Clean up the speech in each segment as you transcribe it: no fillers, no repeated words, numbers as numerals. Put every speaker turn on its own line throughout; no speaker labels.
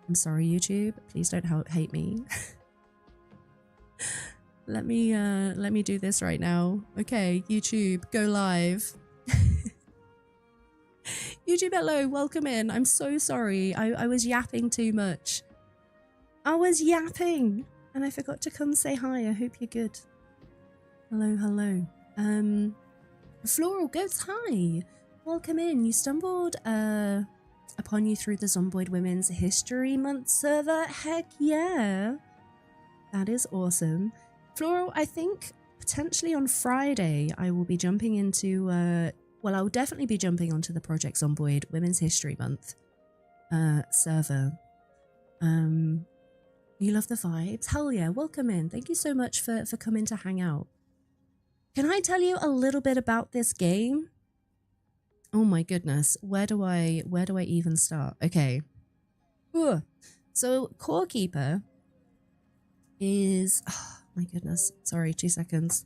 I'm sorry, YouTube. Please don't hate me. Let me do this right now. Okay, YouTube, go live. YouTube, hello, welcome in. I'm so sorry. I was yapping too much. I was yapping and I forgot to come say hi. I hope you're good. Hello, hello. Floral Goats, hi. Welcome in. You stumbled upon you through the Zomboid Women's History Month server. Heck yeah. That is awesome. Floral, I think potentially on Friday I will be jumping into well, I'll definitely be jumping onto the Project Zomboid Women's History Month server. You love the vibes? Hell yeah, welcome in. Thank you so much for coming to hang out. Can I tell you a little bit about this game? Oh my goodness, where do I even start? Okay. Ooh. So Core Keeper is, oh my goodness, sorry, 2 seconds.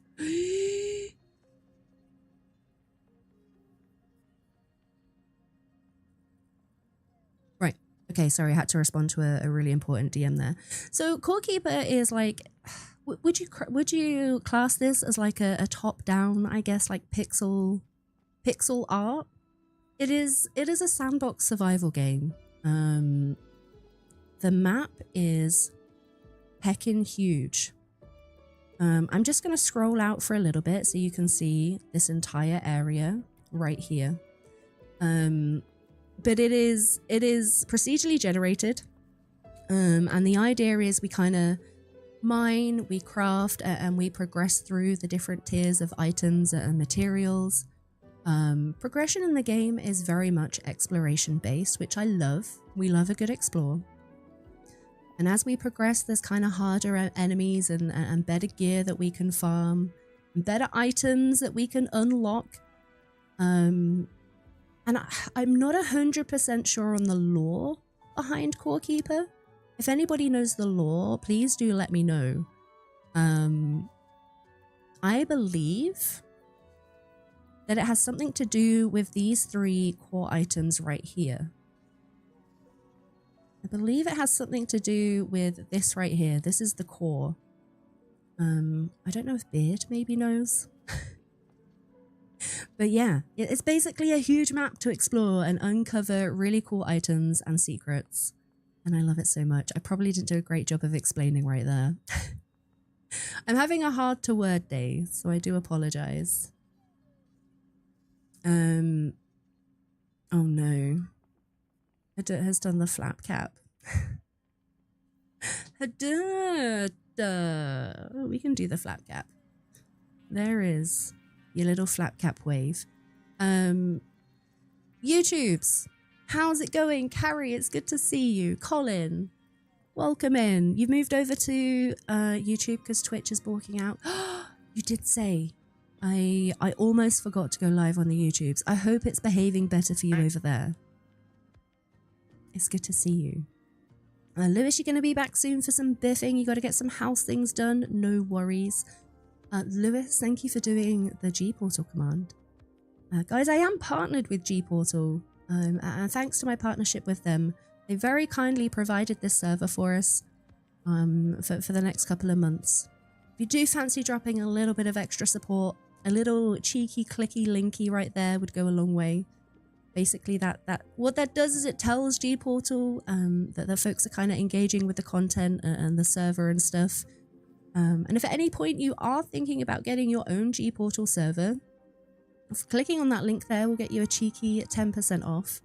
Right. Okay, sorry, I had to respond to a really important DM there. So Core Keeper is like, would you class this as like a top down, I guess, like pixel art? It is a sandbox survival game. The map is heckin' huge. I'm just going to scroll out for a little bit so you can see this entire area right here. But it is procedurally generated. And the idea is we kind of mine, we craft, and we progress through the different tiers of items and materials. Progression in the game is very much exploration based, which I love. We love a good explore. And as we progress, there's kind of harder enemies and better gear that we can farm, and better items that we can unlock. And I'm not 100% sure on the lore behind Core Keeper. If anybody knows the lore, please do let me know. I believe that it has something to do with these 3 core items right here. I believe it has something to do with this right here. This is the core. I don't know if Beard maybe knows. But yeah, it's basically a huge map to explore and uncover really cool items and secrets. And I love it so much. I probably didn't do a great job of explaining right there. I'm having a hard to word day, so I do apologize. Oh no. It has done the flap cap. We can do the flap cap. There is your little flap cap wave. YouTubes, how's it going? Carrie, it's good to see you. Colin, welcome in. You've moved over to YouTube because Twitch is balking out. You did say. I almost forgot to go live on the YouTubes. I hope it's behaving better for you over there. It's good to see you. Lewis, you're going to be back soon for some biffing. You got to get some house things done. No worries. Lewis, thank you for doing the gportal command. Guys, I am partnered with gportal. And thanks to my partnership with them, they very kindly provided this server for us for the next couple of months. If you do fancy dropping a little bit of extra support, a little cheeky, clicky, linky right there would go a long way. Basically, what that does is it tells gportal that the folks are kind of engaging with the content and the server and stuff. And if at any point you are thinking about getting your own gportal server, clicking on that link there will get you a cheeky 10% off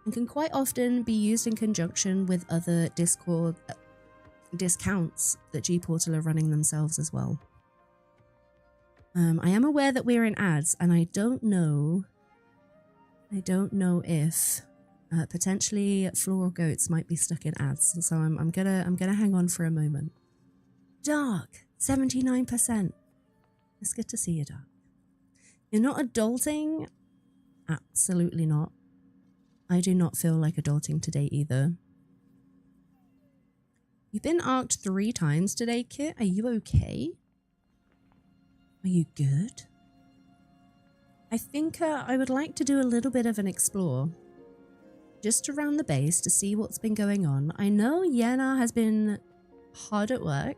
and can quite often be used in conjunction with other Discord discounts that gportal are running themselves as well. I am aware that we're in ads, and I don't know if potentially Floral Goats might be stuck in ads, so I'm gonna hang on for a moment. Dark, 79%. It's good to see you, Dark. You're not adulting? Absolutely not. I do not feel like adulting today either. You've been arced 3 times today, Kit. Are you okay? Are you good? I think I would like to do a little bit of an explore. just around the base to see what's been going on. I know Yena has been hard at work.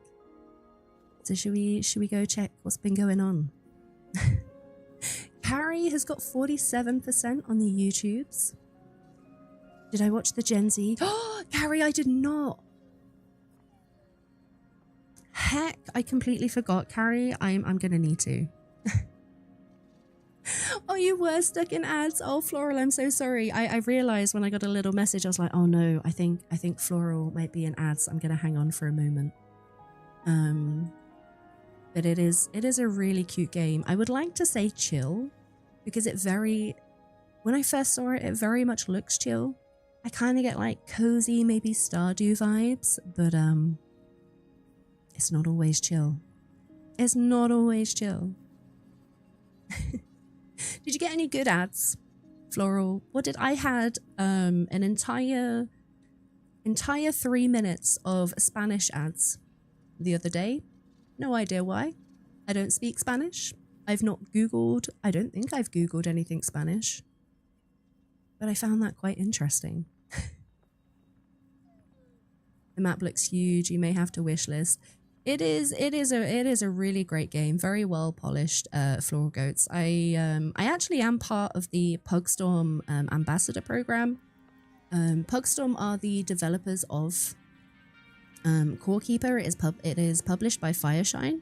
So should we go check what's been going on? Carrie has got 47% on the YouTubes. Did I watch the Gen Z? Oh, Carrie, I did not. Heck, I completely forgot, Carrie. I'm gonna need to. Oh, you were stuck in ads. Oh, Floral, I'm so sorry. I realized when I got a little message, I was like, oh no, I think Floral might be in ads. I'm gonna hang on for a moment. But it is a really cute game. I would like to say chill, because when I first saw it, it very much looks chill. I kind of get like cozy, maybe Stardew vibes, but it's not always chill. It's not always chill. Did you get any good ads, Floral? What did I had an entire 3 minutes of Spanish ads the other day. No idea why. I don't speak Spanish. I've not Googled. I don't think I've Googled anything Spanish. But I found that quite interesting. The map looks huge. You may have to wishlist. It is a really great game. Very well polished, Floral Goats. I actually am part of the Pugstorm ambassador program. Pugstorm are the developers of Core Keeper. It is published by Fireshine.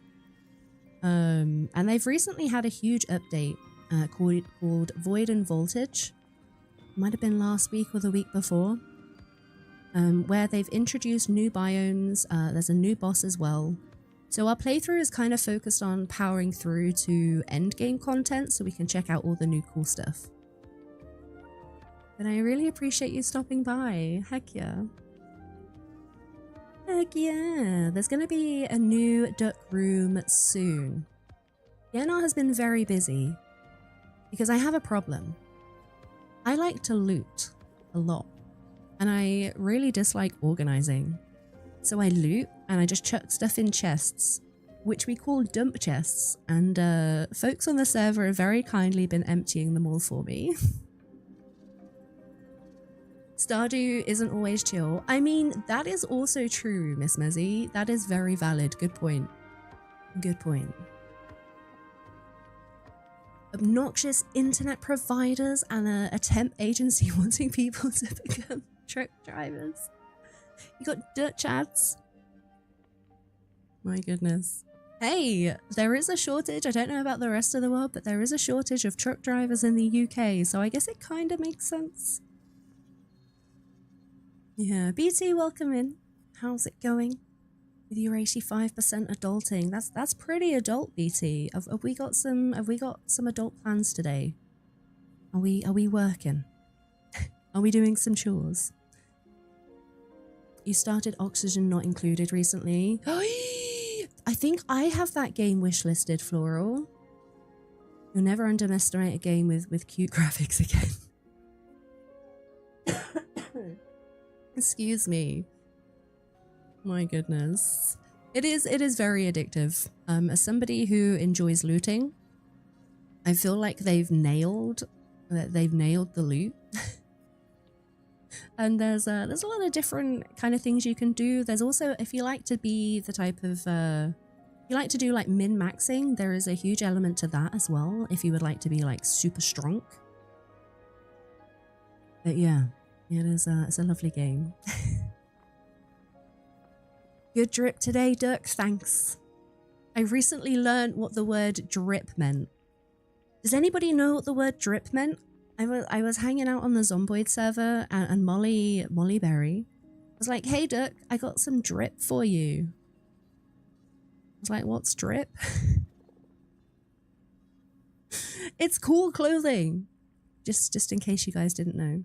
And they've recently had a huge update called Void and Voltage. Might have been last week or the week before. Where they've introduced new biomes. There's a new boss as well. So our playthrough is kind of focused on powering through to endgame content so we can check out all the new cool stuff. But I really appreciate you stopping by. Heck yeah. Heck yeah. There's going to be a new duck room soon. Yenna has been very busy because I have a problem. I like to loot a lot. And I really dislike organizing. So I loot and I just chuck stuff in chests, which we call dump chests. And folks on the server have very kindly been emptying them all for me. Stardew isn't always chill. I mean, that is also true, Miss Mezzy. That is very valid. Good point. Good point. Obnoxious internet providers and a temp agency wanting people to become truck drivers. You got Dutch ads. My goodness. Hey, there is a shortage. I don't know about the rest of the world, but there is a shortage of truck drivers in the UK, so I guess it kind of makes sense. Yeah, BT, welcome in. How's it going with your 85% adulting? That's pretty adult, BT. Have we got some adult plans today? Are we working? Are we doing some chores? You started Oxygen Not Included recently. I think I have that game wishlisted, Floral. You'll never underestimate a game with cute graphics again. Excuse me. My goodness. It is very addictive. As somebody who enjoys looting, I feel like they've nailed the loot. And there's a lot of different kind of things you can do. There's also, if you like to be the type of you like to do like min-maxing, there is a huge element to that as well, if you would like to be like super strong. But yeah, it's a lovely game. Good drip today, Dirk, thanks. I recently learned what the word drip meant. Does anybody know what the word drip meant? I was hanging out on the Zomboid server and Molly Berry was like, hey Dirk, I got some drip for you. I was like, what's drip? It's cool clothing. Just in case you guys didn't know.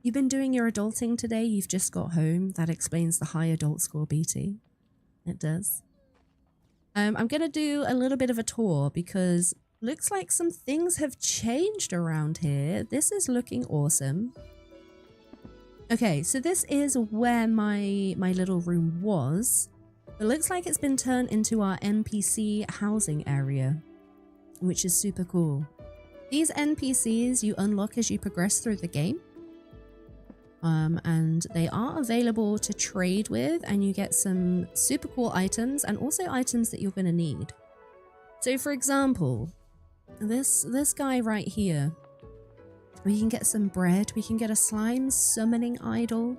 You've been doing your adulting today, you've just got home. That explains the high adult score, BT. It does. I'm gonna do a little bit of a tour because looks like some things have changed around here. This is looking awesome. Okay, so this is where my little room was. It looks like it's been turned into our NPC housing area, which is super cool. These NPCs you unlock as you progress through the game. And they are available to trade with, and you get some super cool items and also items that you're going to need. So for example, this guy right here, we can get some bread, we can get a slime summoning idol,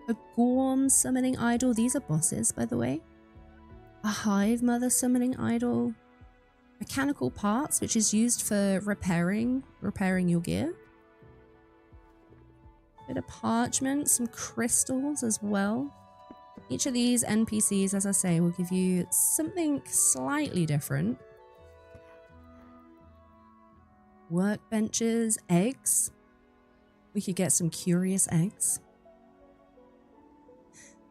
a gorm summoning idol, these are bosses by the way, a hive mother summoning idol, mechanical parts which is used for repairing your gear, bit of parchment, some crystals as well. Each of these NPCs, as I say, will give you something slightly different. Workbenches, eggs. We could get some curious eggs.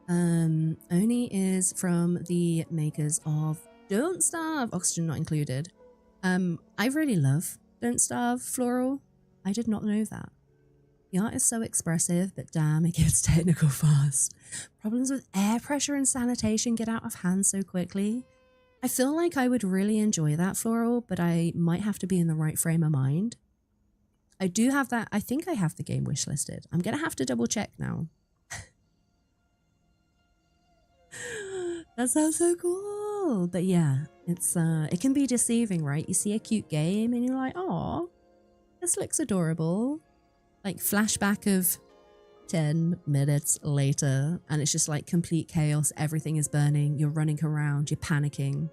Oni is from the makers of Don't Starve, oxygen not included. I really love Don't Starve Floral. I did not know that. The art is so expressive, but damn, it gets technical fast. Problems with air pressure and sanitation get out of hand so quickly. I feel like I would really enjoy that Floral, but I might have to be in the right frame of mind. I do have that. I think I have the game wishlisted. I'm going to have to double check now. That sounds so cool. But yeah, it's it can be deceiving, right? You see a cute game and you're like, oh, this looks adorable. Like flashback of 10 minutes later and it's just like complete chaos. Everything is burning. You're running around. You're panicking.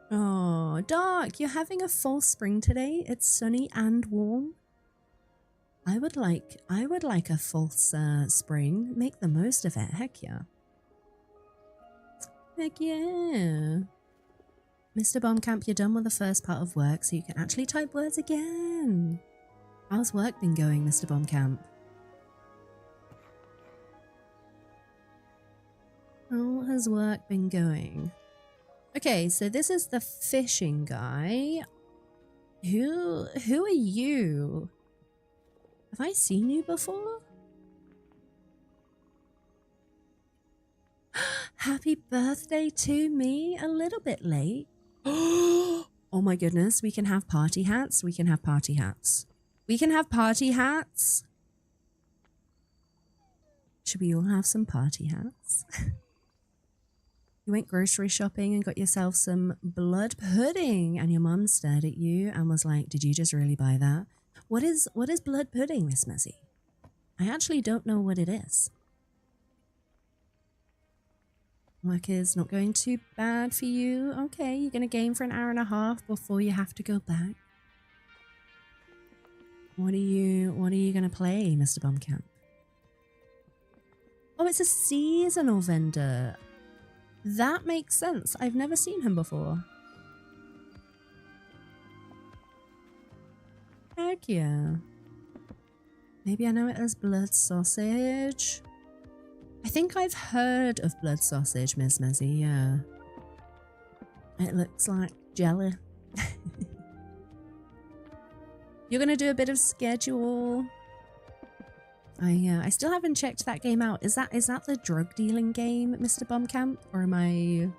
Oh, Dark, you're having a false spring today. It's sunny and warm. I would like a false spring. Make the most of it. Heck yeah. Heck yeah. Mr. Bombcamp, you're done with the first part of work, so you can actually type words again. How's work been going, Mr. Bombcamp? How has work been going? Okay, so this is the fishing guy. Who are you? Have I seen you before? Happy birthday to me. A little bit late. Oh my goodness, we can have party hats. We can have party hats. We can have party hats. Should we all have some party hats? You went grocery shopping and got yourself some blood pudding and your mum stared at you and was like, did you just really buy that? What is blood pudding, Miss Mezzy? I actually don't know what it is. Work is not going too bad for you. Okay, you're going to game for an hour and a half before you have to go back. What are you going to play, Mr. Bombcamp? Oh, it's a seasonal vendor. That makes sense. I've never seen him before. Heck yeah. Maybe I know it as blood sausage. I think I've heard of blood sausage, Miss Mezzy, yeah. It looks like jelly. You're gonna do a bit of schedule. I still haven't checked that game out. Is that the drug dealing game, Mr. Bombcamp? Or am I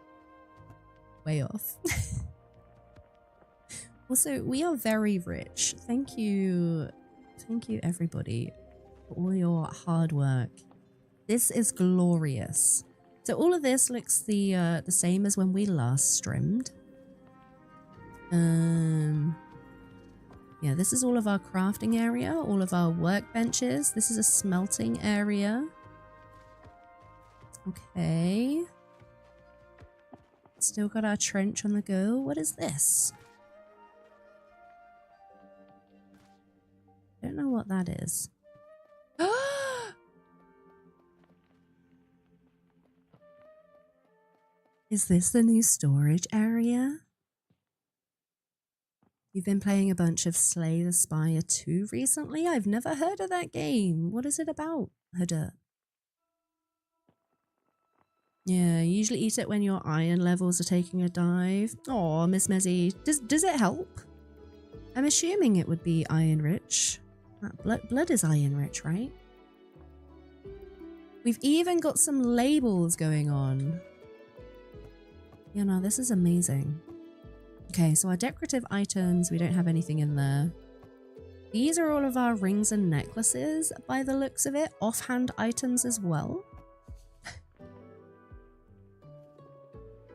way off? Also, we are very rich. Thank you everybody for all your hard work. This is glorious. So all of this looks the same as when we last streamed. Yeah, this is all of our crafting area, all of our workbenches. This is a smelting area. Okay. Still got our trench on the go. What is this? Don't know what that is. Is this the new storage area? You've been playing a bunch of Slay the Spire 2 recently? I've never heard of that game. What is it about, Huda? Yeah, you usually eat it when your iron levels are taking a dive. Aw, Miss Mezzy. Does it help? I'm assuming it would be iron rich. Blood is iron rich, right? We've even got some labels going on. You know, this is amazing. Okay, so our decorative items, we don't have anything in there. These are all of our rings and necklaces by the looks of it. Offhand items as well.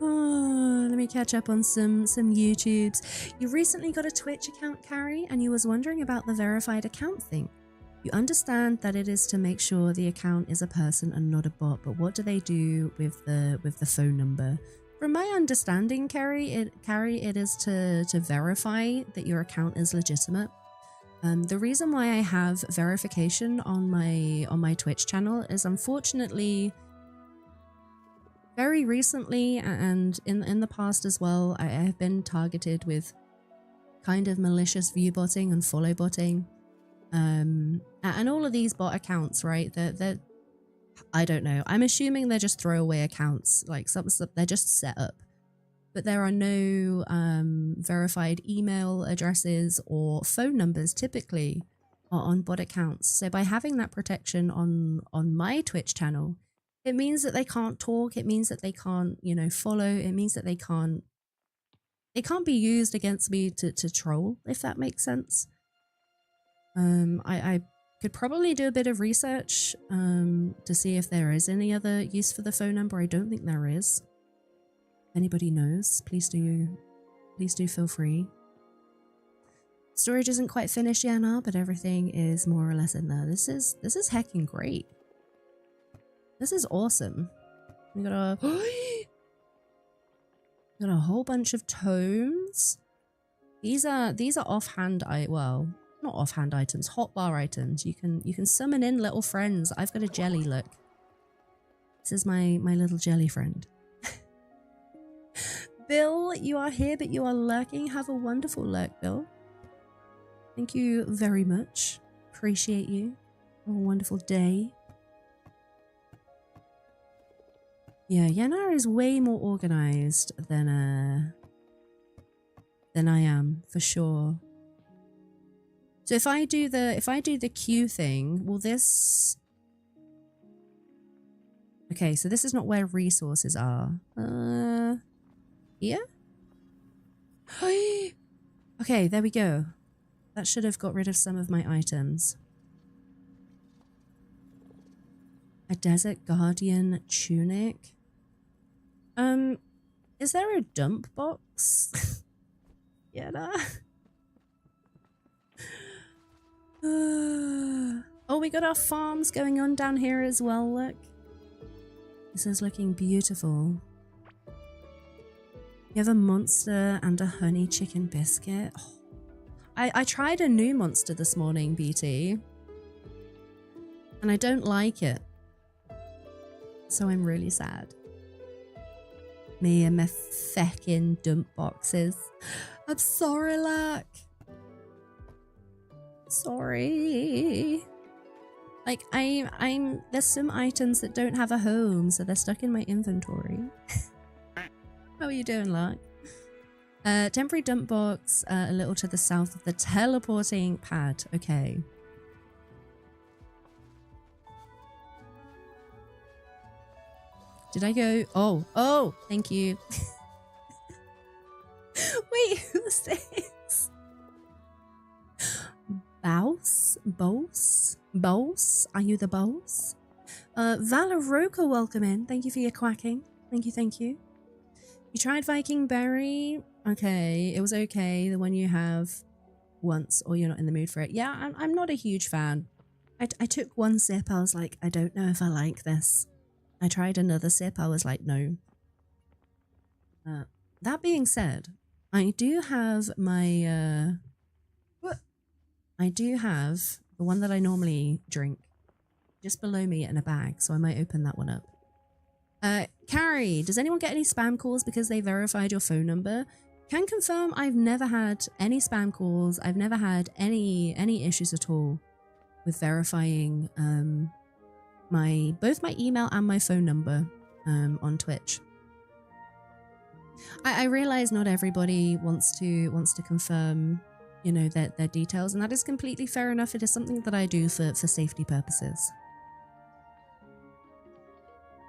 Oh, let me catch up on some YouTubes. You recently got a Twitch account, Carrie, and you was wondering about the verified account thing. You understand that it is to make sure the account is a person and not a bot, but what do they do with the phone number? From my understanding, Carrie, it is to verify that your account is legitimate. The reason why I have verification on my Twitch channel is, unfortunately, very recently and in the past as well, I have been targeted with kind of malicious view botting and follow botting. And all of these bot accounts, right? They're I don't know. I'm assuming they're just throwaway accounts, like they're just set up. But there are no verified email addresses or phone numbers typically on bot accounts. So by having that protection on my Twitch channel, it means that they can't talk. It means that they can't, you know, follow. It means that they can't be used against me to troll, if that makes sense. I could probably do a bit of research to see if there is any other use for the phone number. I don't think there is. If anybody knows, please do feel free. Storage isn't quite finished yet now, but everything is more or less in there. This is heckin' great. This is awesome. We got a whole bunch of tomes. These are offhand not offhand items, hotbar items. You can summon in little friends. I've got a jelly, look. This is my little jelly friend. Bill, you are here, but you are lurking. Have a wonderful lurk, Bill. Thank you very much. Appreciate you. Have a wonderful day. Yeah, Yenna is way more organized than I am, for sure. So if I do the queue thing, will this... Okay, so this is not where resources are. Here? Okay, there we go. That should have got rid of some of my items. A Desert Guardian tunic. Is there a dump box? Yeah, nah. Oh, we got our farms going on down here as well, look. This is looking beautiful. You have a monster and a honey chicken biscuit. Oh, I tried a new monster this morning, BT. And I don't like it. So I'm really sad. Me and my feckin' dump boxes. I'm sorry, luck. Sorry. Like, there's some items that don't have a home, so they're stuck in my inventory. How are you doing, Lark? Temporary dump box, a little to the south of the teleporting pad. Okay. Did I go? Oh, thank you. Wait, who's this? Boss? Are you the boss? Valeroka, welcome in. Thank you for your quacking. Thank you. You tried Viking Berry? Okay, it was okay. The one you have once, or you're not in the mood for it. Yeah, I'm not a huge fan. I took one sip, I was like, I don't know if I like this. I tried another sip, I was like, no. That being said, I do have my, I do have the one that I normally drink just below me in a bag, so I might open that one up. Carrie, does anyone get any spam calls because they verified your phone number? Can confirm I've never had any spam calls. I've never had any issues at all with verifying both my email and my phone number on Twitch. I realize not everybody wants to confirm, you know, their details, and that is completely fair enough. It is something that I do for safety purposes.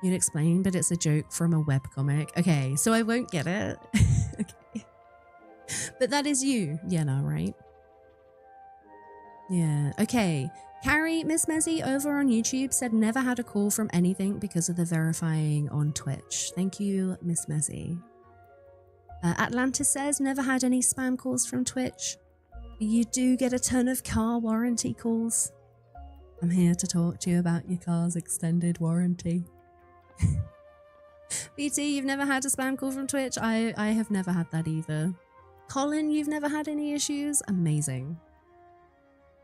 You'd explain, but it's a joke from a webcomic. Okay, so I won't get it. Okay. But that is you, Yenna, right? Yeah, okay. Carrie, Miss Mezzy over on YouTube said never had a call from anything because of the verifying on Twitch. Thank you, Miss Mezzy. Atlantis says never had any spam calls from Twitch. You do get a ton of car warranty calls. I'm here to talk to you about your car's extended warranty. BT, you've never had a spam call from Twitch? I have never had that either. Colin, you've never had any issues? Amazing.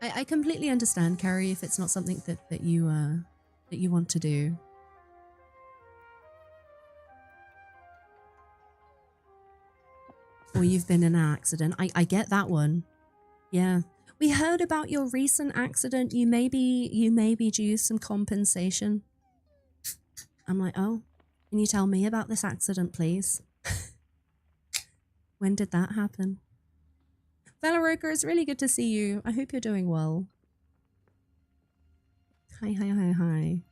I completely understand, Carrie, if it's not something that you want to do. Or you've been in an accident. I get that one. Yeah. We heard about your recent accident. You may be due some compensation. I'm like, oh, can you tell me about this accident, please? When did that happen? Valoroka, it's really good to see you. I hope you're doing well. Hi, hi, hi, hi.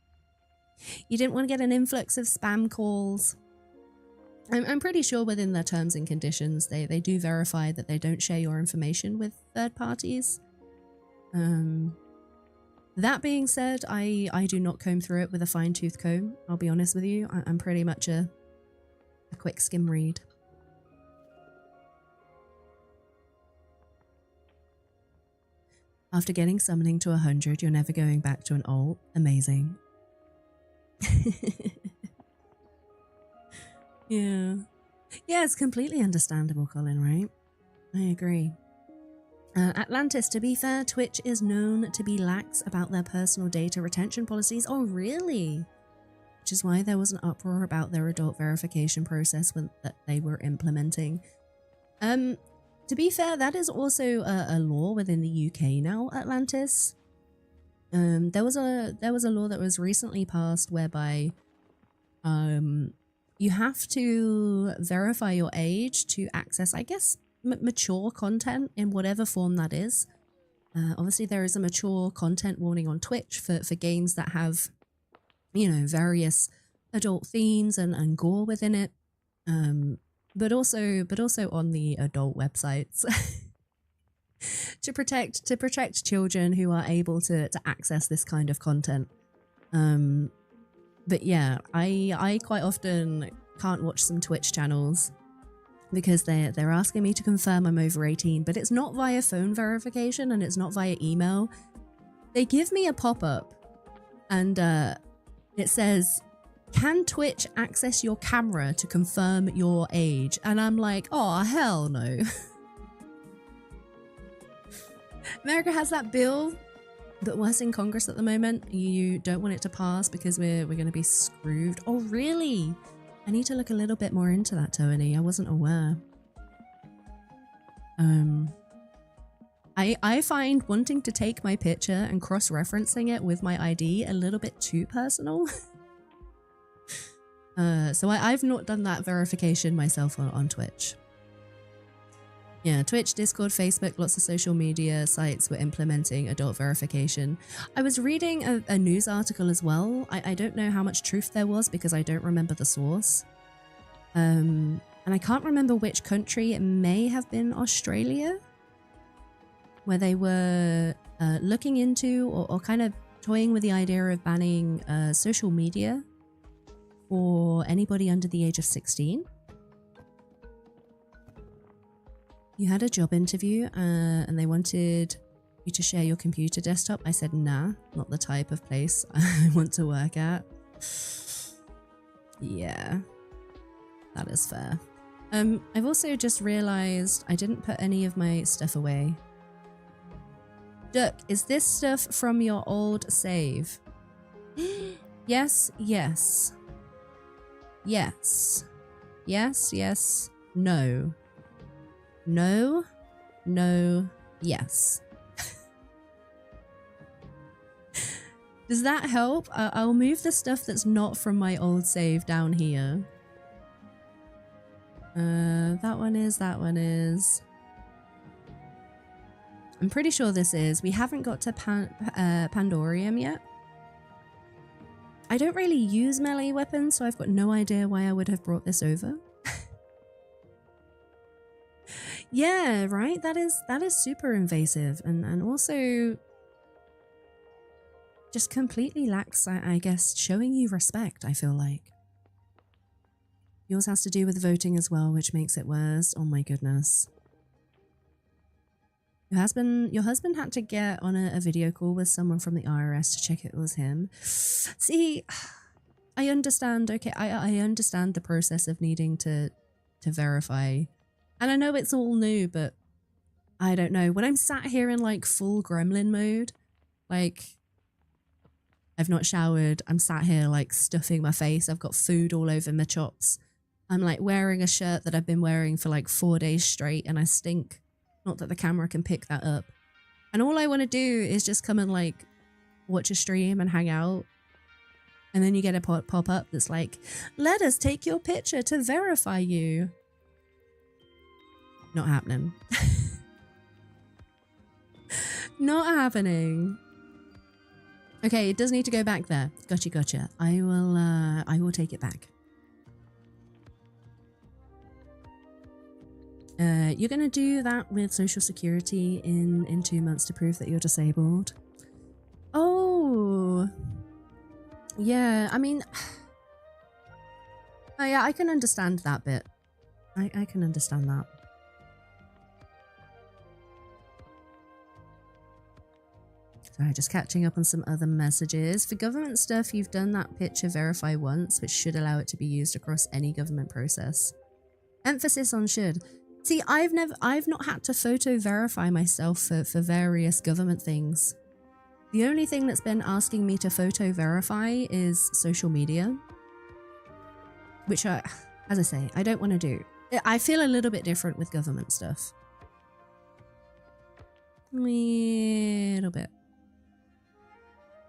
You didn't want to get an influx of spam calls. I'm pretty sure within their terms and conditions, they do verify that they don't share your information with third parties. That being said, I do not comb through it with a fine-tooth comb. I'll be honest with you. I'm pretty much a quick skim read. After getting summoning to 100, you're never going back to an alt. Amazing. Yeah. Yeah, it's completely understandable, Colin, right? I agree. Atlantis, to be fair, Twitch is known to be lax about their personal data retention policies. Oh, really? Which is why there was an uproar about their adult verification process that they were implementing. To be fair, that is also a law within the UK now, Atlantis. There was a law that was recently passed whereby you have to verify your age to access, I guess, mature content in whatever form that is. Obviously, there is a mature content warning on Twitch for games that have, you know, various adult themes and gore within it. But also on the adult websites to protect children who are able to access this kind of content. But yeah, I quite often can't watch some Twitch channels because they're asking me to confirm I'm over 18, but it's not via phone verification and it's not via email. They give me a pop-up and it says, can Twitch access your camera to confirm your age? And I'm like, oh, hell no. America has that bill that was in Congress at the moment. You don't want it to pass because we're going to be screwed. Oh, really? I need to look a little bit more into that, Tony. I wasn't aware. I find wanting to take my picture and cross-referencing it with my ID a little bit too personal. So I've not done that verification myself on Twitch. Yeah, Twitch, Discord, Facebook, lots of social media sites were implementing adult verification. I was reading a news article as well. I don't know how much truth there was because I don't remember the source. And I can't remember which country. It may have been Australia, where they were looking into or kind of toying with the idea of banning social media for anybody under the age of 16. You had a job interview and they wanted you to share your computer desktop. I said, nah, not the type of place I want to work at. Yeah, that is fair. I've also just realized I didn't put any of my stuff away. Duck, is this stuff from your old save? Yes, yes. Yes. Yes, yes. No. No. No. Yes. Does that help? I'll move the stuff that's not from my old save down here. That one is. I'm pretty sure this is. We haven't got to Pandorium yet. I don't really use melee weapons, so I've got no idea why I would have brought this over. Yeah, right? That is super invasive and also just completely lacks, I guess, showing you respect, I feel like. Yours has to do with voting as well, which makes it worse. Oh my goodness. Your husband had to get on a video call with someone from the IRS to check it was him. See, I understand, okay, I understand the process of needing to verify. And I know it's all new, but I don't know. When I'm sat here in like full gremlin mode, like I've not showered, I'm sat here like stuffing my face, I've got food all over my chops. I'm like wearing a shirt that I've been wearing for like 4 days straight and I stink. Not that the camera can pick that up. And all I want to do is just come and like watch a stream and hang out. And then you get a pop up that's like, let us take your picture to verify you. Not happening. Not happening. Okay, it does need to go back there. Gotcha. I will take it back. You're gonna do that with Social Security in 2 months to prove that you're disabled. Oh, yeah. I mean, oh, yeah, I can understand that bit. I can understand that. Sorry, just catching up on some other messages. For government stuff, you've done that picture verify once, which should allow it to be used across any government process. Emphasis on should. See, I've not had to photo verify myself for various government things. The only thing that's been asking me to photo verify is social media, which as I say, I don't want to do. I feel a little bit different with government stuff. Little bit.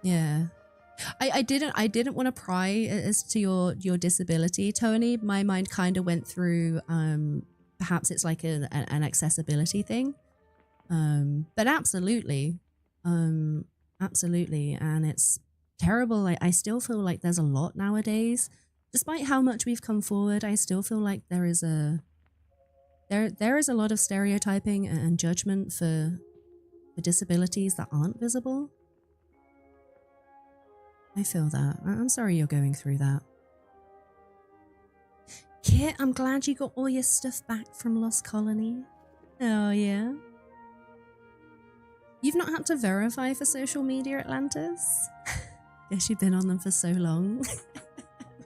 Yeah. I didn't want to pry as to your disability, Tony. My mind kind of went through perhaps it's like an accessibility thing. But absolutely. Absolutely. And it's terrible. I still feel like there's a lot nowadays. Despite how much we've come forward, I still feel like there is a lot of stereotyping and judgment for disabilities that aren't visible. I feel that. I'm sorry you're going through that. Kit, I'm glad you got all your stuff back from Lost Colony. Oh, yeah. You've not had to verify for social media, Atlantis? Guess you've been on them for so long.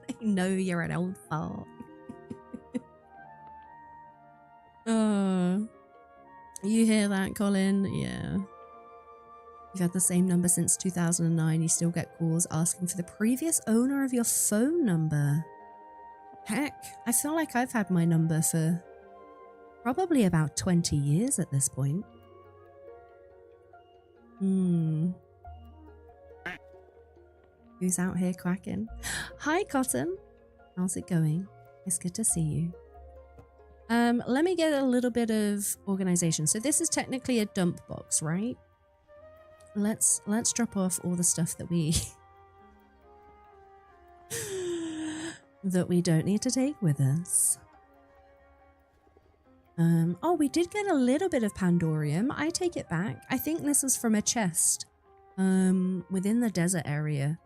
I know you're an old fart. Oh. You hear that, Colin? Yeah. You've had the same number since 2009. You still get calls asking for the previous owner of your phone number. Heck, I feel like I've had my number for probably about 20 years at this point. Who's out here quacking? Hi, Cotton. How's it going? It's good to see you. Let me get a little bit of organization. So this is technically a dump box, right? Let's drop off all the stuff that we that we don't need to take with us. Oh, we did get a little bit of Pandorium. I take it back. I think this was from a chest within the desert area.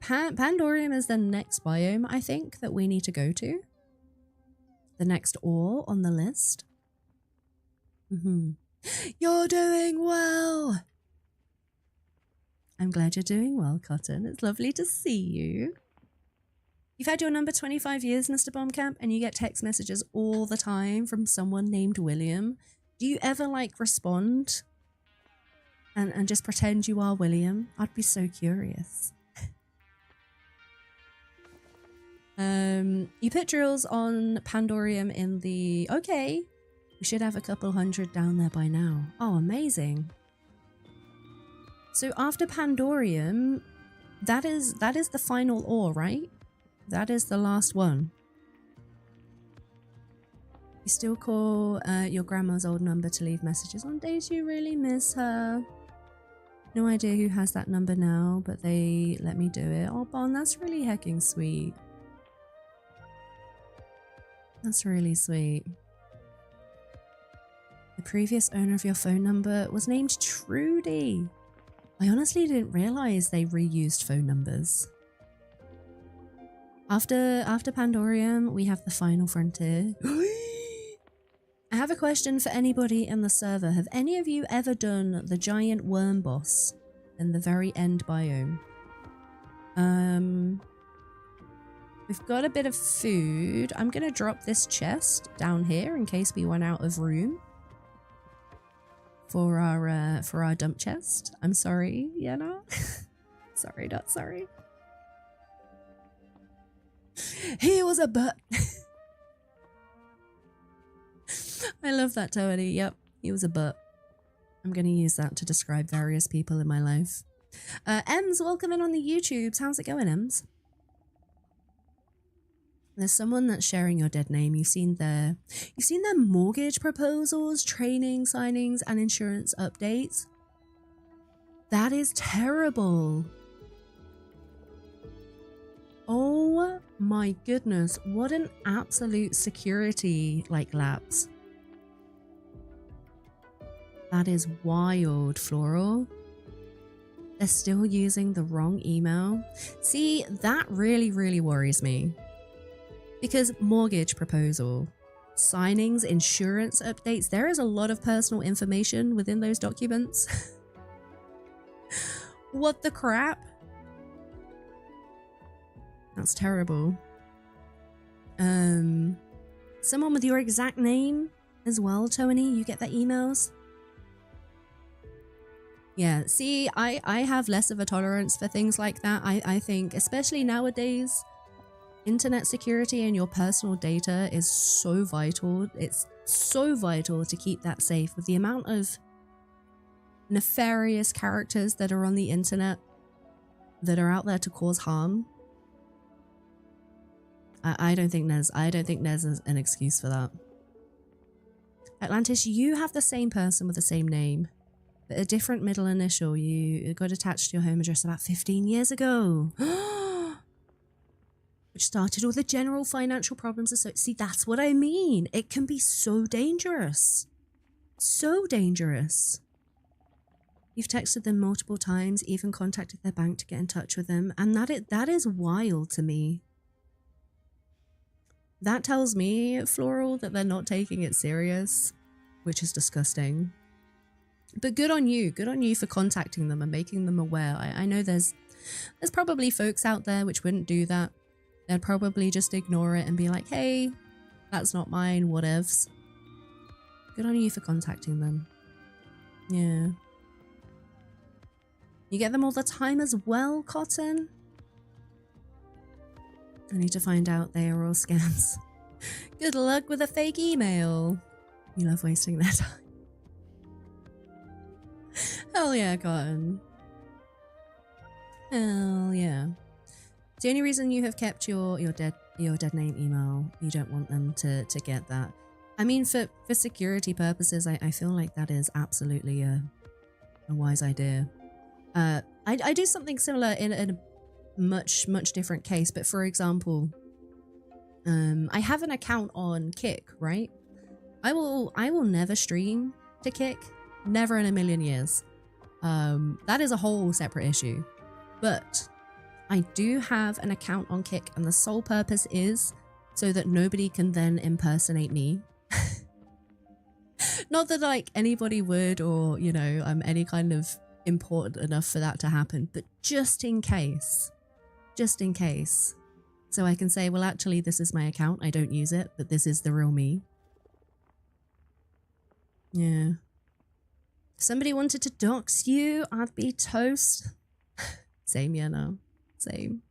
Pandorium is the next biome, I think, that we need to go to. The next ore on the list. You're doing well. I'm glad you're doing well, Cotton. It's lovely to see you. You've had your number 25 years, Mr. Bombcamp, and you get text messages all the time from someone named William. Do you ever, like, respond and just pretend you are William? I'd be so curious. You put drills on Pandorium in the... Okay. We should have a couple hundred down there by now. Oh, amazing. So after Pandorium, that is the final ore, right? That is the last one. You still call your grandma's old number to leave messages on days you really miss her. No idea who has that number now, but they let me do it. Oh, Bon, that's really hecking sweet. That's really sweet. previous owner of your phone number was named Trudy. I honestly didn't realize they reused phone numbers. After Pandorium, we have the Final Frontier. I have a question for anybody in the server. Have any of you ever done the giant worm boss in the very end biome? We've got a bit of food. I'm gonna drop this chest down here in case we run out of room for our dump chest. I'm sorry, Yenna. Sorry, not sorry. He was a butt. I love that, Tony. Yep, he was a butt. I'm gonna use that to describe various people in my life. Ems, welcome in on the YouTubes. How's it going, Ems? There's someone that's sharing your dead name. You've seen their mortgage proposals, training, signings, and insurance updates. That is terrible. Oh my goodness, what an absolute security lapse. That is wild, Floral. They're still using the wrong email. See, that really, really worries me. Because mortgage proposal, signings, insurance updates, there is a lot of personal information within those documents. What the crap? That's terrible. Someone with your exact name as well, Tony, you get their emails? Yeah, see, I have less of a tolerance for things like that. I think, especially nowadays, internet security and your personal data is so vital. It's so vital to keep that safe with the amount of nefarious characters that are on the internet that are out there to cause harm. I don't think there's an excuse for that. Atlantis, you have the same person with the same name, but a different middle initial. You got attached to your home address about 15 years ago. Which started all the general financial problems. See, that's what I mean. It can be so dangerous. So dangerous. You've texted them multiple times, even contacted their bank to get in touch with them. And that is wild to me. That tells me, Floral, that they're not taking it serious, which is disgusting. But good on you. Good on you for contacting them and making them aware. I know there's probably folks out there which wouldn't do that. They'd probably just ignore it and be like, hey, that's not mine, whatevs. Good on you for contacting them. Yeah. You get them all the time as well, Cotton? I need to find out they are all scams. Good luck with a fake email. You love wasting their time. Hell yeah, Cotton. Hell yeah. The only reason you have kept your dead name email, you don't want them to get that. I mean, for security purposes, I feel like that is absolutely a wise idea. I do something similar in a much different case, but for example, I have an account on Kick, right? I will never stream to Kick, never in a million years. That is a whole separate issue, but I do have an account on Kick, and the sole purpose is so that nobody can then impersonate me. Not that like anybody would, or you know, I'm any kind of important enough for that to happen, but just in case. So I can say, well, actually, this is my account. I don't use it, but this is the real me. Yeah. If somebody wanted to dox you, I'd be toast. Same, yeah, no. Same.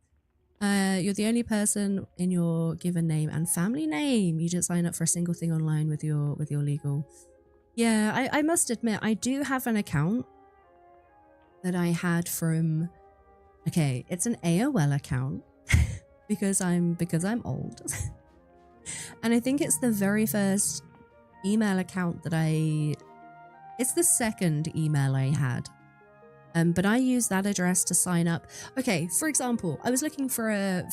You're the only person in your given name and family name. You just sign up for a single thing online with your legal. Yeah, I must admit, I do have an account that I had from, okay, it's an AOL account because I'm old. And I think it's the very first email account that it's the second email I had. But I used that address to sign up. Okay, for example, I was looking for a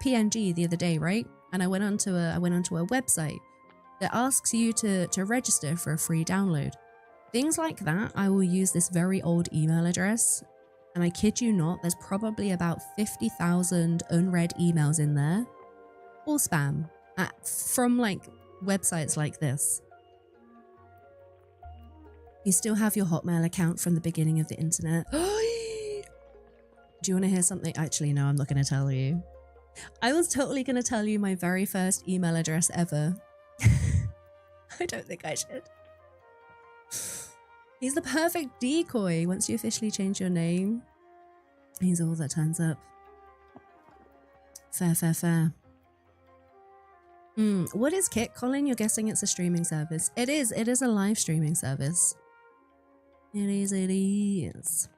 PNG the other day, right? And I went onto a website, that asks you to register for a free download. Things like that, I will use this very old email address, and I kid you not, there's probably about 50,000 unread emails in there, all spam, from like websites like this. You still have your Hotmail account from the beginning of the internet. Do you want to hear something? Actually, no, I'm not going to tell you. I was totally going to tell you my very first email address ever. I don't think I should. He's the perfect decoy once you officially change your name. He's all that turns up. Fair, fair, fair. What is Kit, Colin? You're guessing it's a streaming service. It is a live streaming service. It is.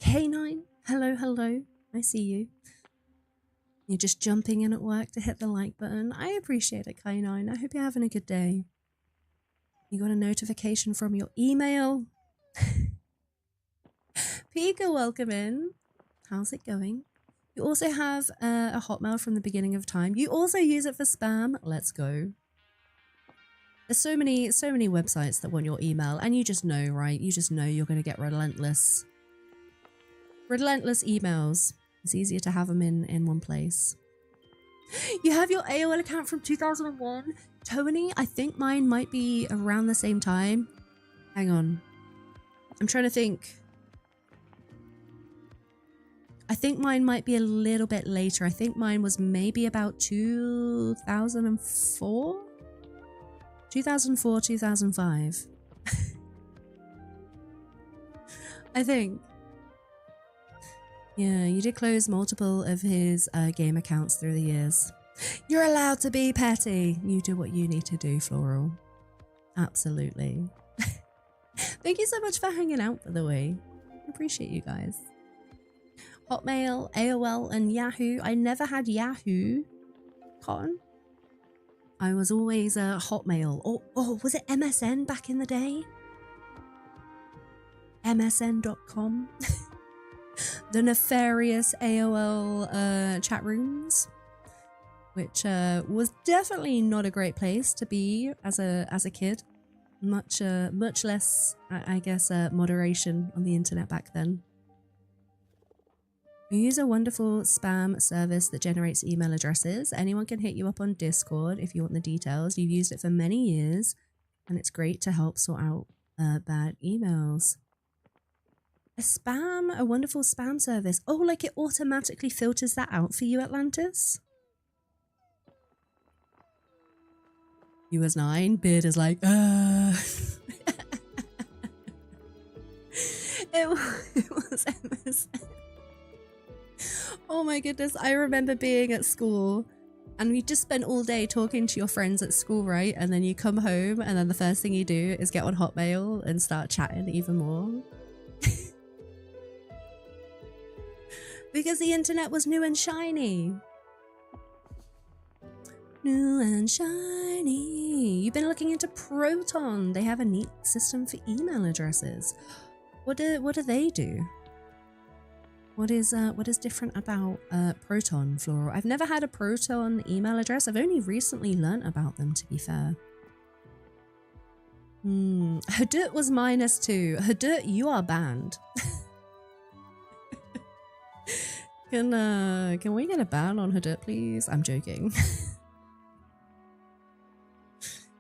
K9, hello, hello. I see you. You're just jumping in at work to hit the like button. I appreciate it, K9. I hope you're having a good day. You got a notification from your email. Pika, welcome in. How's it going? You also have a Hotmail from the beginning of time. You also use it for spam. Let's go. There's so many websites that want your email, and you just know, right? You just know you're going to get relentless emails. It's easier to have them in one place. You have your AOL account from 2001. Tony, I think mine might be around the same time. Hang on. I'm trying to think. I think mine might be a little bit later. I think mine was maybe about 2004? 2004, 2005. I think. Yeah, you did close multiple of his game accounts through the years. You're allowed to be petty. You do what you need to do, Floral. Absolutely. Thank you so much for hanging out, by the way. I appreciate you guys. Hotmail, AOL, and Yahoo. I never had Yahoo. Cotton. I was always Hotmail. Oh, was it MSN back in the day? MSN.com. The nefarious AOL chat rooms, which was definitely not a great place to be as a kid. Much less, I guess, moderation on the internet back then. We use a wonderful spam service that generates email addresses. Anyone can hit you up on Discord if you want the details. You've used it for many years, and it's great to help sort out bad emails. A wonderful spam service. Oh, like it automatically filters that out for you, Atlantis? You was 9, Beard is like, It was MSN. Oh my goodness, I remember being at school and we just spent all day talking to your friends at school, right? And then you come home and then the first thing you do is get on Hotmail and start chatting even more. Because the internet was new and shiny. New and shiny. You've been looking into Proton. They have a neat system for email addresses. What do they do? What is different about Proton, Floral? I've never had a Proton email address. I've only recently learnt about them, to be fair. Hadoop was -2. Hadoop, you are banned. Can we get a ban on Hadoop, please? I'm joking.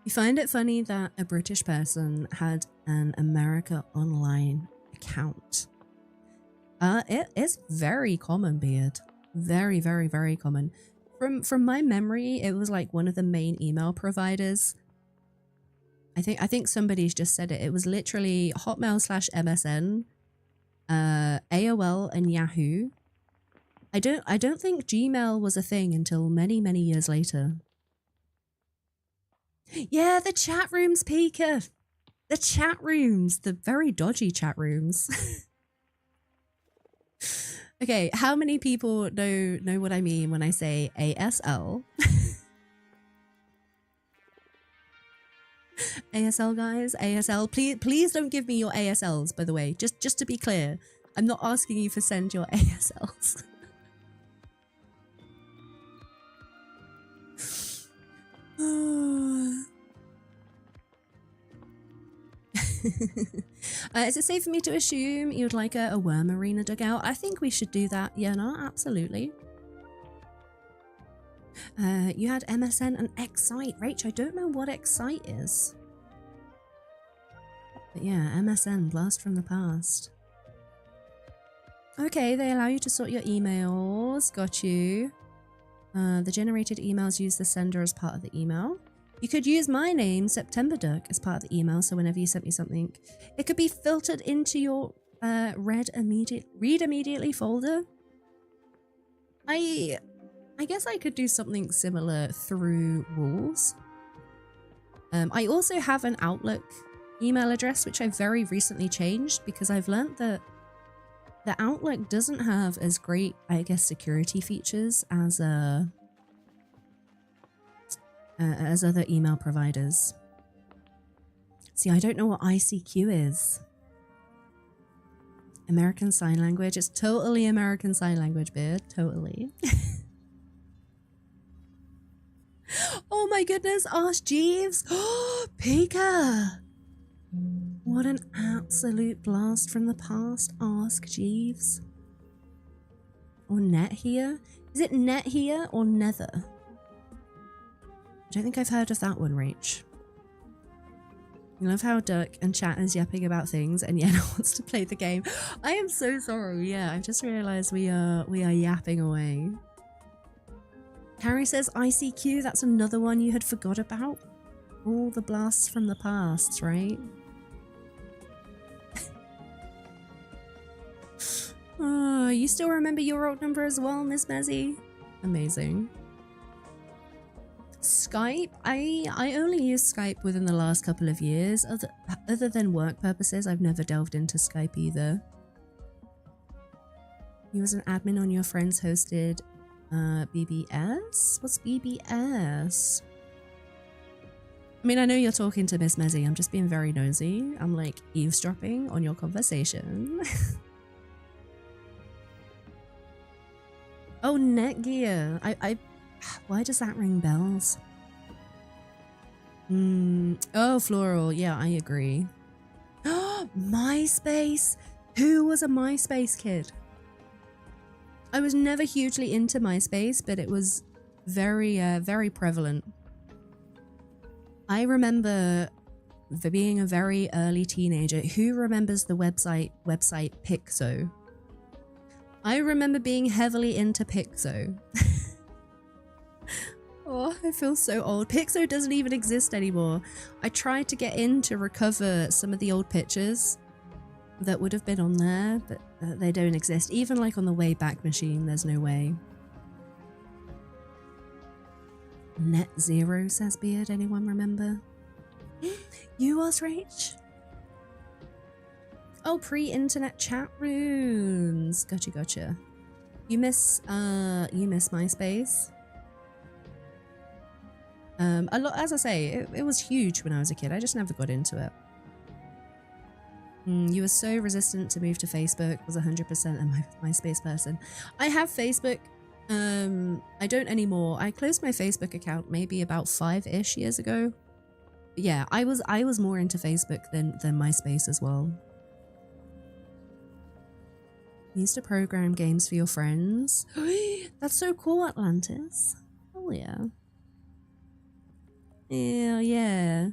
You find it funny that a British person had an America Online account. It is very common, Beard. Very, very, very common. From my memory, it was like one of the main email providers. I think somebody's just said it. It was literally Hotmail/MSN, AOL, and Yahoo. I don't think Gmail was a thing until many, many years later. Yeah, the chat rooms, Pika. The chat rooms, the very dodgy chat rooms. Okay, how many people know what I mean when I say ASL? ASL, guys, ASL. Please don't give me your ASLs, by the way. Just to be clear, I'm not asking you to send your ASLs. Is it safe for me to assume you'd like a worm arena dugout? I think we should do that. Yeah, no, absolutely. You had MSN and Excite. Rach, I don't know what Excite is. But yeah, MSN, blast from the past. Okay, they allow you to sort your emails. Got you. The generated emails use the sender as part of the email. You could use my name, September Duck, as part of the email, so whenever you sent me something, it could be filtered into your read immediately folder. I guess I could do something similar through rules. I also have an Outlook email address, which I very recently changed because I've learned that the Outlook doesn't have as great, I guess, security features as other email providers. See, I don't know what ICQ is. American Sign Language. It's totally American Sign Language, Beard. Totally. Oh my goodness, Ask Jeeves. Oh, Pika. What an absolute blast from the past, Ask Jeeves. Or Net here? Is it Net here or Nether? I don't think I've heard of that one, Rach. I love how Duck and Chat is yapping about things and Yenna wants to play the game. I am so sorry. Yeah, I've just realized we are yapping away. Harry says ICQ, that's another one you had forgot about. All the blasts from the past, right? Oh, you still remember your old number as well, Miss Mezzy? Amazing. Skype? I only use Skype within the last couple of years. Other than work purposes, I've never delved into Skype either. You was an admin on your friend's hosted BBS? What's BBS? I mean, I know you're talking to Miss Mezzy. I'm just being very nosy. I'm like eavesdropping on your conversation. Oh, Netgear. Why does that ring bells? Oh, Floral. Yeah, I agree. MySpace. Who was a MySpace kid? I was never hugely into MySpace, but it was very, very prevalent. I remember being a very early teenager. Who remembers the website Pixo? I remember being heavily into Pixo. Oh, I feel so old. Pixo doesn't even exist anymore. I tried to get in to recover some of the old pictures that would have been on there, but they don't exist. Even like on the Wayback Machine, there's no way. Net Zero, says Beard. Anyone remember? You was Rach? Oh, pre-internet chat rooms. Gotcha. You miss MySpace? A lot, as I say, it was huge when I was a kid. I just never got into it. You were so resistant to move to Facebook. Was 100% a MySpace person. I have Facebook. I don't anymore. I closed my Facebook account maybe about 5-ish years ago. But yeah, I was more into Facebook than MySpace as well. You used to program games for your friends. That's so cool, Atlantis. Oh yeah. Yeah.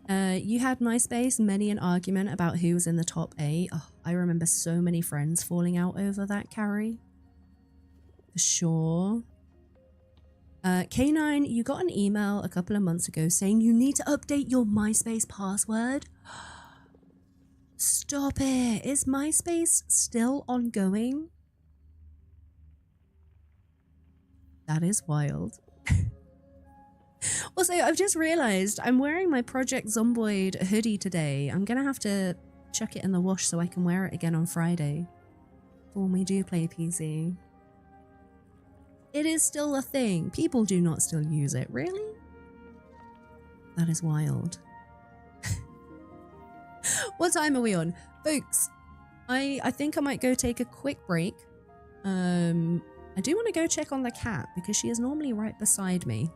You had MySpace, many an argument about who was in the top 8. Oh, I remember so many friends falling out over that, Carrie. For sure. K9, you got an email a couple of months ago saying you need to update your MySpace password. Stop it. Is MySpace still ongoing? That is wild. Also, I've just realized I'm wearing my Project Zomboid hoodie today. I'm gonna have to chuck it in the wash so I can wear it again on Friday when we do play PC. It is still a thing. People do not still use it. Really? That is wild. What time are we on? Folks, I think I might go take a quick break. I do want to go check on the cat because she is normally right beside me.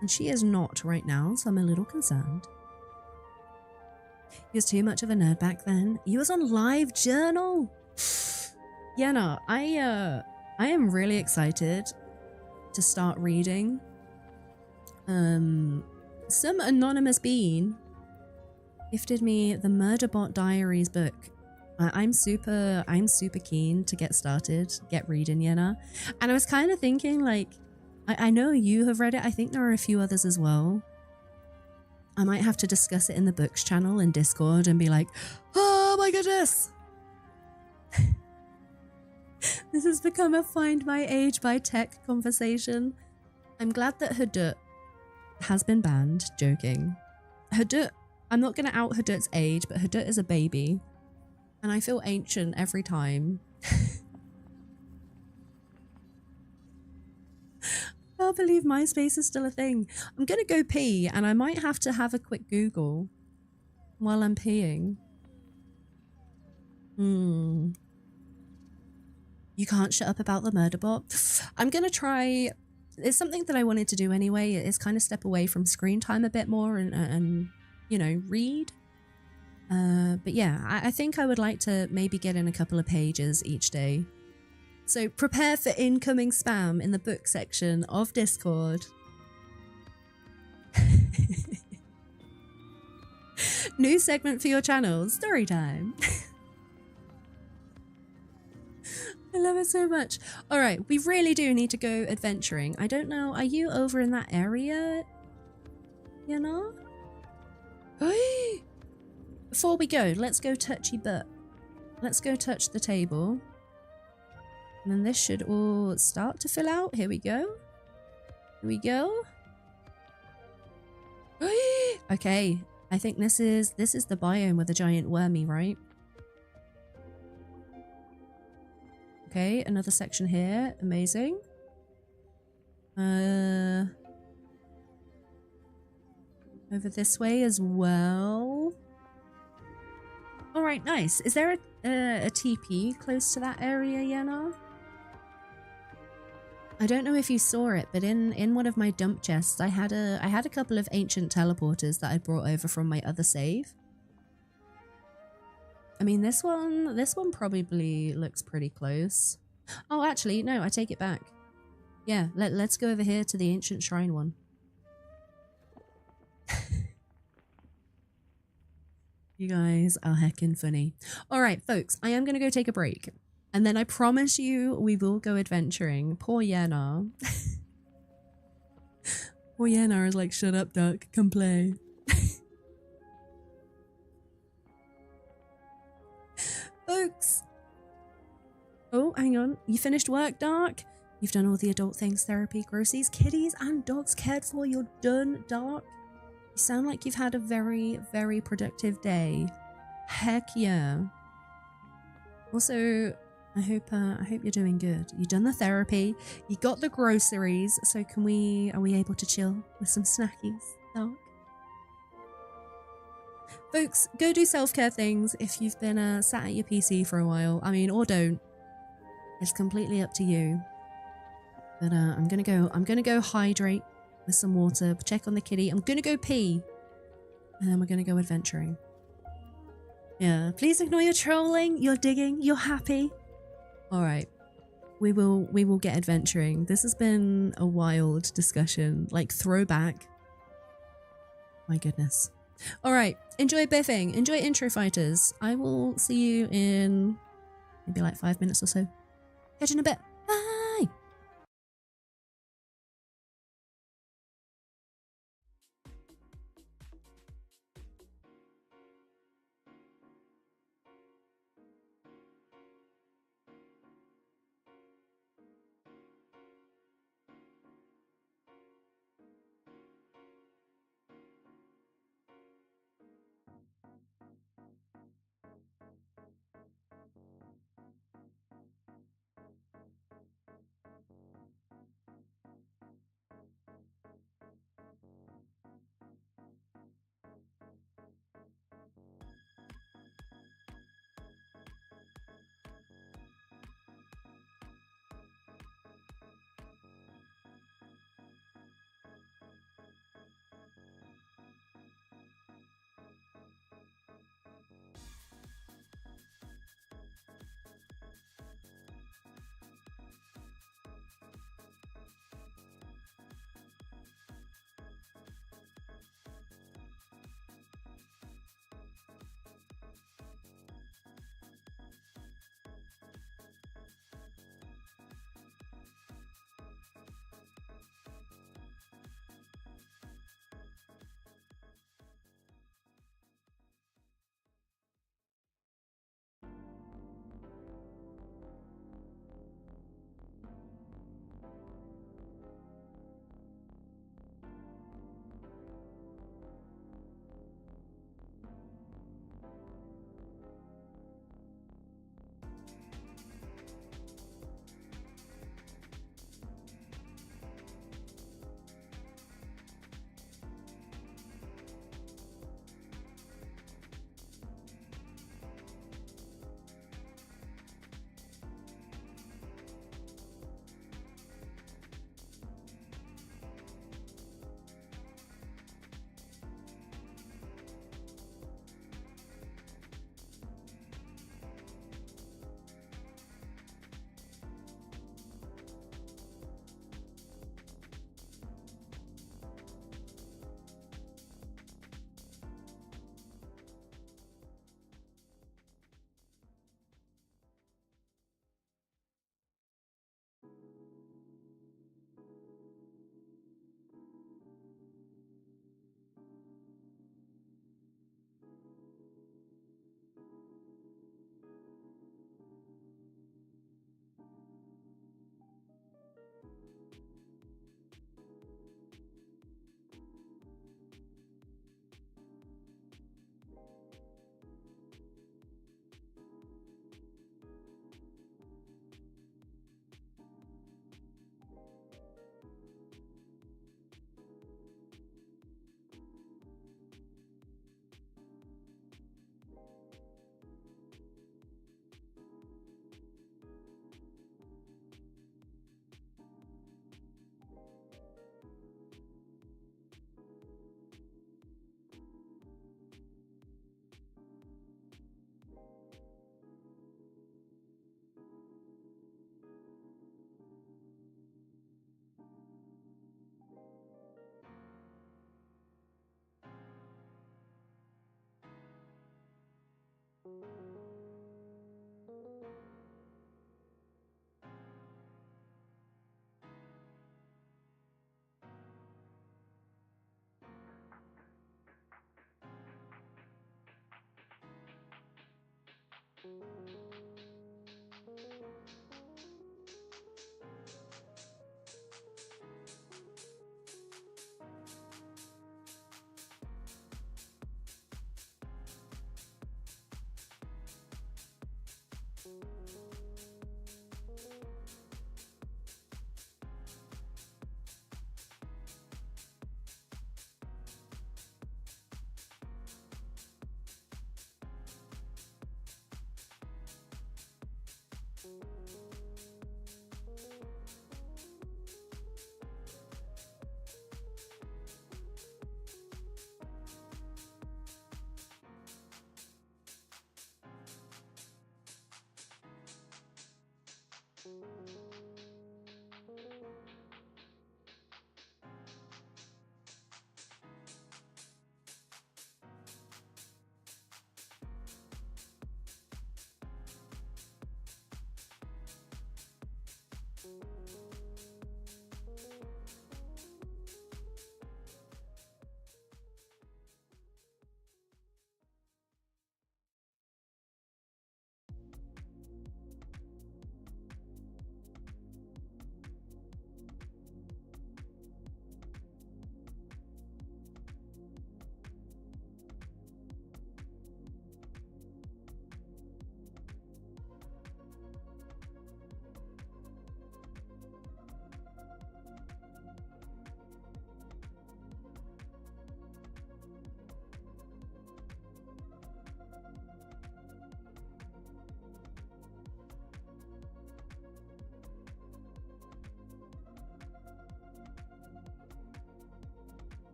And she is not right now, so I'm a little concerned. He was too much of a nerd back then. He was on Live Journal. Yeah, no, I am really excited to start reading. Some anonymous bean gifted me the Murderbot Diaries book. I'm super keen to get started, get reading, Yenna. And I was kind of thinking, like, I know you have read it. I think there are a few others as well. I might have to discuss it in the books channel in Discord and be like, oh my goodness. This has become a Find My Age by Tech conversation. I'm glad that Hadut has been banned. Joking. Hadut, I'm not going to out Hadut's age, but Hadut is a baby. And I feel ancient every time. I can't believe MySpace is still a thing. I'm going to go pee and I might have to have a quick Google while I'm peeing. You can't shut up about the Murderbot. I'm going to try. It's something that I wanted to do anyway. It's kind of step away from screen time a bit more and you know, read. But yeah, I think I would like to maybe get in a couple of pages each day. So prepare for incoming spam in the book section of Discord. New segment for your channel, story time. I love it so much. All right, we really do need to go adventuring. I don't know, are you over in that area? You know? Before we go, let's go touchy butt. Let's go touch the table. And then this should all start to fill out. Here we go. Here we go. Okay, I think this is the biome with the giant wormy, right? Okay, another section here. Amazing. Over this way as well. All right, nice. Is there a TP close to that area, Yenna? I don't know if you saw it, but in one of my dump chests, I had a couple of ancient teleporters that I brought over from my other save. I mean, this one probably looks pretty close. Oh, actually, no, I take it back. Yeah, let's go over here to the ancient shrine one. You guys are heckin' funny. All right, folks, I am going to go take a break. And then I promise you we will go adventuring. Poor Yenna. Poor Yenna is like, shut up, duck. Come play. Folks. Oh, hang on. You finished work, Dark? You've done all the adult things, therapy, groceries, kitties, and dogs cared for. You're done, Dark. You sound like you've had a very, very productive day. Heck yeah. Also, I hope you're doing good. You've done the therapy, you got the groceries, so are we able to chill with some snackies, Dark? Folks, go do self-care things if you've been sat at your PC for a while. I mean, or don't. It's completely up to you. But I'm gonna go hydrate with some water, check on the kitty. I'm gonna go pee. And then we're gonna go adventuring. Yeah, please ignore your trolling, your digging, you're happy. Alright. We will get adventuring. This has been a wild discussion. Like throwback. My goodness. Alright, enjoy biffing, enjoy intro fighters. I will see you in maybe like 5 minutes or so. Catch you in a bit. Bye!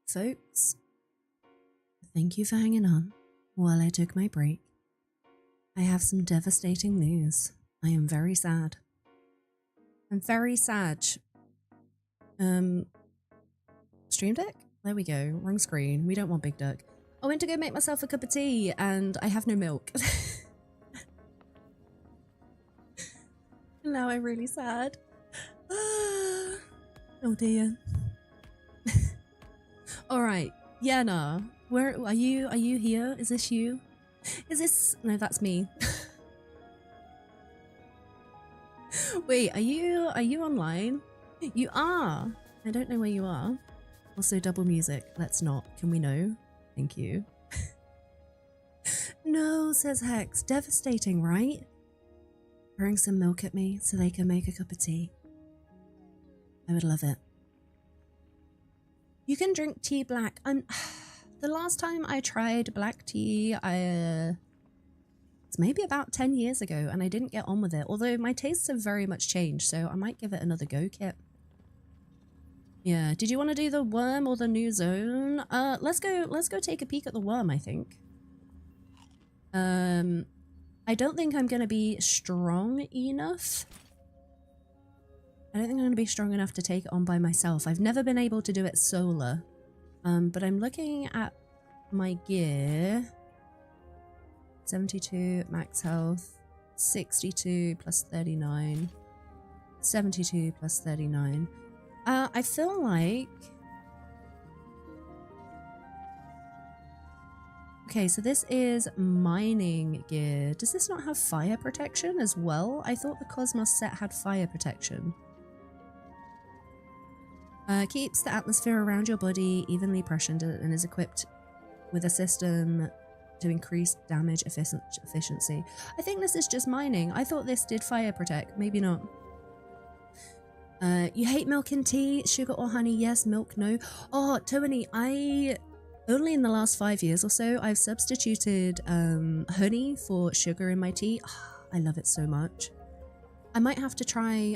Folks, thank you for hanging on while I took my break. I have some devastating news. I am very sad. I'm very sad. Stream Deck? There we go. Wrong screen. We don't want Big Duck. I went to go make myself a cup of tea and I have no milk. Now I'm really sad. Oh dear. Alright, Yenna, where are you? Are you here? Is this you? Is this... No, that's me. Wait, are you online? You are! I don't know where you are. Also, double music. Let's not. Can we know? Thank you. No, says Hex. Devastating, right? Pouring some milk at me so they can make a cup of tea. I would love it. You can drink tea black. The last time I tried black tea, it's maybe about 10 years ago, and I didn't get on with it. Although my tastes have very much changed, so I might give it another go, Kit. Yeah. Did you want to do the worm or the new zone? Let's go take a peek at the worm, I think. I don't think I'm gonna be strong enough. I don't think I'm going to be strong enough to take it on by myself. I've never been able to do it solo. But I'm looking at my gear. 72 max health. 62 plus 39. 72 plus 39. I feel like... Okay, so this is mining gear. Does this not have fire protection as well? I thought the Cosmos set had fire protection. Keeps the atmosphere around your body evenly pressured and is equipped with a system to increase damage efficiency. I think this is just mining. I thought this did fire protect. Maybe not. You hate milk and tea? Sugar or honey? Yes. Milk? No. Oh, Tony, only in the last 5 years or so, I've substituted honey for sugar in my tea. Oh, I love it so much. I might have to try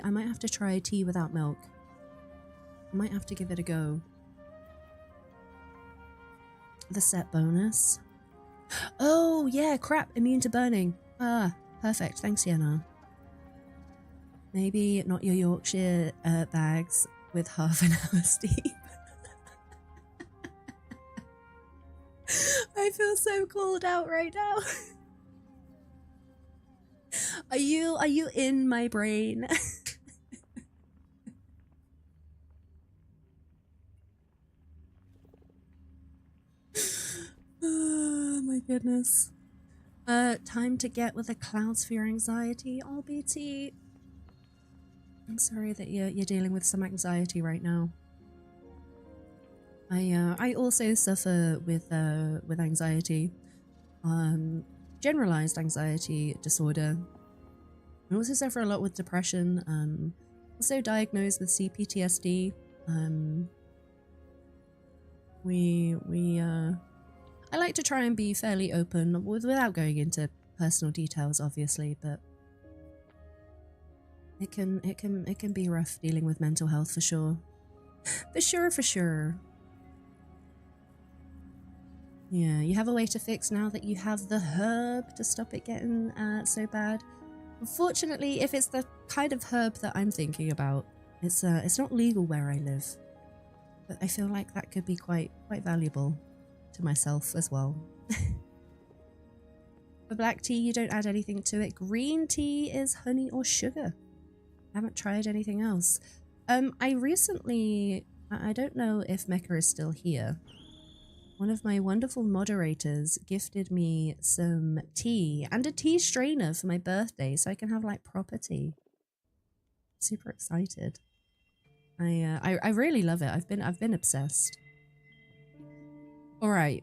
tea without milk. I might have to give it a go. The set bonus. Oh, yeah, crap. Immune to burning. Ah, perfect. Thanks, Yenna. Maybe not your Yorkshire bags with half an hour steep. I feel so called out right now. Are you in my brain? Oh my goodness. Time to get with the clouds for your anxiety. Oh, BT. I'm sorry that you're dealing with some anxiety right now. I also suffer with anxiety, generalized anxiety disorder. I also suffer a lot with depression. Also diagnosed with CPTSD. I like to try and be fairly open without going into personal details, obviously, but it can be rough dealing with mental health for sure. For sure. Yeah, you have a way to fix now that you have the herb to stop it getting so bad. Unfortunately, if it's the kind of herb that I'm thinking about, it's not legal where I live. But I feel like that could be quite valuable to myself as well. For black tea, you don't add anything to it. Green tea is honey or sugar. I haven't tried anything else. I recently, I don't know if Mecca is still here. One of my wonderful moderators gifted me some tea and a tea strainer for my birthday, so I can have like proper tea. Super excited. I really love it. I've been obsessed. All right,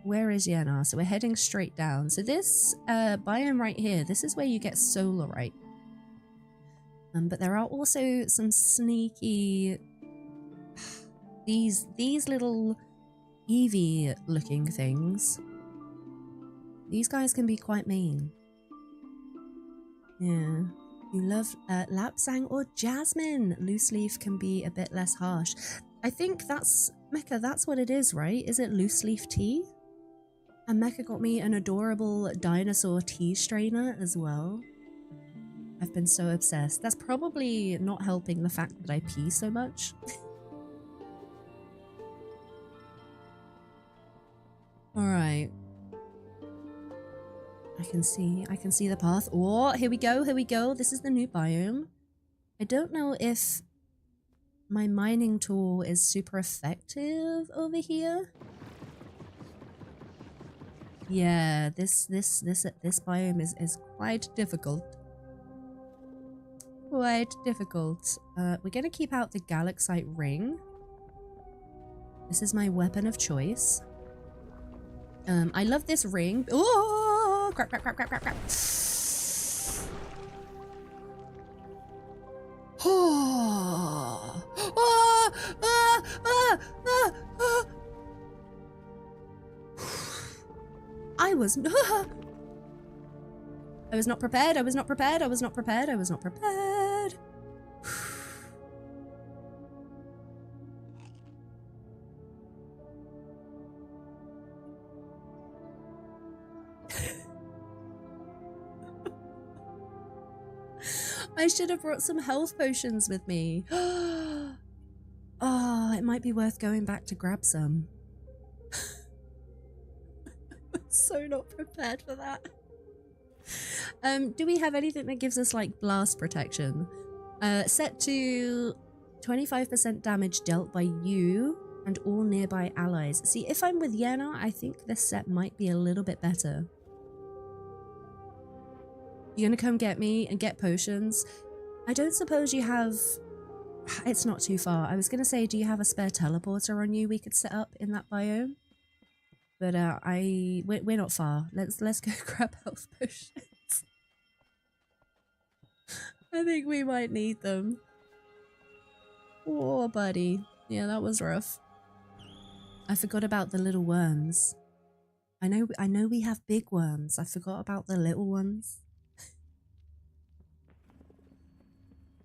where is Yenna? So we're heading straight down. So this biome right here, this is where you get solarite. But there are also some sneaky these little Eevee looking things. These guys can be quite mean. Yeah. You love Lapsang or Jasmine. Loose leaf can be a bit less harsh. I think that's Mecca, that's what it is, right? Is it loose leaf tea? And Mecca got me an adorable dinosaur tea strainer as well. I've been so obsessed. That's probably not helping the fact that I pee so much. All right. I can see the path. Oh, here we go. This is the new biome. I don't know if my mining tool is super effective over here. Yeah, this biome is quite difficult. Quite difficult. We're gonna keep out the galaxite ring. This is my weapon of choice. I love this ring. Oh, crap. I was not prepared. I should have brought some health potions with me. Oh, it might be worth going back to grab some. So not prepared for that. Do we have anything that gives us like blast protection? Set to 25% damage dealt by you and all nearby allies. See, if I'm with Yenna, I think this set might be a little bit better. You're gonna come get me and get potions? I don't suppose you have... It's not too far. I was gonna say, do you have a spare teleporter on you we could set up in that biome? But we're not far. Let's go grab health potions. I think we might need them. Oh, buddy. Yeah, that was rough. I forgot about the little worms. I know we have big worms. I forgot about the little ones.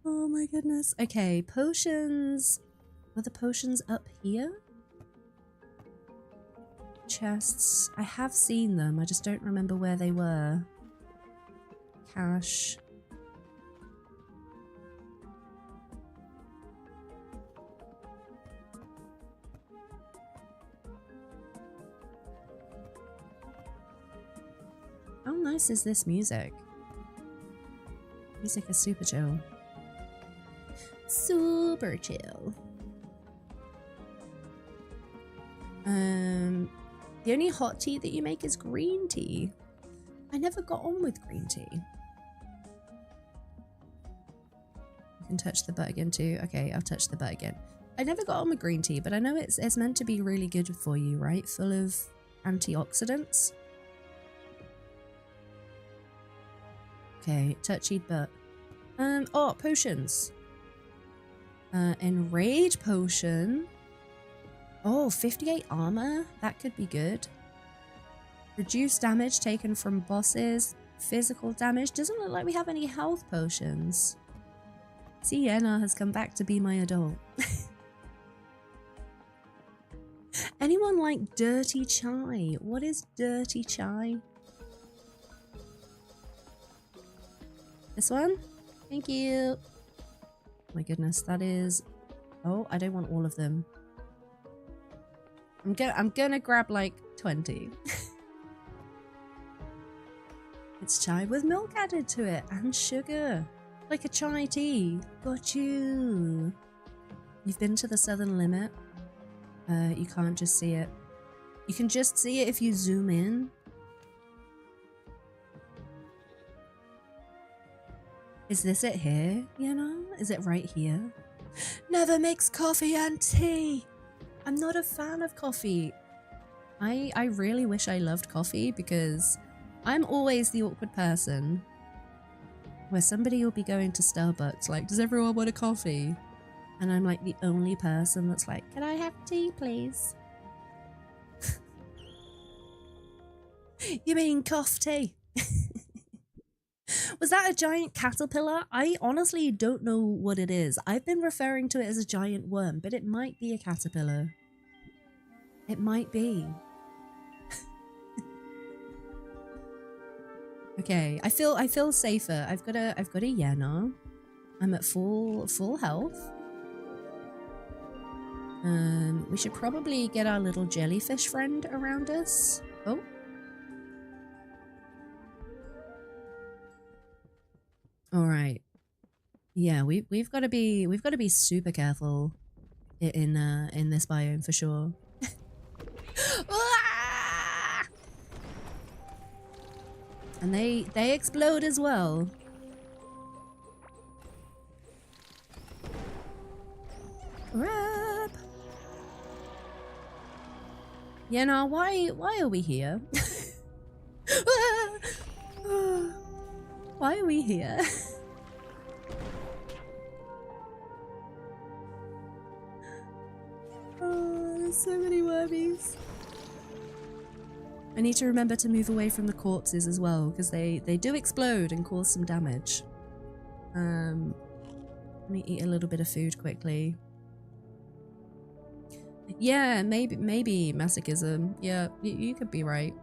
Oh my goodness. Okay, potions. Are the potions up here? Chests. I have seen them. I just don't remember where they were. Cash. How nice is this music? Music is super chill. Super chill. The only hot tea that you make is green tea. I never got on with green tea. You can touch the butt again too. Okay, I'll touch the butt again. I never got on with green tea, but I know it's meant to be really good for you, right? Full of antioxidants. Okay, touchy butt. Oh, potions. Enrage potion. Oh, 58 armor? That could be good. Reduce damage taken from bosses. Physical damage. Doesn't look like we have any health potions. Sienna has come back to be my adult. Anyone like dirty chai? What is dirty chai? This one? Thank you. Oh my goodness, that is... Oh, I don't want all of them. I'm gonna grab like 20. It's chai with milk added to it and sugar. Like a chai tea. Got you. You've been to the southern limit. You can't just see it. You can just see it if you zoom in. Is this it here, you know? Is it right here? Never mix coffee and tea! I'm not a fan of coffee. I really wish I loved coffee because I'm always the awkward person where somebody will be going to Starbucks like, does everyone want a coffee? And I'm like the only person that's like, can I have tea, please? You mean coffee? Was that a giant caterpillar? I honestly don't know what it is. I've been referring to it as a giant worm, but it might be a caterpillar. It might be. Okay, I feel safer. I've got a Yenna. I'm at full health. We should probably get our little jellyfish friend around us. Oh. All right. Yeah, we've got to be super careful in this biome for sure. And they explode as well. Crap. Yeah, no, why are we here? Why are we here? Oh, there's so many wormies. I need to remember to move away from the corpses as well, because they do explode and cause some damage. Let me eat a little bit of food quickly. Yeah, maybe masochism. Yeah, you could be right.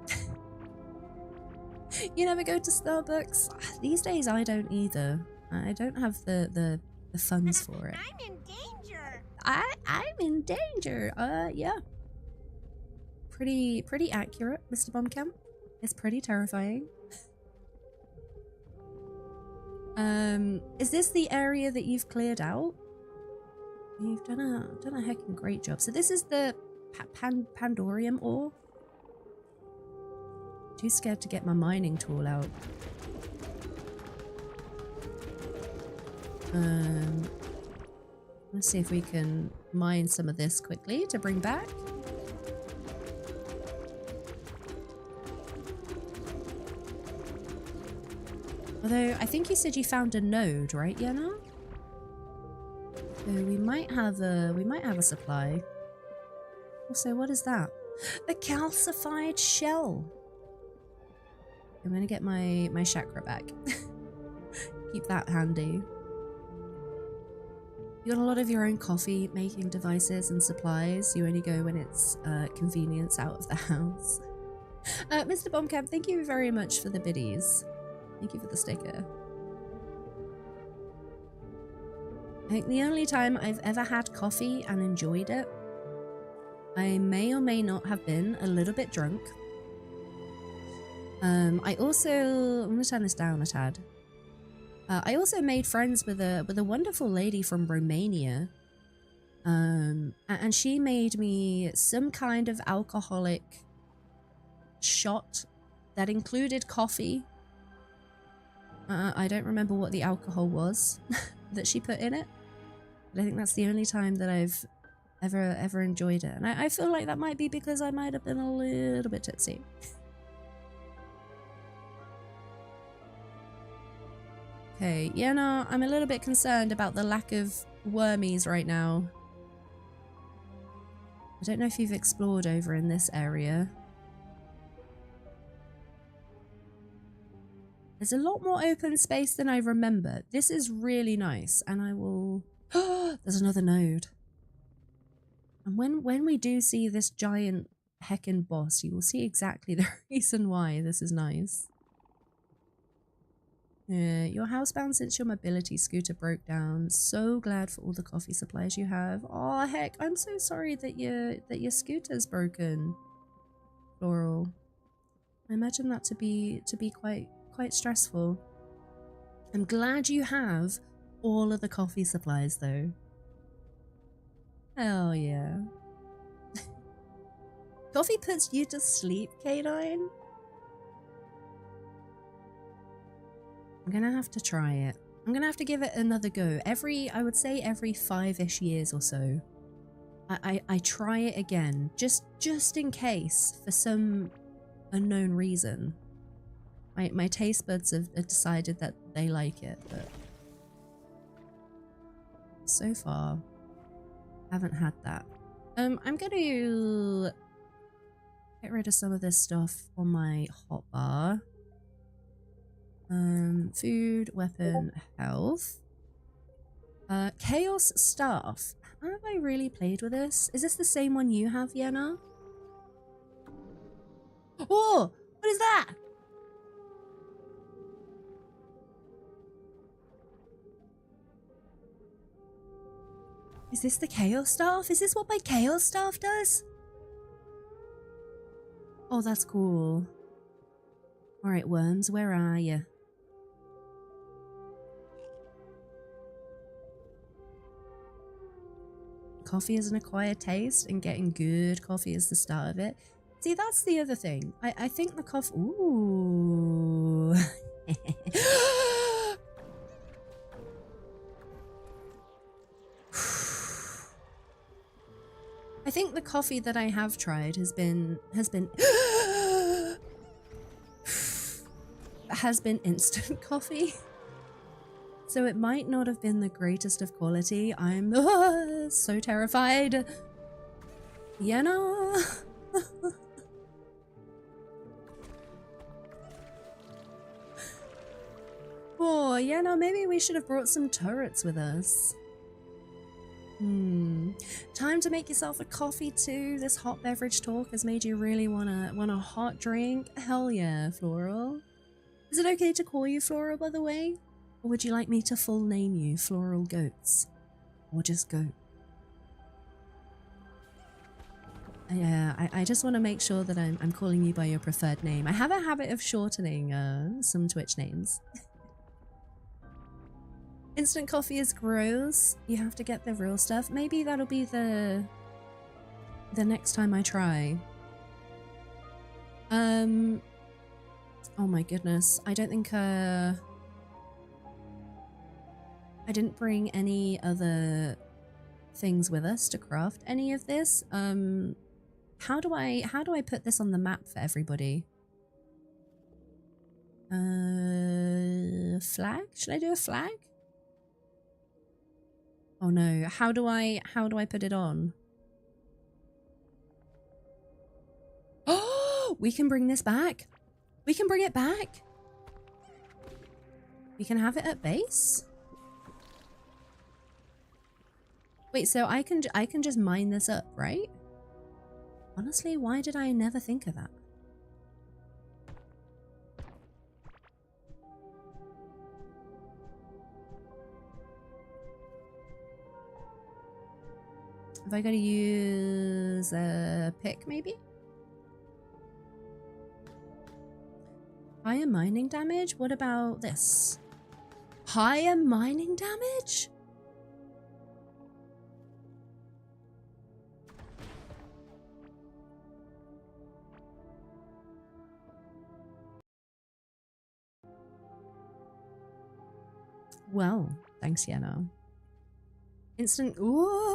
You never go to Starbucks? These days I don't either. I don't have the funds for it.
I'm in danger.
I'm in danger. Yeah. Pretty accurate, Mr. Bombcamp. It's pretty terrifying. Is this the area that you've cleared out? You've done a heckin' great job. So this is the Pandorium ore. Too scared to get my mining tool out. Let's see if we can mine some of this quickly to bring back. Although I think you said you found a node, right, Yenna? So we might have a supply. Also, what is that? The calcified shell. I'm gonna get my chakra back. Keep that handy. You got a lot of your own coffee making devices and supplies. You only go when it's convenience out of the house. Mr. Bombcab, thank you very much for the biddies. Thank you for the sticker. I think the only time I've ever had coffee and enjoyed it, I may or may not have been a little bit drunk. I'm gonna turn this down a tad. I also made friends with a wonderful lady from Romania. And she made me some kind of alcoholic shot that included coffee. I don't remember what the alcohol was that she put in it. But I think that's the only time that I've ever enjoyed it. And I feel like that might be because I might have been a little bit tipsy. Okay, yeah, no, I'm a little bit concerned about the lack of wormies right now. I don't know if you've explored over in this area. There's a lot more open space than I remember. This is really nice, and I will... There's another node. And when we do see this giant heckin' boss, you will see exactly the reason why this is nice. Yeah, you're housebound since your mobility scooter broke down. So glad for all the coffee supplies you have. Oh heck, I'm so sorry that your scooter's broken, Floral. I imagine that to be quite stressful. I'm glad you have all of the coffee supplies though. Hell yeah. Coffee puts you to sleep, K9? I'm gonna have to try it. I'm gonna have to give it another go. I would say every 5-ish years or so. I try it again, just in case, for some unknown reason. My taste buds have decided that they like it, but so far, haven't had that. I'm gonna get rid of some of this stuff on my hotbar. Food, weapon, health. Chaos staff. Have I really played with this? Is this the same one you have, Yenna? Oh! What is that? Is this the Chaos Staff? Is this what my Chaos Staff does? Oh, that's cool. Alright, worms, where are you? Coffee is an acquired taste, and getting good coffee is the start of it. See, that's the other thing. I think the coffee... Ooh. I think the coffee that I have tried has been instant coffee. So it might not have been the greatest of quality. I'm so terrified. Yenna. Oh, Yenna, maybe we should have brought some turrets with us. Time to make yourself a coffee too. This hot beverage talk has made you really want a hot drink. Hell yeah, Floral. Is it okay to call you Floral, by the way? Or would you like me to full name you Floral Goats? Or just Goat? Yeah, I just want to make sure that I'm calling you by your preferred name. I have a habit of shortening some Twitch names. Instant coffee is gross. You have to get the real stuff. Maybe that'll be the next time I try. Oh my goodness. I don't think I didn't bring any other things with us to craft any of this. How do I put this on the map for everybody? Flag? Should I do a flag? Oh no, how do I put it on? Oh, we can bring this back. We can bring it back. We can have it at base. Wait, so I can just mine this up, right? Honestly, why did I never think of that? Have I got to use a pick, maybe? Higher mining damage? What about this? Higher mining damage? Well, thanks, Yenna. Instant. Ooh.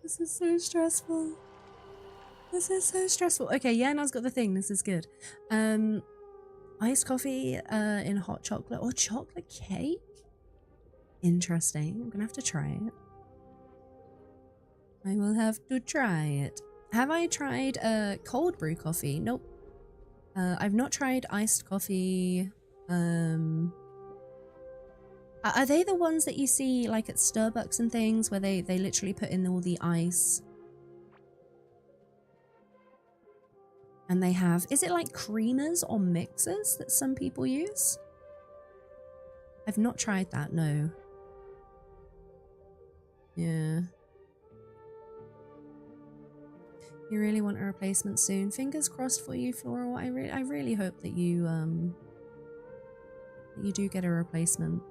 This is so stressful. This is so stressful. Okay, Yenna's got the thing. This is good. Iced coffee in hot chocolate or chocolate cake? Interesting. I'm gonna have to try it. I will have to try it. Have I tried cold brew coffee? Nope. I've not tried iced coffee. Are they the ones that you see like at Starbucks and things where they literally put in all the ice? And they have, is it like creamers or mixers that some people use? I've not tried that, no. Yeah. You really want a replacement soon. Fingers crossed for you, Floral. I really hope that you do get a replacement.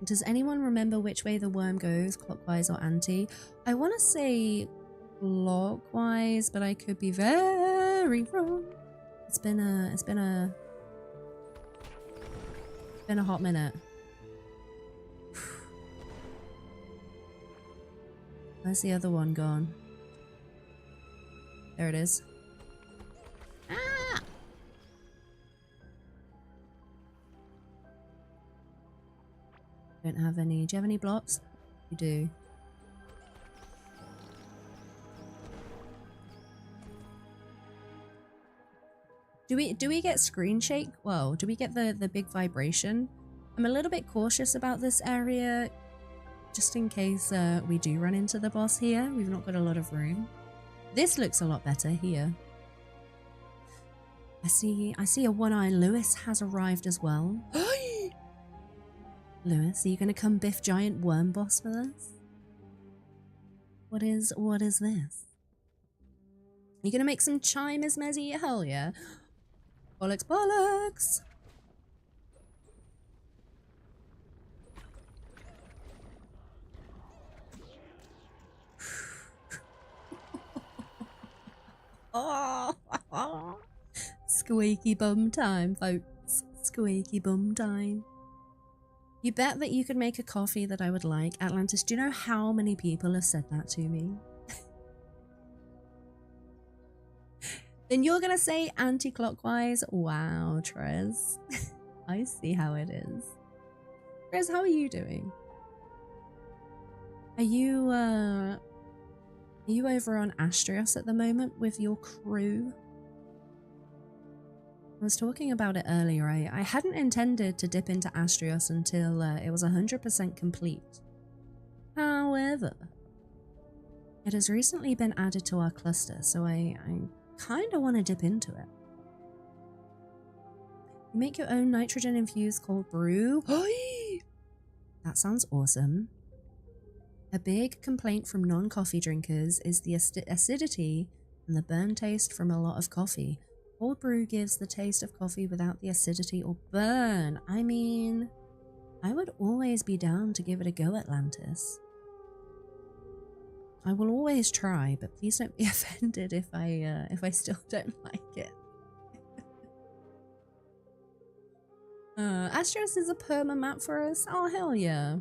Does anyone remember which way the worm goes, clockwise or anti? I want to say clockwise, but I could be very wrong. It's been a hot minute. Where's the other one gone? There it is. Ah! Don't have any. Do you have any blocks? You do. Do we get screen shake? Well, do we get the big vibration? I'm a little bit cautious about this area, just in case we do run into the boss here. We've not got a lot of room. This looks a lot better here. I see a one-eyed Lewis has arrived as well. Lewis, are you going to come biff giant worm boss with us? What is this? You going to make some chimers, Mezzy? Hell yeah. Bollocks, bollocks. Oh. Squeaky bum time, folks. Squeaky bum time. You bet that you could make a coffee that I would like. Atlantis, do you know how many people have said that to me? Then you're gonna say anti-clockwise? Wow, Trez. I see how it is. Trez, how are you doing? Are you over on Astrios at the moment with your crew? I was talking about it earlier. I hadn't intended to dip into Astrios until it was 100% complete. However, it has recently been added to our cluster, so I kind of want to dip into it. You make your own nitrogen-infused cold brew. That sounds awesome. A big complaint from non-coffee drinkers is the acidity and the burn taste from a lot of coffee. Cold brew gives the taste of coffee without the acidity or burn. I mean, I would always be down to give it a go, Atlantis. I will always try, but please don't be offended if I still don't like it. Astros is a perma map for us. Oh hell yeah!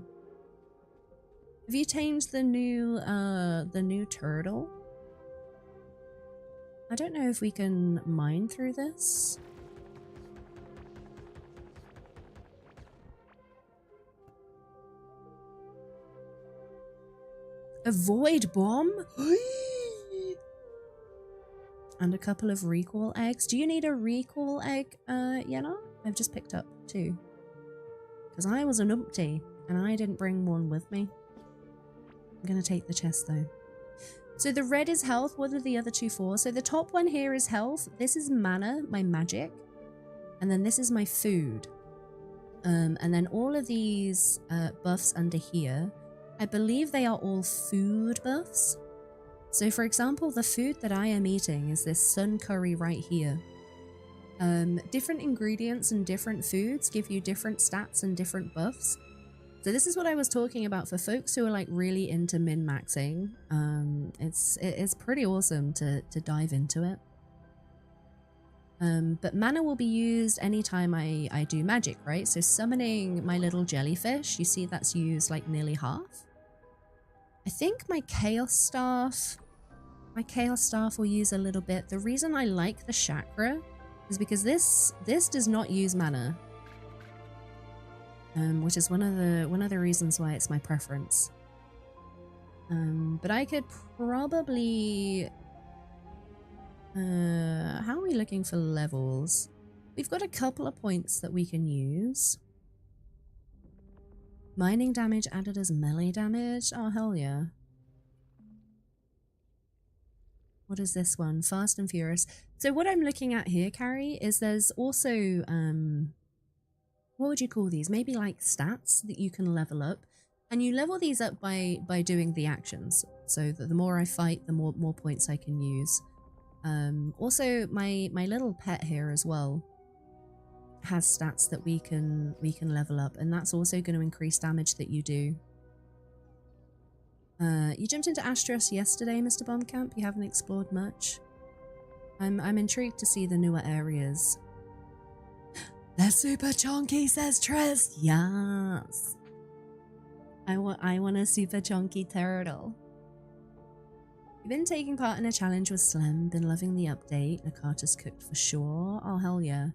Have you tamed the new turtle? I don't know if we can mine through this. A void bomb? And a couple of recall eggs. Do you need a recall egg, Yenna? I've just picked up 2. Because I was a numpty, and I didn't bring one with me. I'm gonna take the chest, though. So the red is health. What are the other 2 for? So the top one here is health. This is mana, my magic. And then this is my food. And then all of these buffs under here, I believe they are all food buffs. So for example, the food that I am eating is this sun curry right here. Different ingredients and different foods give you different stats and different buffs. So this is what I was talking about for folks who are like really into min-maxing. It's pretty awesome to dive into it. But mana will be used anytime I do magic, right? So summoning my little jellyfish, you see that's used like nearly half. I think my chaos staff will use a little bit. The reason I like the chakra is because this does not use mana. Which is one of the reasons why it's my preference. But I could probably how are we looking for levels? We've got a couple of points that we can use. Mining damage added as melee damage? Oh hell yeah. What is this one? Fast and Furious. So what I'm looking at here, Carrie, is there's also what would you call these? Maybe like stats that you can level up. And you level these up by doing the actions. So that the more I fight, the more points I can use. Also my little pet here as well has stats that we can level up, and that's also going to increase damage that you do. You jumped into Astros yesterday, Mr. Bombcamp. You haven't explored much. I'm intrigued to see the newer areas. They're super chunky, says Trist. Yes. I want a super chunky turtle. You've been taking part in a challenge with Slim. Been loving the update. Nakata's cooked for sure. Oh hell yeah.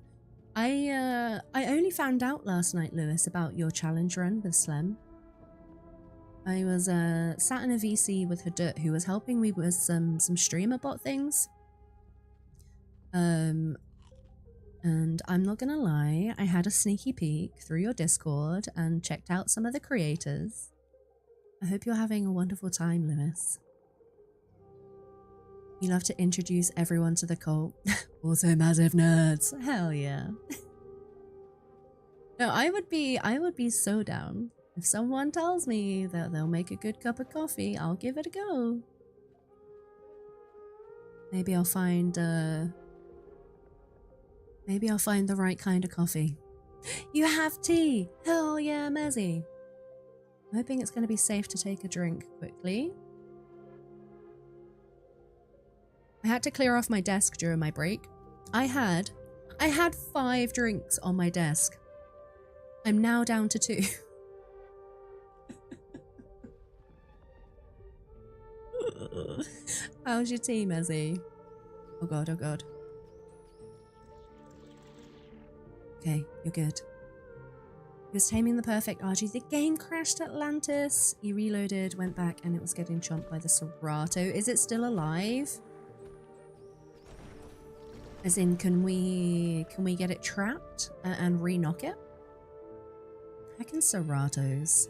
I only found out last night, Lewis, about your challenge run with Slim. I was sat in a VC with Hadut, who was helping me with some streamer bot things. And I'm not gonna lie, I had a sneaky peek through your Discord and checked out some of the creators. I hope you're having a wonderful time, Lewis. You love to introduce everyone to the cult. Also massive nerds. Hell yeah. No, I would be so down. If someone tells me that they'll make a good cup of coffee, I'll give it a go. Maybe I'll find the right kind of coffee. You have tea! Hell yeah, Mezzy. I'm hoping it's going to be safe to take a drink quickly. I had to clear off my desk during my break. I had 5 drinks on my desk. I'm now down to 2. How's your tea, Mezzy? Oh god, oh god. Okay, you're good. He was taming the perfect RG. The game crashed Atlantis. You reloaded, went back, and it was getting chomped by the Serato. Is it still alive? As in, can we get it trapped and re-knock it? Heckin' Seratos.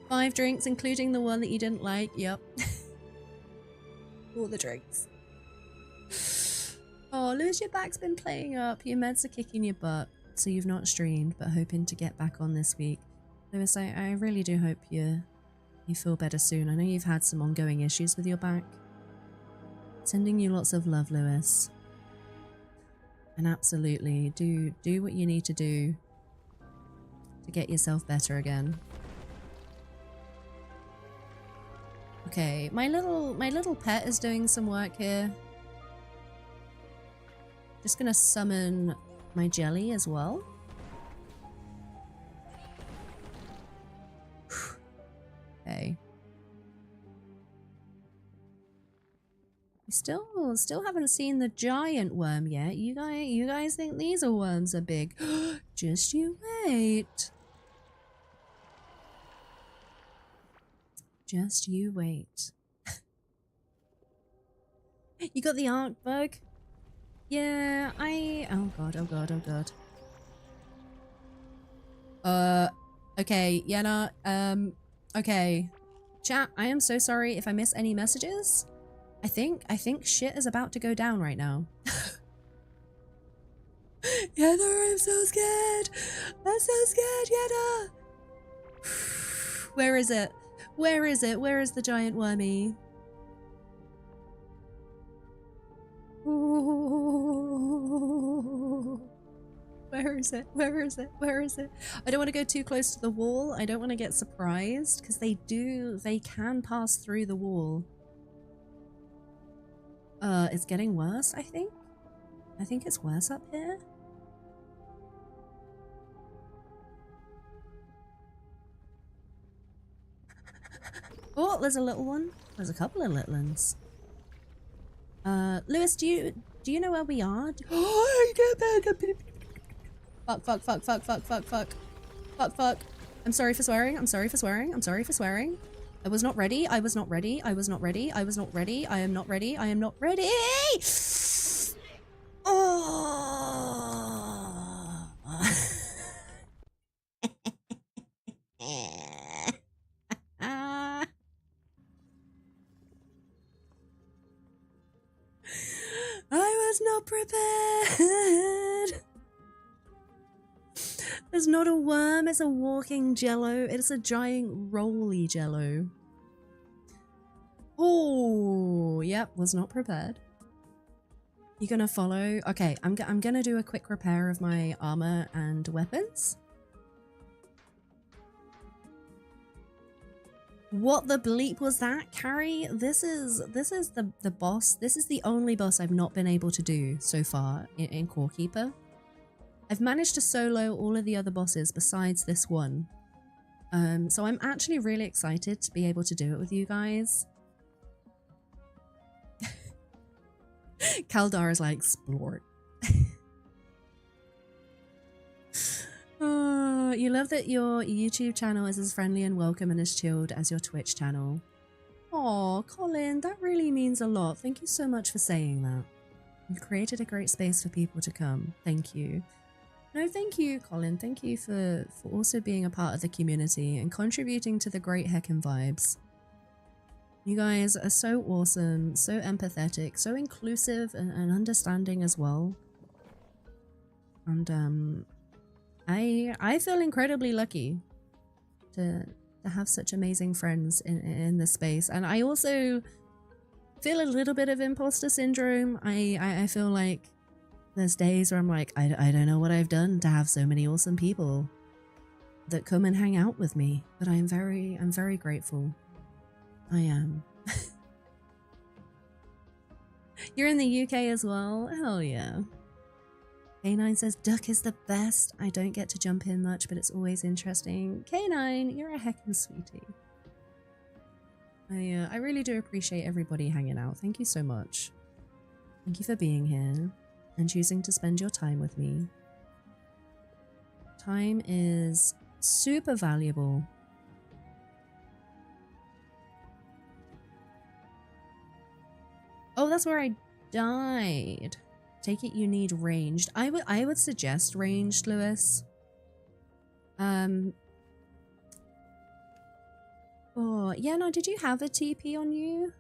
5 drinks, including the one that you didn't like. Yep. All the drinks. Oh, Lewis, your back's been playing up. Your meds are kicking your butt. So you've not streamed, but hoping to get back on this week. Lewis, I really do hope you're you feel better soon. I know you've had some ongoing issues with your back. Sending you lots of love, Lewis. And absolutely, do what you need to do to get yourself better again. Okay, my little pet is doing some work here. Just gonna summon my jelly as well. Okay. We still haven't seen the giant worm yet. You guys think these worms are big? Just you wait. Just you wait. You got the arc bug? Yeah, oh god, oh god, oh god. Okay, Yenna, okay. Chat, I am so sorry if I miss any messages. I think shit is about to go down right now. Yenna, I'm so scared. I'm so scared, Yenna. Where is it? Where is it? Where is the giant wormy? Ooh. Where is it? Where is it? Where is it? I don't want to go too close to the wall. I don't want to get surprised because they can pass through the wall. It's getting worse, I think. I think it's worse up here. Oh, there's a little one. There's a couple of little ones. Lewis, do you know where we are? Oh, fuck. Fuck. I'm sorry for swearing. I'm sorry for swearing. I'm sorry for swearing. I was not ready. I was not ready. I was not ready. I was not ready. I am not ready. I am not ready. Oh. I was not prepared. There's not a worm, it's a walking jello. It's a giant rolly jello. Oh, yep, was not prepared. You gonna follow? Okay, I'm gonna do a quick repair of my armor and weapons. What the bleep was that, Carrie? This is the boss. This is the only boss I've not been able to do so far in Core Keeper. I've managed to solo all of the other bosses besides this one. So I'm actually really excited to be able to do it with you guys. Kaldar is like, explore it. Oh, you love that your YouTube channel is as friendly and welcome and as chilled as your Twitch channel. Oh, Colin, that really means a lot. Thank you so much for saying that. You've created a great space for people to come. Thank you. No, thank you, Colin. Thank you for also being a part of the community and contributing to the great Heckin' vibes. You guys are so awesome, so empathetic, so inclusive and understanding as well. And I feel incredibly lucky to have such amazing friends in this space. And I also feel a little bit of imposter syndrome. I feel like there's days where I'm like, I don't know what I've done to have so many awesome people that come and hang out with me. But I'm very grateful. I am. You're in the UK as well? Hell yeah. K9 says, Duck is the best. I don't get to jump in much, but it's always interesting. K9, you're a heckin' sweetie. I really do appreciate everybody hanging out. Thank you so much. Thank you for being here and choosing to spend your time with me. Time is super valuable. Oh, that's where I died. Take it you need ranged. I would suggest ranged, Lewis. Oh, yeah, no, did you have a TP on you?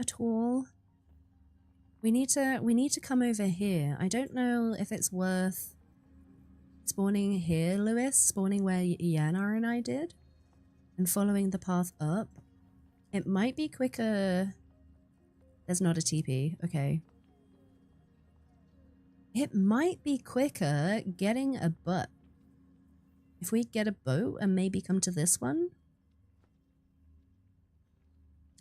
At all? We need to come over here. I don't know if it's worth spawning here, Lewis, spawning where Yana and I did, and following the path up. It might be quicker. There's not a TP. Okay. It might be quicker getting a butt. If we get a boat and maybe come to this one.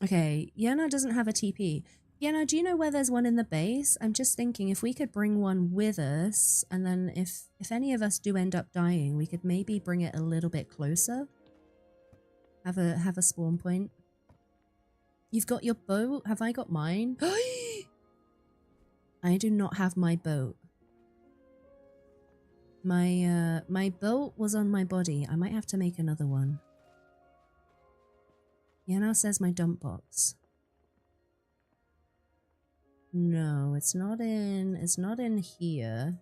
Okay, Yana doesn't have a TP. Yana, do you know where there's one in the base? I'm just thinking if we could bring one with us, and then if any of us do end up dying, we could maybe bring it a little bit closer. Have a spawn point. You've got your boat? Have I got mine? I do not have my boat. My boat was on my body. I might have to make another one. Yana says my dump box. No, it's not in here.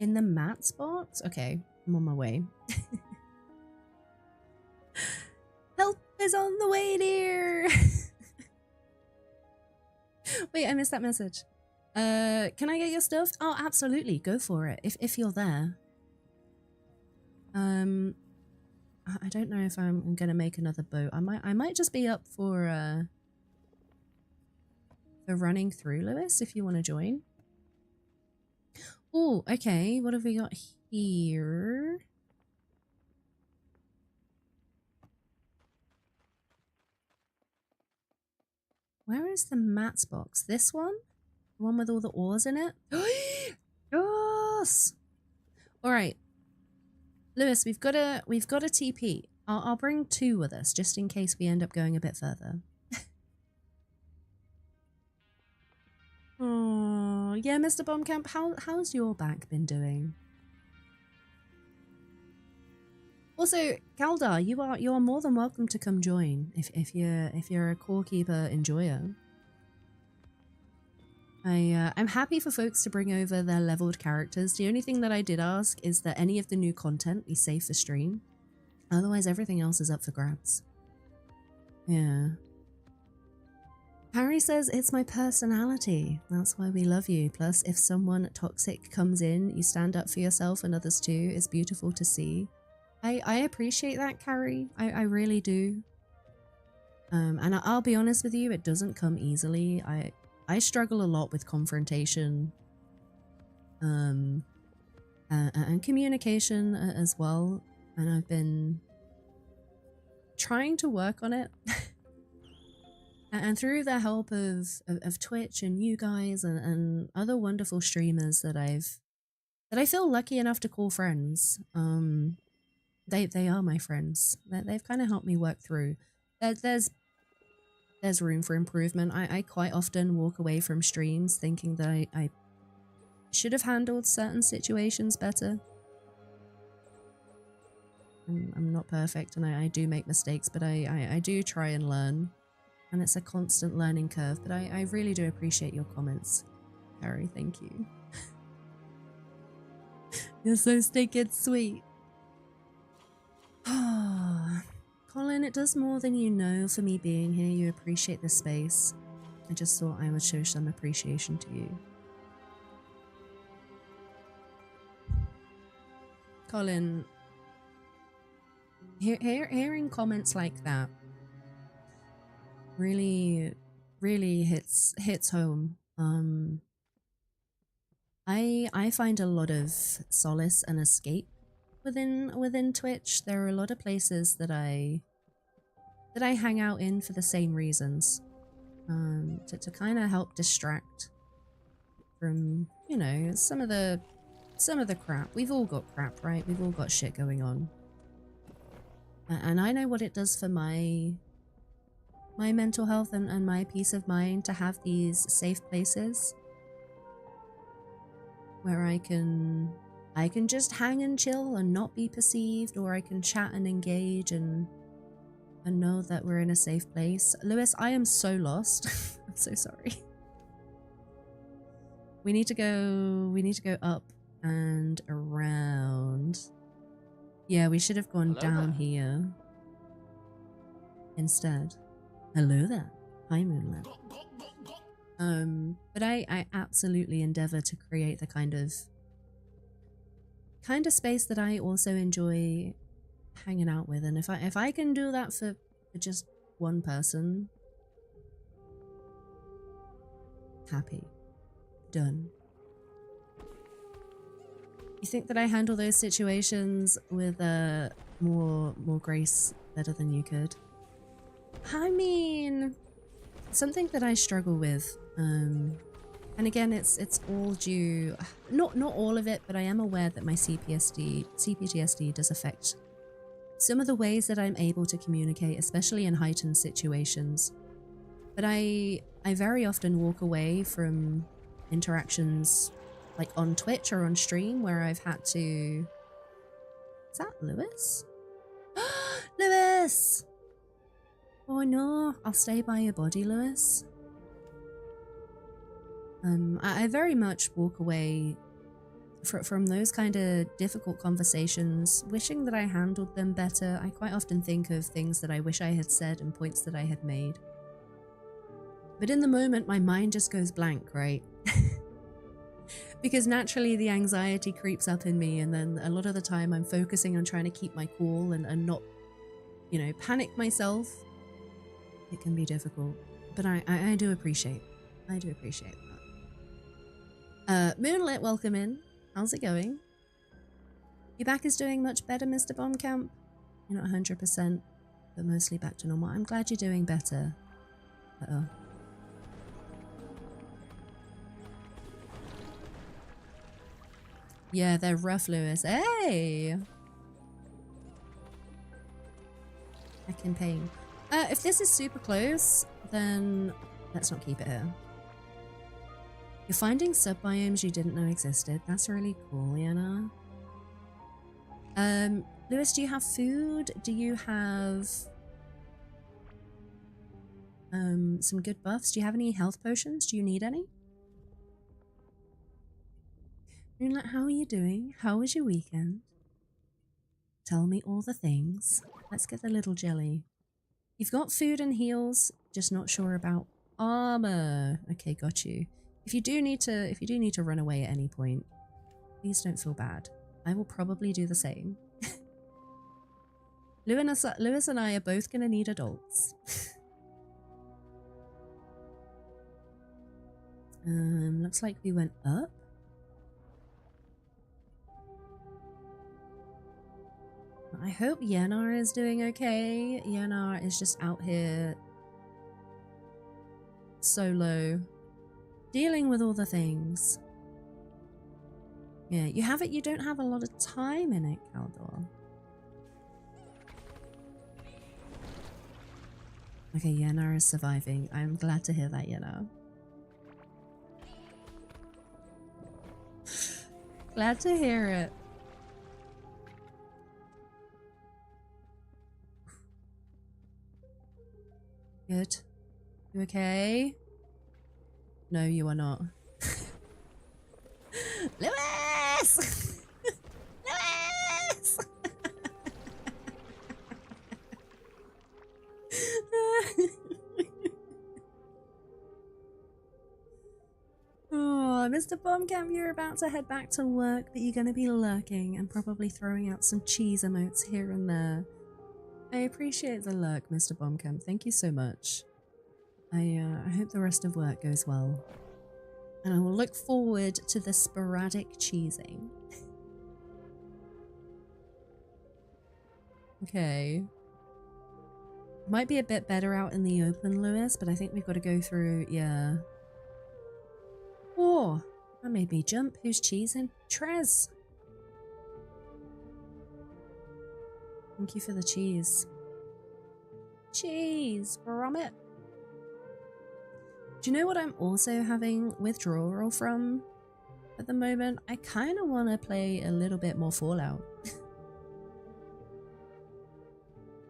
In the mats box? Okay, I'm on my way. Help is on the way, dear. Wait, I missed that message. Can I get your stuff? Oh, absolutely. Go for it. If you're there. I don't know if I'm gonna make another boat. I might just be up for running through, Lewis, if you want to join. Oh, okay. What have we got here? Where is the mats box? This one? The one with all the ores in it? Yes! Alright. Lewis, we've got a TP. I'll bring 2 with us, just in case we end up going a bit further. Oh, yeah, Mr. Bombcamp, how's your back been doing? Also, Kaldar, you are more than welcome to come join if you're a core keeper enjoyer. I'm happy for folks to bring over their leveled characters. The only thing that I did ask is that any of the new content be safe for stream. Otherwise, everything else is up for grabs. Yeah. Harry says, it's my personality. That's why we love you. Plus, if someone toxic comes in, you stand up for yourself and others too. It's beautiful to see. I appreciate that, Carrie. I really do. And I'll be honest with you, it doesn't come easily. I struggle a lot with confrontation. And communication as well. And I've been trying to work on it. And through the help of Twitch and you guys and other wonderful streamers that I feel lucky enough to call friends. They are my friends. They've kind of helped me work through. There's room for improvement. I quite often walk away from streams thinking that I should have handled certain situations better. I'm not perfect and I do make mistakes, but I do try and learn. And it's a constant learning curve, but I really do appreciate your comments, Harry. Thank you. You're so stinking sweet. Colin, it does more than you know for me being here. You appreciate the space. I just thought I would show some appreciation to you. Colin, hearing comments like that really hits home. I find a lot of solace and escape within Twitch. There are a lot of places that I hang out in for the same reasons, to kind of help distract from, you know, some of the crap. We've all got crap, right? We've all got shit going on, and I know what it does for my mental health and my peace of mind to have these safe places where I can just hang and chill and not be perceived, or I can chat and engage and know that we're in a safe place. Lewis, I am so lost. I'm so sorry. We need to go up and around. Yeah, we should have gone down here instead. Hello there. Hi, Moonlit. But I absolutely endeavor to create the kind of space that I also enjoy hanging out with, and if I can do that for just one person, happy, done. You think that I handle those situations with more grace better than you could? I mean, something that I struggle with, and again, it's all due, not all of it, but I am aware that my CPTSD does affect some of the ways that I'm able to communicate, especially in heightened situations. But I very often walk away from interactions like on Twitch or on stream where I've had to... Is that Lewis? Lewis! Oh no, I'll stay by your body, Lewis. I very much walk away from those kind of difficult conversations, wishing that I handled them better. I quite often think of things that I wish I had said and points that I had made. But in the moment, my mind just goes blank, right? Because naturally the anxiety creeps up in me, and then a lot of the time I'm focusing on trying to keep my cool and not, you know, panic myself. It can be difficult, but I do appreciate that. Moonlit, welcome in. How's it going? Your back is doing much better, Mr. Bombcamp? You're not 100%, but mostly back to normal. I'm glad you're doing better. Uh-oh. Yeah, they're rough, Lewis. Hey! Heck in pain. If this is super close, then let's not keep it here. You're finding sub-biomes you didn't know existed. That's really cool, Yana. Lewis, do you have food? Do you have some good buffs? Do you have any health potions? Do you need any? Moonlight, how are you doing? How was your weekend? Tell me all the things. Let's get the little jelly. You've got food and heals, just not sure about armor. Okay, got you. If you do need to run away at any point, please don't feel bad. I will probably do the same. Lewis and I are both gonna need adults. Looks like we went up. I hope Yenar is doing okay. Yenar is just out here solo, dealing with all the things. Yeah, you don't have a lot of time in it, Caldor. Okay, Yenar is surviving. I'm glad to hear that, Yenar. Glad to hear it. Good. You okay? No, you are not. Lewis! Lewis! Oh, Mr. Bombcamp, you're about to head back to work, but you're going to be lurking and probably throwing out some cheese emotes here and there. I appreciate the lurk, Mr. Bombcamp. Thank you so much. I hope the rest of work goes well. And I will look forward to the sporadic cheesing. Okay. Might be a bit better out in the open, Lewis, but I think we've got to go through, yeah. Oh, that made me jump. Who's cheesing? Trez! Thank you for the cheese. Cheese from it. Do you know what I'm also having withdrawal from at the moment? I kind of want to play a little bit more Fallout. I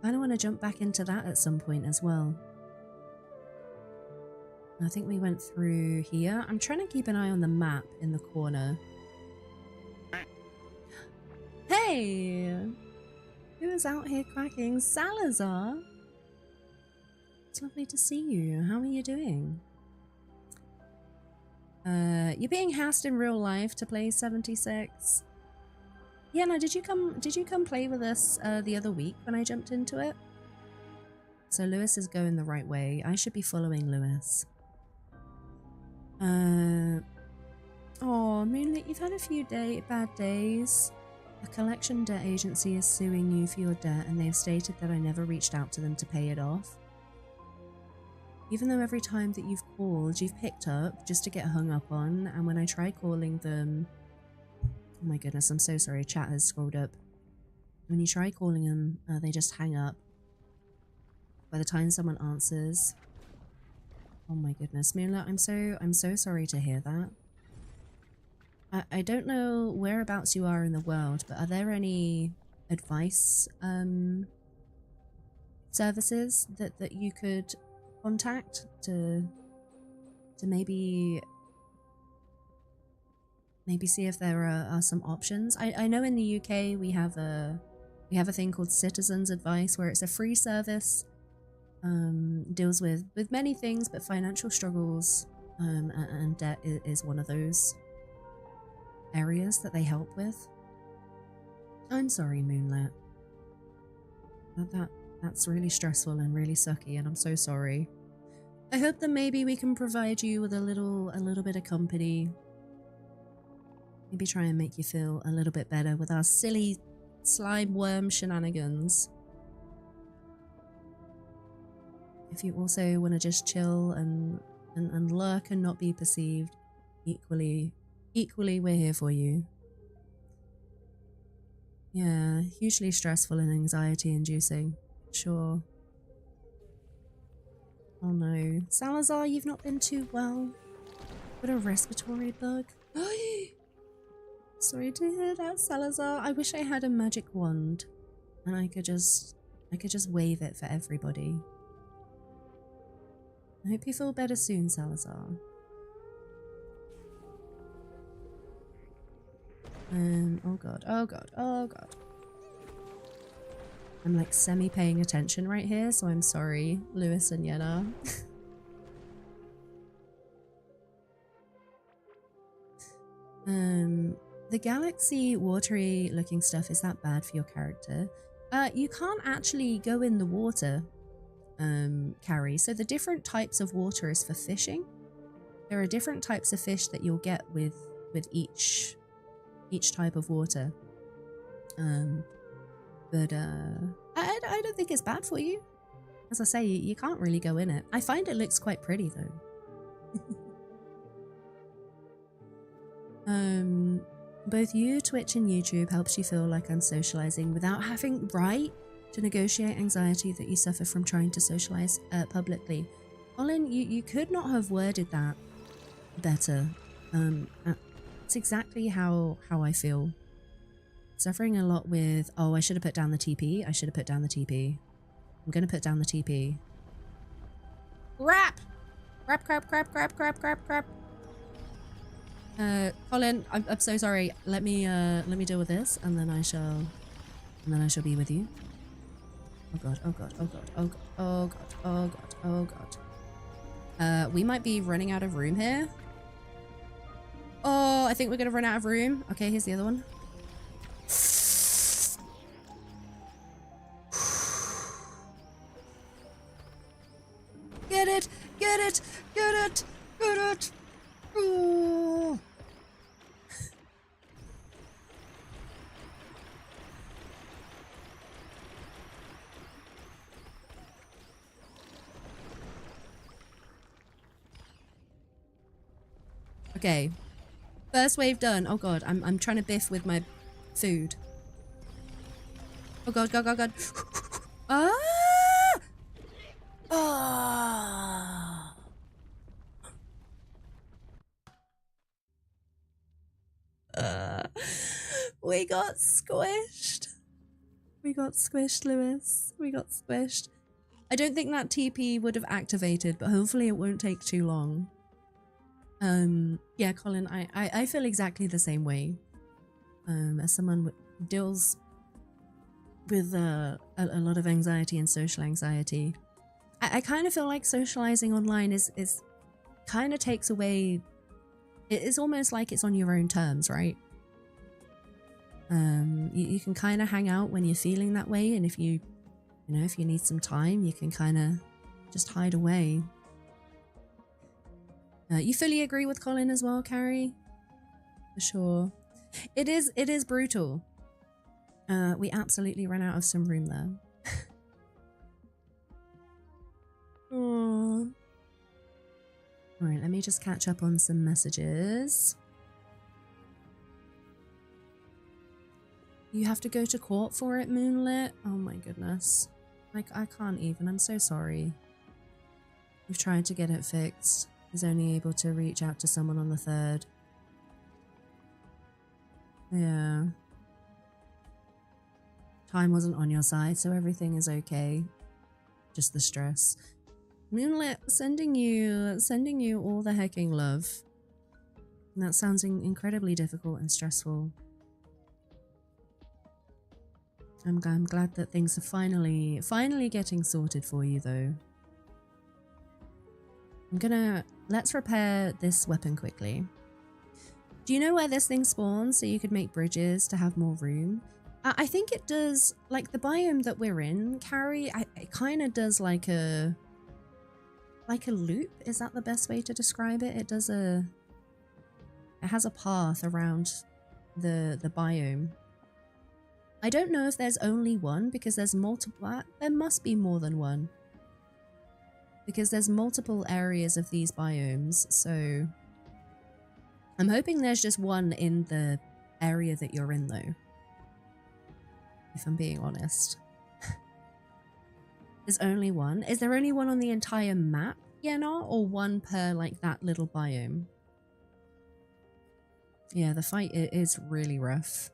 kind of want to jump back into that at some point as well. I think we went through here. I'm trying to keep an eye on the map in the corner. Hey! Who is out here quacking? Salazar? It's lovely to see you. How are you doing? You're being asked in real life to play 76. Yeah, no, did you come play with us the other week when I jumped into it? So Lewis is going the right way. I should be following Lewis. Oh, Moonlit, you've had a few bad days. A collection debt agency is suing you for your debt, and they've stated that I never reached out to them to pay it off. Even though every time that you've called, you've picked up just to get hung up on, and when I try calling them... Oh my goodness, I'm so sorry, chat has scrolled up. When you try calling them, they just hang up. By the time someone answers... Oh my goodness, Moonlit, I'm so sorry to hear that. I don't know whereabouts you are in the world, but are there any advice services that you could contact to maybe see if there are some options? I know in the UK we have a thing called Citizens Advice, where it's a free service, deals with many things, but financial struggles and debt is one of those areas that they help with. I'm sorry, Moonlit. That's really stressful and really sucky, and I'm so sorry. I hope that maybe we can provide you with a little bit of company. Maybe try and make you feel a little bit better with our silly slime worm shenanigans. If you also want to just chill and lurk and not be perceived, equally we're here for you. Yeah, hugely stressful and anxiety inducing. Sure. Oh no. Salazar, you've not been too well. Got a respiratory bug. Sorry to hear that, Salazar. I wish I had a magic wand and I could just wave it for everybody. I hope you feel better soon, Salazar. Oh god, oh god, oh god. I'm like semi-paying attention right here, so I'm sorry, Lewis and Yenna. The galaxy watery looking stuff, is that bad for your character? You can't actually go in the water, Carrie. So the different types of water is for fishing. There are different types of fish that you'll get with each type of water. But I don't think it's bad for you. As I say, you can't really go in it. I find it looks quite pretty though. Both you, Twitch and YouTube helps you feel like I'm socializing without having to negotiate anxiety that you suffer from trying to socialize publicly. Colin, you could not have worded that better. It's exactly how I feel. Suffering a lot with... Oh, I should have put down the TP. I should have put down the TP. I'm gonna put down the TP. Crap! Crap. Colin, I'm so sorry. Let me deal with this, and then I shall be with you. Oh god, oh god, oh god, oh god, oh god, oh god, oh god. We might be running out of room here. Oh, I think we're gonna run out of room. Okay, here's the other one. Get it! Get it! Get it! Get it! Ooh. Okay. First wave done. Oh god, I'm trying to biff with my food. Oh god, god, god, god. Ah! Ah! We got squished. We got squished, Lewis. We got squished. I don't think that TP would have activated, but hopefully it won't take too long. Yeah, Colin, I feel exactly the same way. As someone who deals with a lot of anxiety and social anxiety. I kind of feel like socializing online is kind of takes away, it is almost like it's on your own terms, right? You can kind of hang out when you're feeling that way, and if you know, if you need some time, you can kind of just hide away. You fully agree with Colin as well, Carrie? For sure. It is brutal. We absolutely ran out of some room there. Aww. Alright, let me just catch up on some messages. You have to go to court for it, Moonlit? Oh my goodness. Like, I can't even. I'm so sorry. We've tried to get it fixed. He's only able to reach out to someone on the 3rd. Yeah. Time wasn't on your side, so everything is okay. Just the stress. Moonlit, sending you all the hecking love. And that sounds incredibly difficult and stressful. I'm glad that things are finally getting sorted for you, though. Let's repair this weapon quickly. Do you know where this thing spawns so you could make bridges to have more room? I think it does, like the biome that we're in, Carrie, it kind of does like a loop. Is that the best way to describe it? It has a path around the biome. I don't know if there's only one, because there's multiple. There must be more than one, because there's multiple areas of these biomes. So I'm hoping there's just one in the area that you're in, though, if I'm being honest. There's only one. Is there only one on the entire map, Yenna, or one per like that little biome? Yeah, the fight is really rough.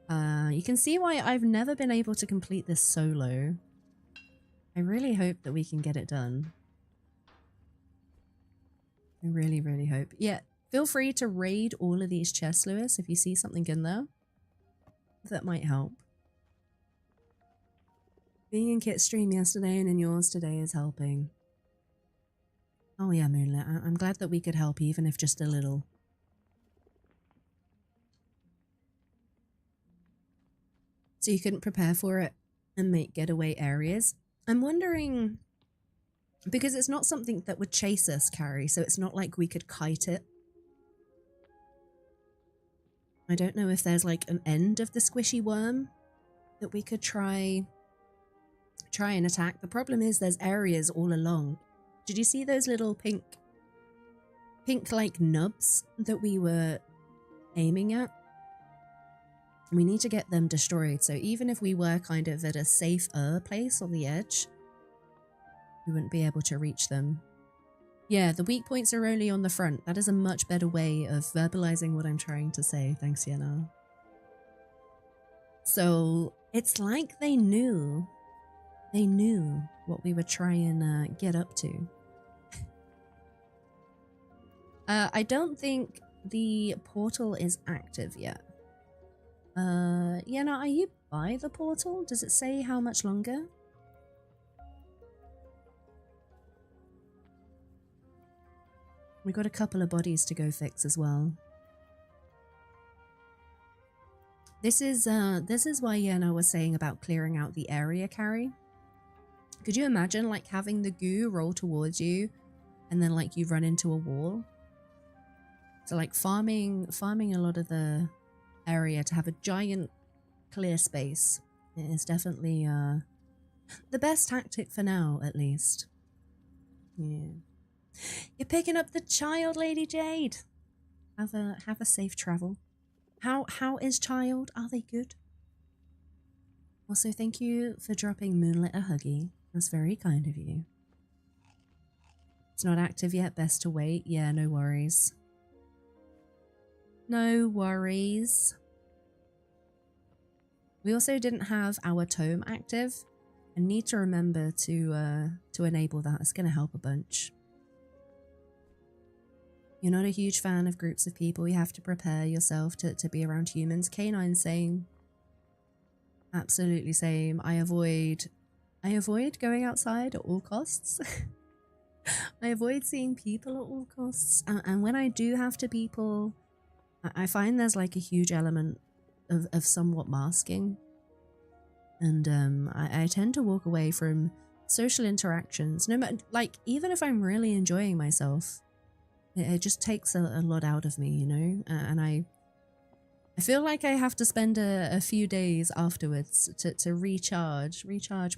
You can see why I've never been able to complete this solo. I really hope that we can get it done. I really, really hope. Yeah, feel free to raid all of these chests, Lewis, if you see something in there. That might help. Being in Kit's stream yesterday and in yours today is helping. Oh yeah, Moonlit, I'm glad that we could help, even if just a little. So you couldn't prepare for it and make getaway areas. I'm wondering, because it's not something that would chase us, Carrie, so it's not like we could kite it. I don't know if there's like an end of the squishy worm that we could try and attack. The problem is there's areas all along. Did you see those little pink like nubs that we were aiming at? We need to get them destroyed. So even if we were kind of at a safer place on the edge, we wouldn't be able to reach them. Yeah, the weak points are only on the front. That is a much better way of verbalizing what I'm trying to say. Thanks, Yenna. So it's like they knew what we were trying to get up to. I don't think the portal is active yet. Yenna, are you by the portal? Does it say how much longer? We got a couple of bodies to go fix as well. This is why Yenna was saying about clearing out the area, Carrie. Could you imagine like having the goo roll towards you and then like you run into a wall? So like farming a lot of the area to have a giant clear space is definitely the best tactic for now, at least. Yeah. You're picking up the child, Lady Jade. Have a safe travel. How is child? Are they good? Also, thank you for dropping Moonlit a huggy. That's very kind of you. It's not active yet. Best to wait. Yeah, no worries. No worries. We also didn't have our tome active. I need to remember to enable that. It's going to help a bunch. You're not a huge fan of groups of people. You have to prepare yourself to be around humans. K9 saying absolutely same. I avoid I avoid going outside at all costs. I avoid seeing people at all costs. And when I do have to people, I find there's like a huge element of somewhat masking. And I tend to walk away from social interactions, no matter, like, even if I'm really enjoying myself, it just takes a lot out of me, you know? And I feel like I have to spend a few days afterwards to recharge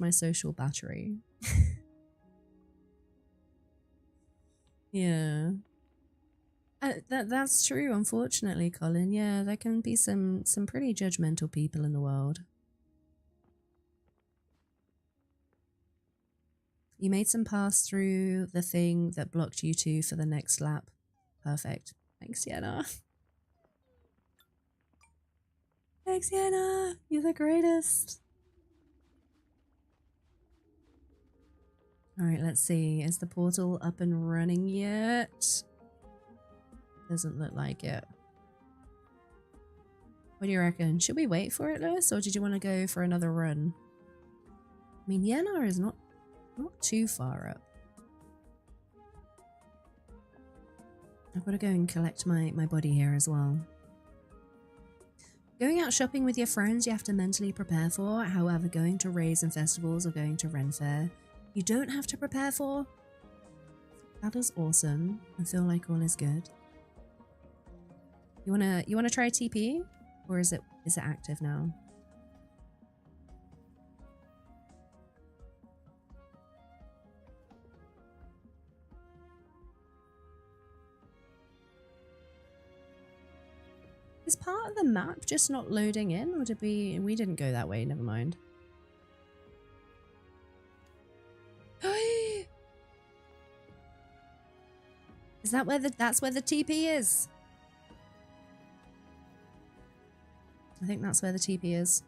my social battery. Yeah. That's true, unfortunately, Colin. Yeah, there can be some pretty judgmental people in the world. You made some pass through the thing that blocked you two for the next lap. Perfect. Thanks, Sienna. Thanks, Sienna. You're the greatest. Alright, let's see. Is the portal up and running yet? Doesn't look like it. What do you reckon? Should we wait for it, Lewis, or did you want to go for another run? I mean, Yenna is not too far up. I've got to go and collect my body here as well. Going out shopping with your friends you have to mentally prepare for. However, going to raves and festivals or going to Ren Fair, you don't have to prepare for. That is awesome. I feel like all is good. You wanna try TP? Or is it active now? Is part of the map just not loading in, or did we didn't go that way, never mind. Is that where that's where the TP is? I think that's where the TP is.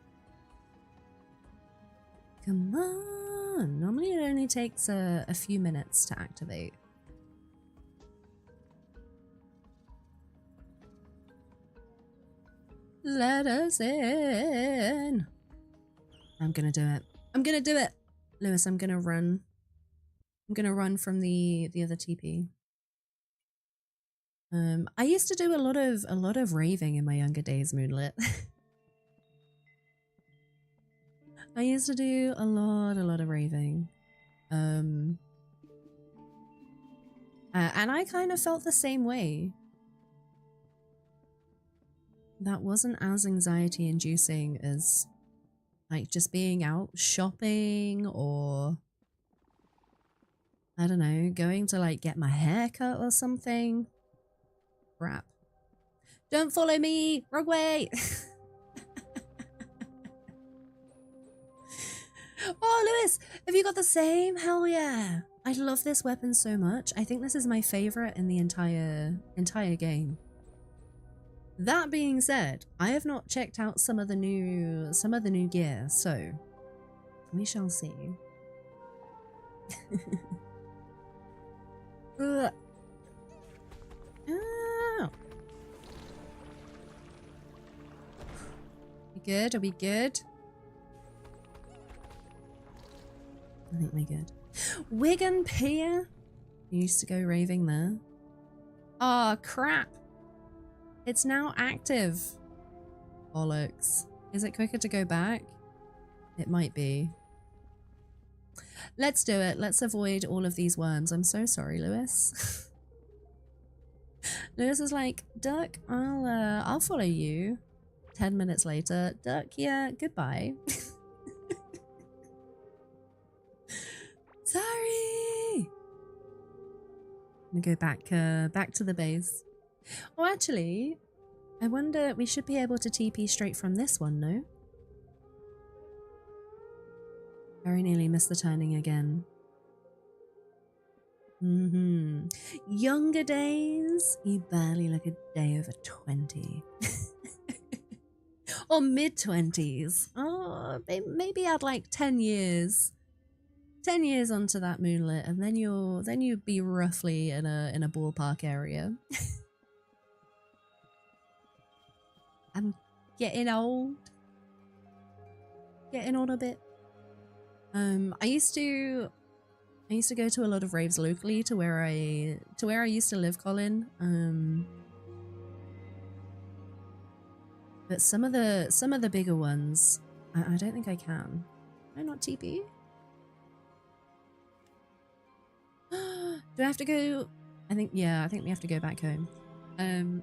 Come on. Normally it only takes a few minutes to activate. Let us in. I'm gonna do it. I'm gonna do it. Lewis, I'm gonna run. I'm gonna run from the other TP. I used to do a lot of raving in my younger days, Moonlit. I used to do a lot of raving. And I kind of felt the same way. That wasn't as anxiety inducing as like just being out shopping, or I don't know, going to like get my hair cut or something. Crap. Don't follow me! Wrong way! Oh, Lewis! Have you got the same? Hell yeah! I love this weapon so much. I think this is my favorite in the entire game. That being said, I have not checked out some of the new gear, so we shall see. Oh. We good? Are we good? I think we're good. Wigan Pier? You used to go raving there. Oh, crap. It's now active. Bollocks. Is it quicker to go back? It might be. Let's do it. Let's avoid all of these worms. I'm so sorry, Lewis. Lewis is like, Duck, I'll follow you. 10 minutes later, Duck, yeah, goodbye. Sorry. I'm gonna go back to the base. Oh, actually, I wonder, we should be able to TP straight from this one, no? Very nearly missed the turning again. Younger days, you barely look a day over 20. Or mid-20s. Oh, maybe add like 10 years. 10 years onto that, Moonlit, and then you'd be roughly in a ballpark area. I'm getting old. Getting on a bit. I used to go to a lot of raves locally to where I used to live, Colin. But some of the bigger ones, I don't think I can. Can I not TP? Do I have to go? I think we have to go back home.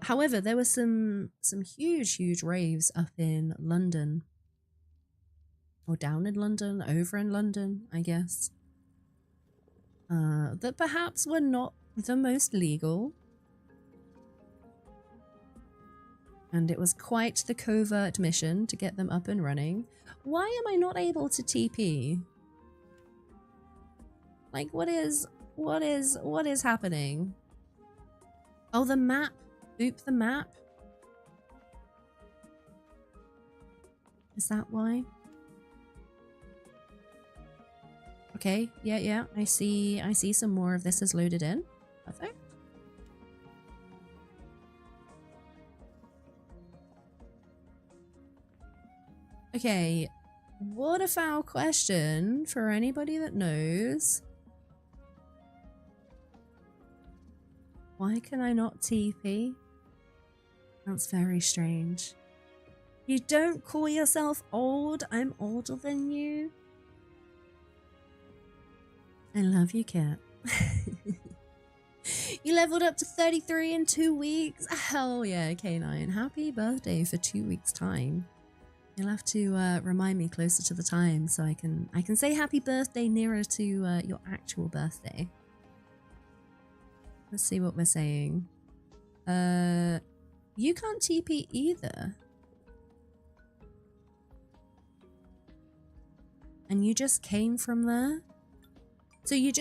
However, there were some huge raves up in London. Or down in London, over in London, I guess. That perhaps were not the most legal. And it was quite the covert mission to get them up and running. Why am I not able to TP? Like, what is happening? Oh, the map. Boop the map. Is that why? Okay, yeah. I see some more of this is loaded in. Perfect. Okay, what a foul question for anybody that knows. Why can I not TP? That's very strange. You don't call yourself old. I'm older than you. I love you, Kit. You leveled up to 33 in 2 weeks. Hell yeah, K9. Happy birthday for 2 weeks' time. You'll have to remind me closer to the time so I can say happy birthday nearer to your actual birthday. Let's see what we're saying. You can't TP either. And you just came from there? So you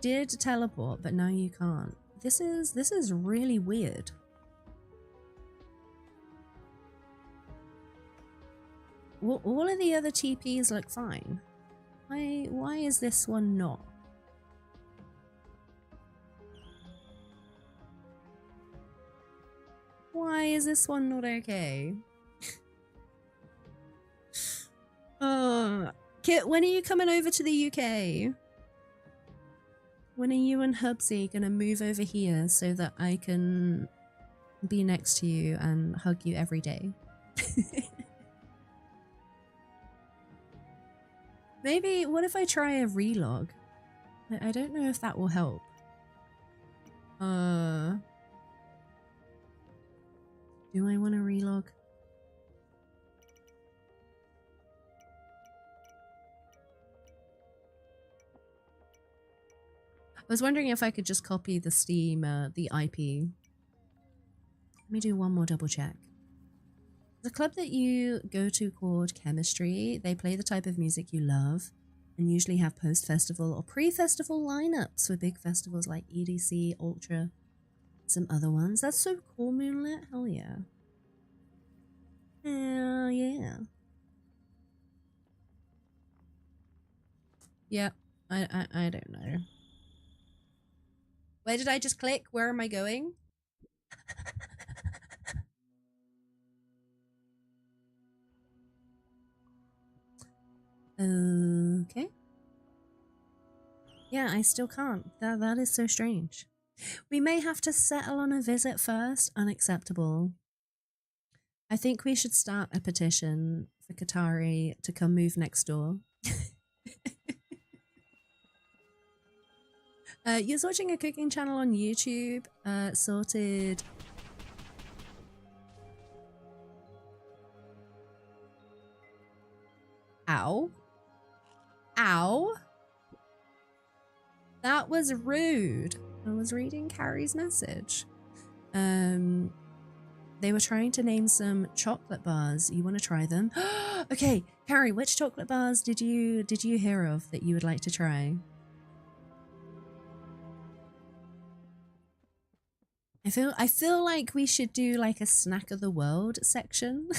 did teleport, but now you can't. This is really weird. Well, all of the other TPs look fine. Why is this one not? Why is this one not okay? Kit, when are you coming over to the UK? When are you and Hubsy gonna move over here so that I can be next to you and hug you every day? Maybe, what if I try a relog? I don't know if that will help. Do I want to relog? I was wondering if I could just copy the Steam, the IP. Let me do one more double check. The club that you go to called Chemistry, they play the type of music you love and usually have post-festival or pre-festival lineups for big festivals like EDC, Ultra, some other ones. That's so cool, Moonlit. Hell yeah. Hell yeah. Yeah, I don't know. Where did I just click? Where am I going? Okay. Yeah, I still can't. That is so strange. We may have to settle on a visit first. Unacceptable. I think we should start a petition for Qatari to come move next door. You're watching a cooking channel on YouTube, sorted. Ow. Ow. That was rude. I was reading Carrie's message. They were trying to name some chocolate bars. You want to try them? Okay, Carrie, which chocolate bars did you hear of that you would like to try? I feel like we should do like a snack of the world section.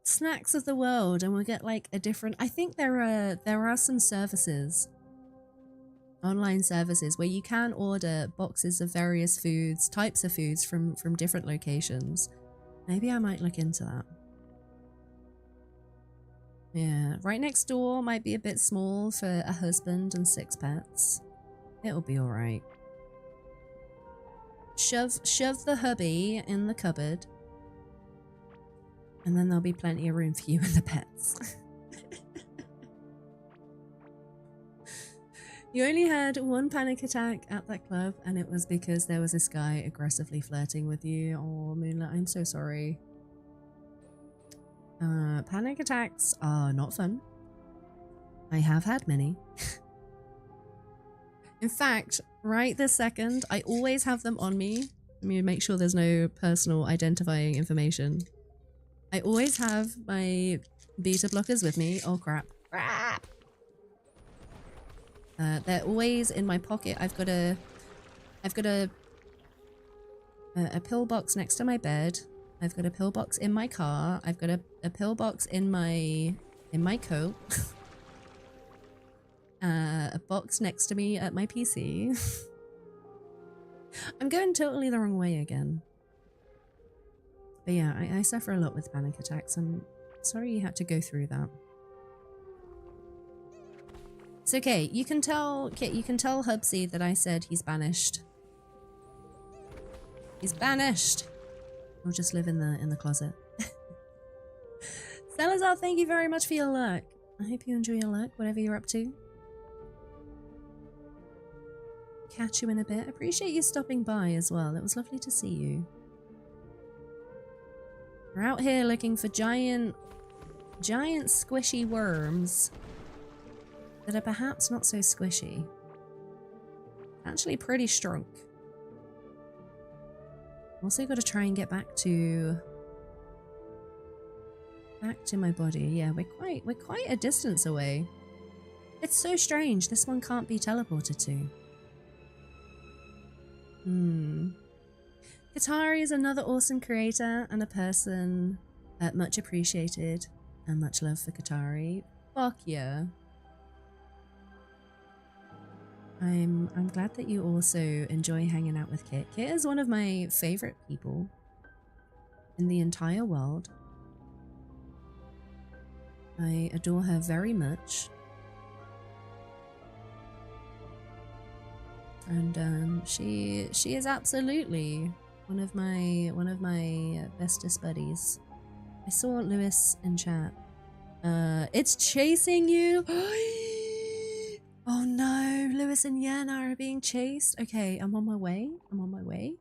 Snacks of the world, and we'll get like a different. I think there are some services, online services, where you can order boxes of various foods, types of foods from different locations. Maybe I might look into that. Yeah, right next door might be a bit small for a husband and 6 pets. It'll be alright. Shove the hubby in the cupboard. And then there'll be plenty of room for you and the pets. You only had 1 panic attack at that club, and it was because there was this guy aggressively flirting with you. Oh, Moonlit, I'm so sorry. Panic attacks are not fun. I have had many. In fact, right this second, I always have them on me. Let me make sure there's no personal identifying information. I always have my beta blockers with me. Oh, crap. Crap! They're always in my pocket. I've got a pillbox next to my bed. I've got a pillbox in my car. I've got a pillbox in my coat. A box next to me at my PC. I'm going totally the wrong way again. But yeah, I suffer a lot with panic attacks. I'm sorry you had to go through that. It's okay. You can tell, Kit, you can tell Hubsy that I said he's banished. He's banished. He'll just live in the closet. Salazar, thank you very much for your luck. I hope you enjoy your luck, whatever you're up to. Catch you in a bit. Appreciate you stopping by as well. It was lovely to see you. We're out here looking for giant squishy worms that are perhaps not so squishy. Actually pretty strong. Also got to try and get back to my body. Yeah, we're quite a distance away. It's so strange. This one can't be teleported to. Katari is another awesome creator and a person much appreciated and much love for Katari. Fuck yeah. I'm glad that you also enjoy hanging out with Kit. Kit is one of my favorite people in the entire world. I adore her very much. And she is absolutely one of my bestest buddies. I saw Lewis in chat. It's chasing you. Oh no, Lewis and Yana are being chased. Okay, I'm on my way. I'm on my way.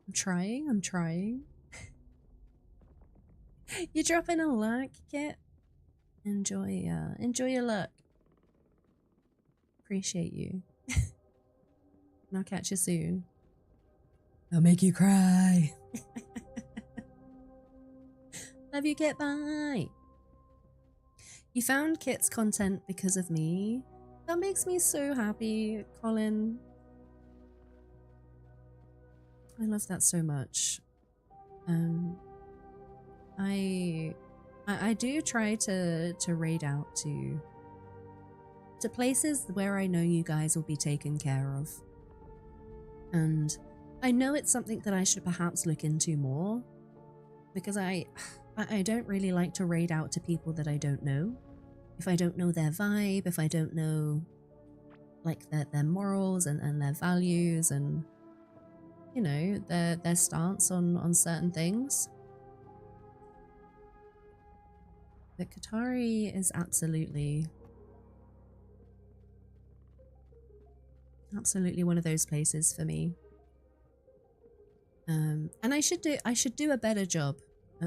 I'm trying. You're dropping a luck, Kit. Enjoy your luck. Appreciate you. And I'll catch you soon. I'll make you cry. Love you, Kit. Bye. You found Kit's content because of me. That makes me so happy, Colin. I love that so much. I do try to raid out to places where I know you guys will be taken care of. And I know it's something that I should perhaps look into more, because I don't really like to raid out to people that I don't know. If I don't know their vibe, if I don't know like their morals and their values and, you know, their stance on certain things. But Katari is absolutely one of those places for me. And I should do a better job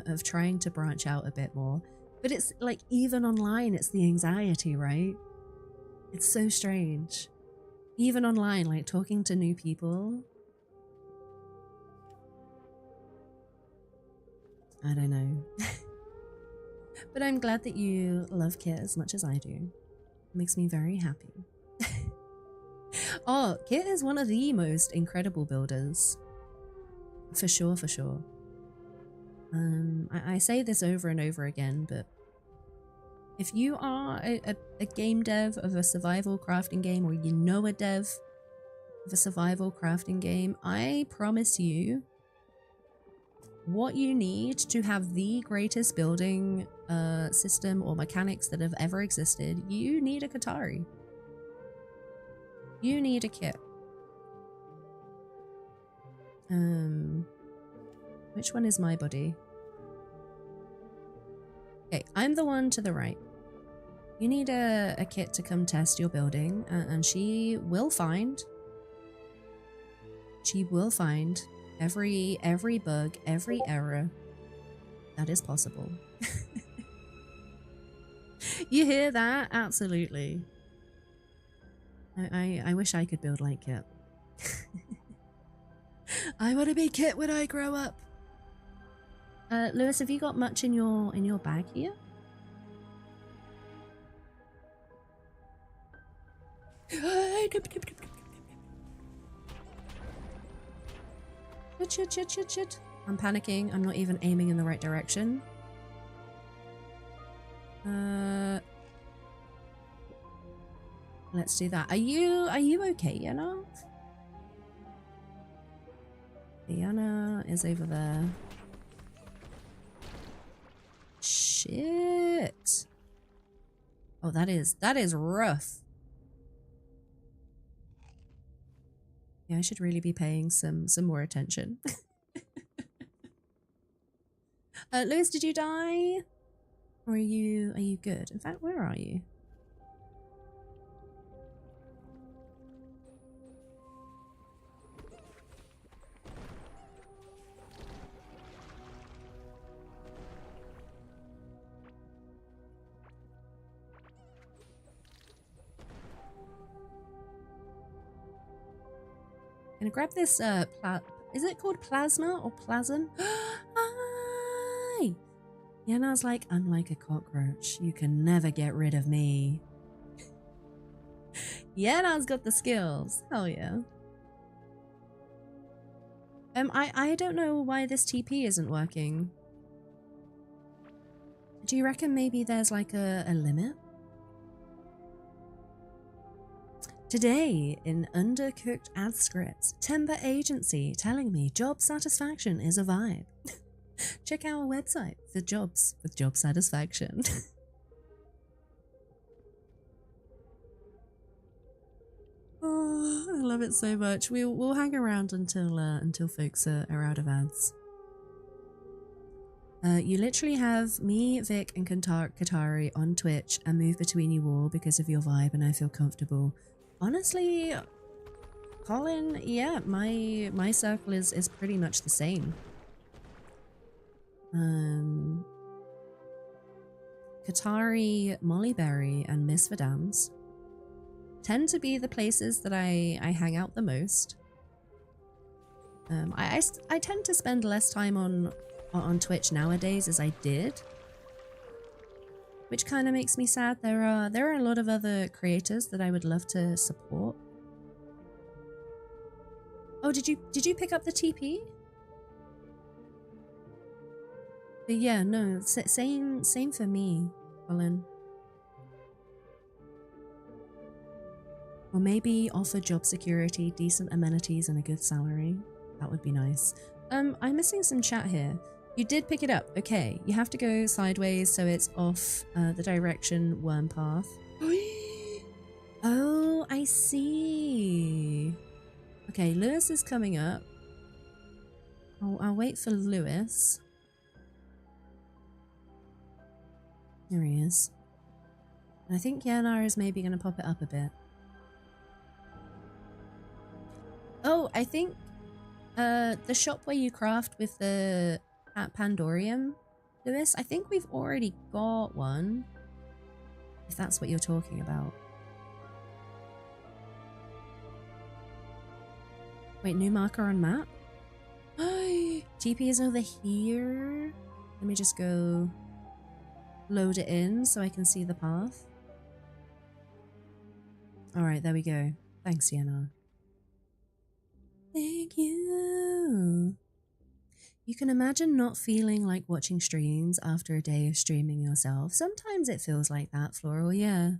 of trying to branch out a bit more. But it's like, even online, it's the anxiety, right? It's so strange. Even online, like talking to new people. I don't know. But I'm glad that you love Kit as much as I do. It makes me very happy. Oh, Kit is one of the most incredible builders. For sure, for sure. I say this over and over again, but if you are a game dev of a survival crafting game, or you know a dev of a survival crafting game, I promise you what you need to have the greatest building system or mechanics that have ever existed, you need a Qatari. You need a kit. Which one is my body? Okay, I'm the one to the right. You need a kit to come test your building, and she will find every bug, every error that is possible. You hear that? Absolutely. I wish I could build like Kit. I want to be Kit when I grow up. Lewis, have you got much in your bag here? Shit. I'm panicking. I'm not even aiming in the right direction. Let's do that. Are you okay, Yana? Yana is over there. Shit. Oh, that is rough. Yeah, I should really be paying some more attention. Lewis, did you die? Or are you good? In fact, where are you? Gonna grab this is it called plasma or plasm? Hi! Yana's like, I'm like a cockroach. You can never get rid of me. Yana's got the skills. Hell yeah. I don't know why this TP isn't working. Do you reckon maybe there's like a limit? Today, in Undercooked Ad Scripts, Timber Agency telling me job satisfaction is a vibe. Check our website for jobs with job satisfaction. Oh, I love it so much. We'll hang around until folks are out of ads. You literally have me, Vic, and Qatari on Twitch and move between you all because of your vibe, and I feel comfortable. Honestly, Colin, yeah, my circle is pretty much the same. Qatari, Mollyberry, and Miss Vidams tend to be the places that I hang out the most. I tend to spend less time on Twitch nowadays as I did, which kind of makes me sad. There are a lot of other creators that I would love to support. Oh, did you pick up the TP? But yeah, no, same for me, Colin. Or maybe offer job security, decent amenities, and a good salary. That would be nice. I'm missing some chat here. You did pick it up. Okay, you have to go sideways so it's off the direction worm path. Oh, I see. Okay, Lewis is coming up. I'll wait for Lewis. There he is. And I think Yanar is maybe going to pop it up a bit. Oh, I think the shop where you craft with the Pandorium, Lewis, I think we've already got one. If that's what you're talking about. Wait, new marker on map? TP is over here. Let me just go load it in so I can see the path. Alright, there we go. Thanks, Yenna. Thank you. You can imagine not feeling like watching streams after a day of streaming yourself. Sometimes it feels like that, Floral, yeah.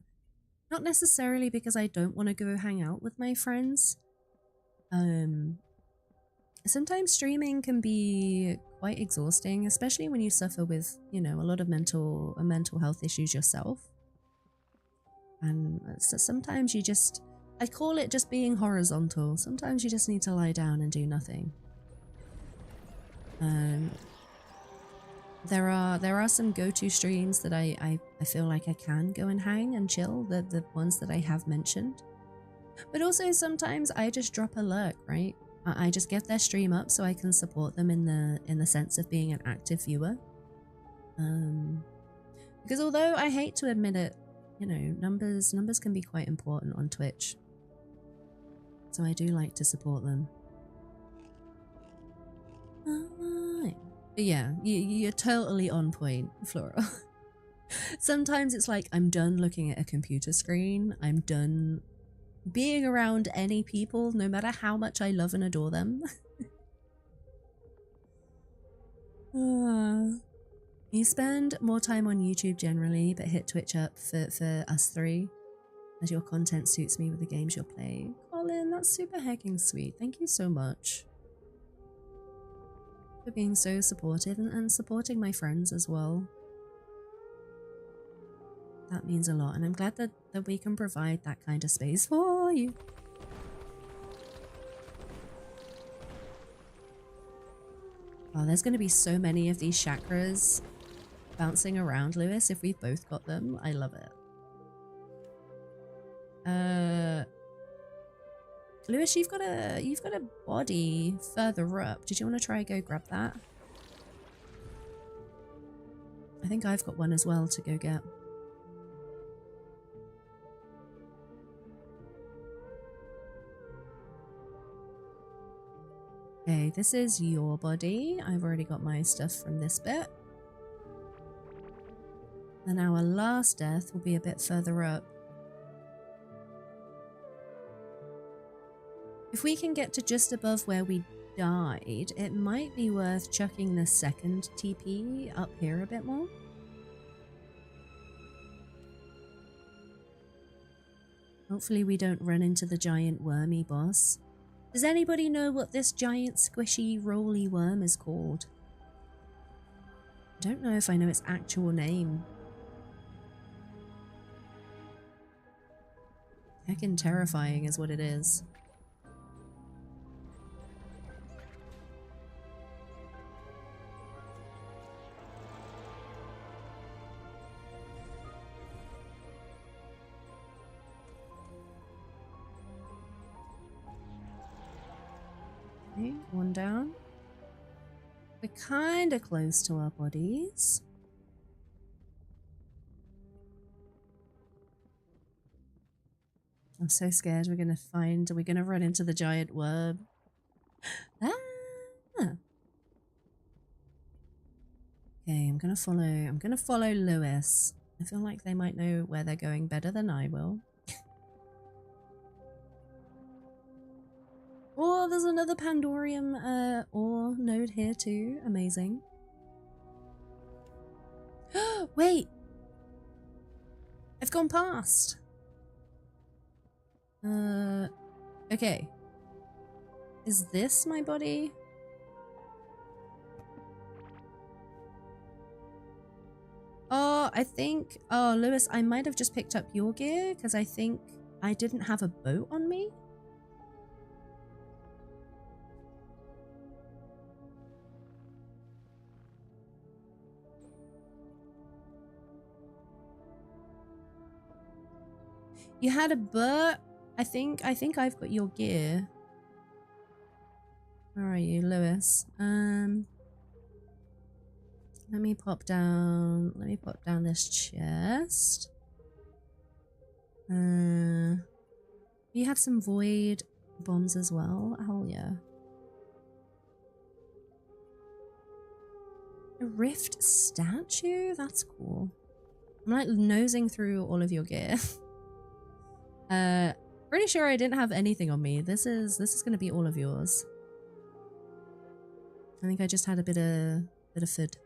Not necessarily because I don't want to go hang out with my friends. sometimes streaming can be quite exhausting, especially when you suffer with, you know, a lot of mental health issues yourself. And so sometimes you just, I call it just being horizontal. Sometimes you just need to lie down and do nothing. There are some go-to streams that I feel like I can go and hang and chill, the ones that I have mentioned. But also sometimes I just drop a lurk, right? I just get their stream up so I can support them in the sense of being an active viewer. Because although I hate to admit it, you know, numbers can be quite important on Twitch. So I do like to support them. Alright. But yeah, you're totally on point, Flora. Sometimes it's like I'm done looking at a computer screen. I'm done being around any people, no matter how much I love and adore them. You spend more time on YouTube generally, but hit Twitch up for us three, as your content suits me with the games you're playing. Colin, that's super hecking sweet. Thank you so much for being so supportive and supporting my friends as well. That means a lot, and I'm glad that we can provide that kind of space for you. Oh, there's going to be so many of these chakras bouncing around, Lewis, if we've both got them. I love it. Lewis, you've got a body further up. Did you want to try go grab that? I think I've got one as well to go get. Okay, this is your body. I've already got my stuff from this bit. And our last death will be a bit further up. If we can get to just above where we died, it might be worth chucking the second TP up here a bit more. Hopefully we don't run into the giant wormy boss. Does anybody know what this giant squishy rolly worm is called? I don't know if I know its actual name. Heckin' terrifying is what it is. Okay, one down. We're kind of close to our bodies. I'm so scared we're gonna run into the giant worm. Ah! Okay, I'm gonna follow Lewis. I feel like they might know where they're going better than I will. Oh, there's another Pandorium ore node here too. Amazing. Wait! I've gone past. Okay. Is this my body? Oh, I think... Oh, Lewis, I might have just picked up your gear because I think I didn't have a boat on me. You had a boat? I think I've got your gear. Where are you, Lewis? Let me pop down this chest. You have some void bombs as well. Hell yeah. A rift statue? That's cool. I'm like nosing through all of your gear. Pretty sure I didn't have anything on me. This is gonna be all of yours. I think I just had a bit of food.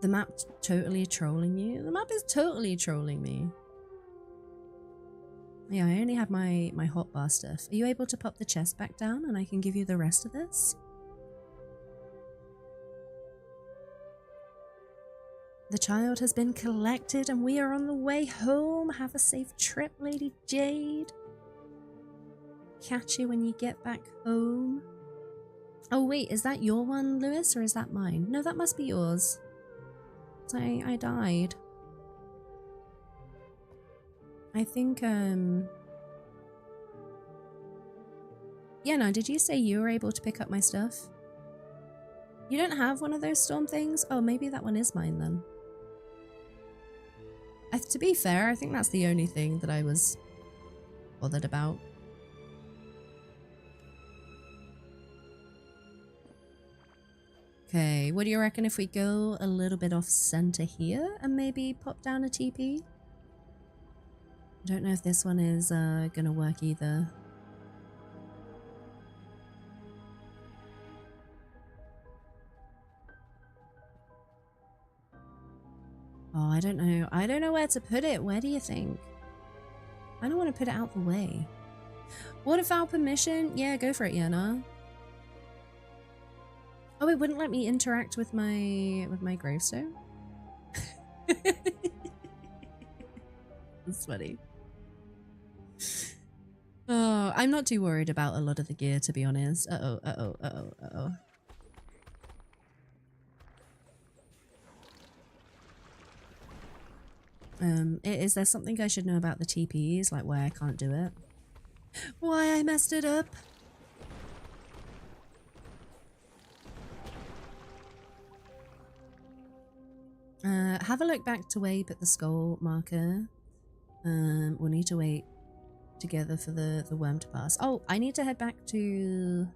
The map totally trolling you? The map is totally trolling me. Yeah, I only have my hotbar stuff. Are you able to pop the chest back down and I can give you the rest of this? The child has been collected and we are on the way home. Have a safe trip, Lady Jade. Catch you when you get back home. Oh wait, is that your one, Lewis, or is that mine? No, that must be yours. I died. I think, yeah, no, did you say you were able to pick up my stuff? You don't have one of those storm things? Oh, maybe that one is mine then. To be fair, I think that's the only thing that I was bothered about. Okay, what do you reckon if we go a little bit off center here and maybe pop down a TP? I don't know if this one is gonna work either. Oh, I don't know. I don't know where to put it. Where do you think? I don't want to put it out the way. What without permission? Yeah, go for it, Yana. Oh, it wouldn't let me interact with my gravestone? That's funny. Oh, I'm not too worried about a lot of the gear, to be honest. Uh-oh, uh-oh, uh-oh, uh-oh. Is there something I should know about the TPs, like why I can't do it? Why I messed it up? Have a look back to where you put the skull marker. We'll need to wait together for the worm to pass. Oh, I need to head back to...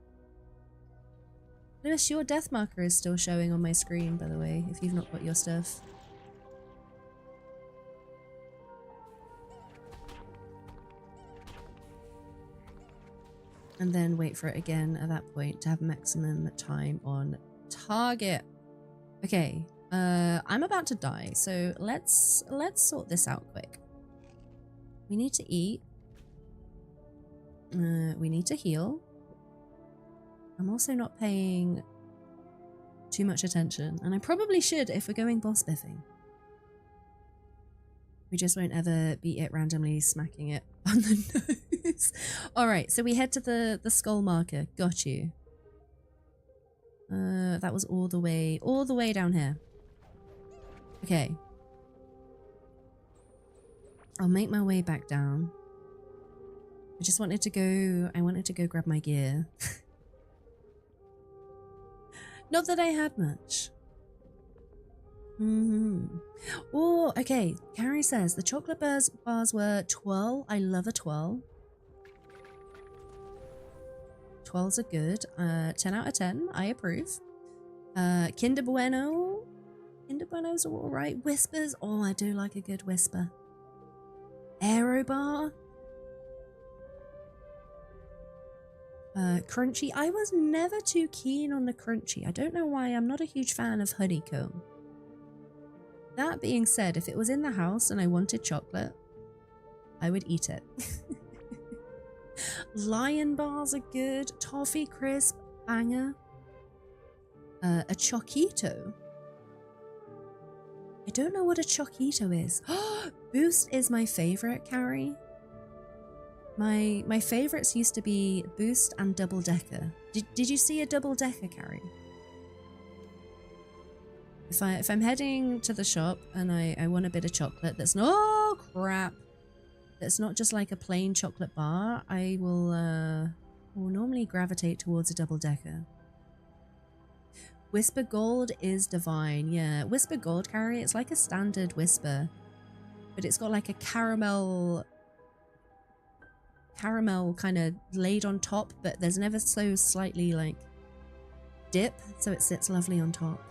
Lewis, your death marker is still showing on my screen, by the way, if you've not got your stuff. And then wait for it again at that point to have maximum time on target. Okay, I'm about to die, so let's sort this out quick. We need to eat. We need to heal. I'm also not paying too much attention, and I probably should if we're going boss biffing. We just won't ever beat it randomly smacking it on the nose. Alright, so we head to the skull marker. Got you. That was all the way down here. Okay. I'll make my way back down. I just wanted to go grab my gear. Not that I had much. Oh, okay. Carrie says the chocolate bars were twirl. I love a twirl. Twirls are good. 10 out of 10. I approve. Kinder Bueno. Kinder Buenos are alright. Whispers. Oh, I do like a good whisper. Aero bar. Crunchy. I was never too keen on the crunchy. I don't know why. I'm not a huge fan of honeycomb. That being said, if it was in the house and I wanted chocolate, I would eat it. Lion bars are good. Toffee crisp, banger. A choquito. I don't know what a choquito is. Boost is my favorite, Carrie. My favorites used to be Boost and Double Decker. Did you see a Double Decker, Carrie? If I'm heading to the shop and I want a bit of chocolate that's not, oh crap, that's not just like a plain chocolate bar, I will normally gravitate towards a Double Decker. Whisper Gold is divine. Yeah, Whisper Gold, Carrie, it's like a standard Whisper, but it's got like a caramel kind of laid on top, but there's never so slightly like dip, so it sits lovely on top.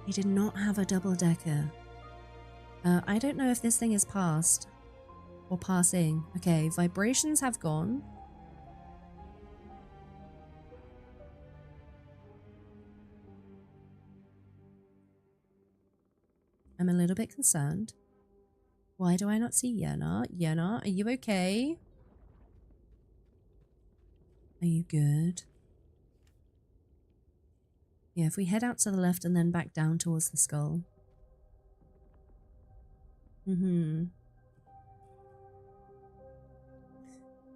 He did not have a double decker. I don't know if this thing is passed or passing. Okay, vibrations have gone. I'm a little bit concerned. Why do I not see Yenna? Yenna, are you okay? Are you good? Yeah, if we head out to the left and then back down towards the skull.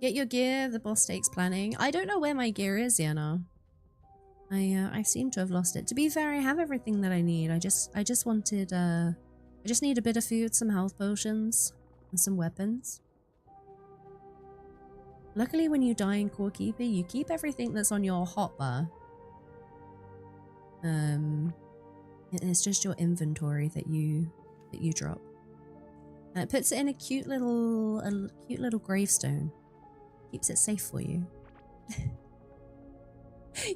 Get your gear, the boss takes planning. I don't know where my gear is, Yenna. I seem to have lost it. To be fair, I have everything that I need. I just wanted, I just need a bit of food, some health potions, and some weapons. Luckily, when you die in Core Keeper, you keep everything that's on your hotbar. It's just your inventory that you drop. And it puts it in a cute little gravestone. Keeps it safe for you.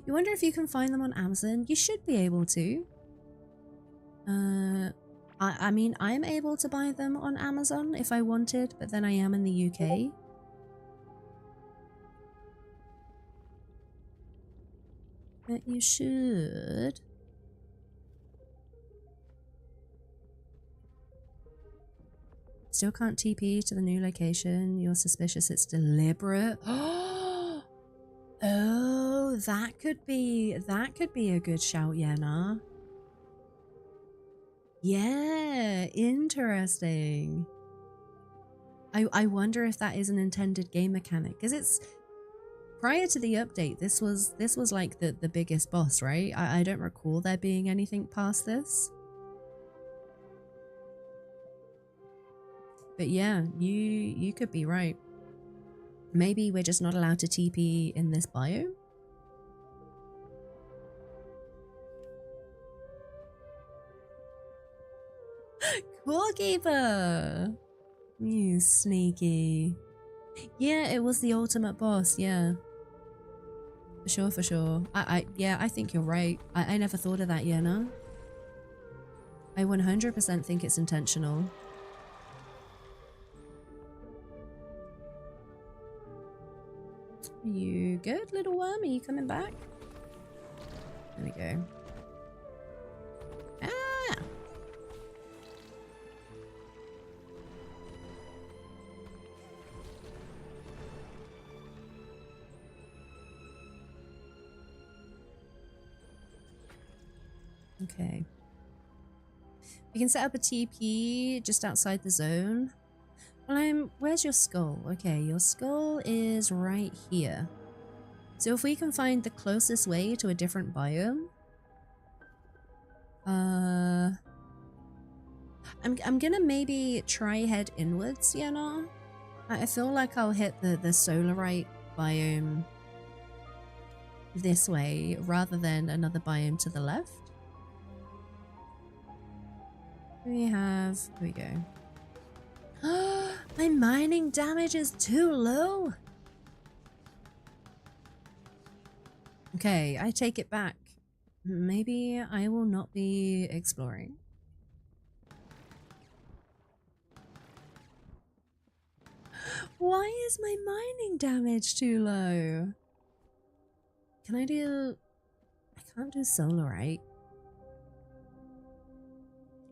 You wonder if you can find them on Amazon? You should be able to. I mean, I'm able to buy them on Amazon if I wanted, but then I am in the UK. But you should. Still can't TP to the new location. You're suspicious it's deliberate. Oh, that could be a good shout, Yenna. Yeah, interesting. I wonder if that is an intended game mechanic, because it's prior to the update, this was like the biggest boss, right? I don't recall there being anything past this. But yeah, you could be right. Maybe we're just not allowed to TP in this biome? Corekeeper! You sneaky. Yeah, it was the ultimate boss, yeah. For sure, for sure. Yeah, I think you're right. I never thought of that, Yenna. I 100% think it's intentional. Are you good, little worm? Are you coming back? There we go. Ah! Okay. We can set up a TP just outside the zone. Well, where's your skull? Okay, your skull is right here. So if we can find the closest way to a different biome, I'm gonna maybe try head inwards, Yenna. I feel like I'll hit the solarite biome this way rather than another biome to the left. Here we go. My mining damage is too low. Okay, I take it back. Maybe I will not be exploring. Why is my mining damage too low? Can I do... I can't do solarite.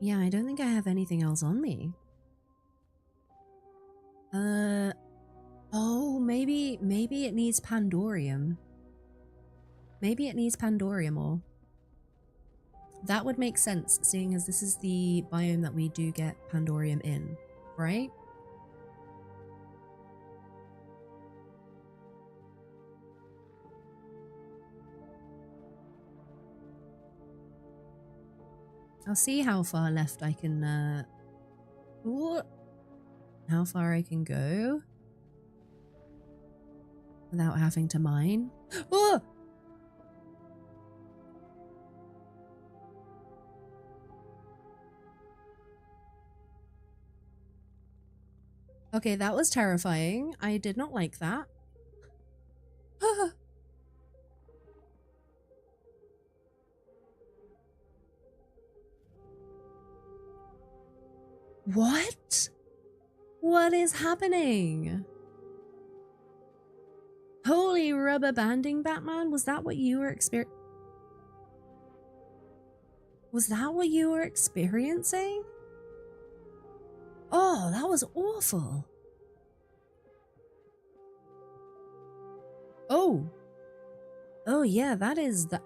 Yeah, I don't think I have anything else on me. Oh, maybe it needs Pandorium. Maybe it needs Pandorium ore. That would make sense, seeing as this is the biome that we do get Pandorium in, right? I'll see how far left I can, how far I can go without having to mine. Oh! Okay, that was terrifying. I did not like that. What? What is happening? Holy rubber banding, Batman? Was that what you were experiencing? Oh, Oh, that was awful. Oh. Oh, yeah, that is the...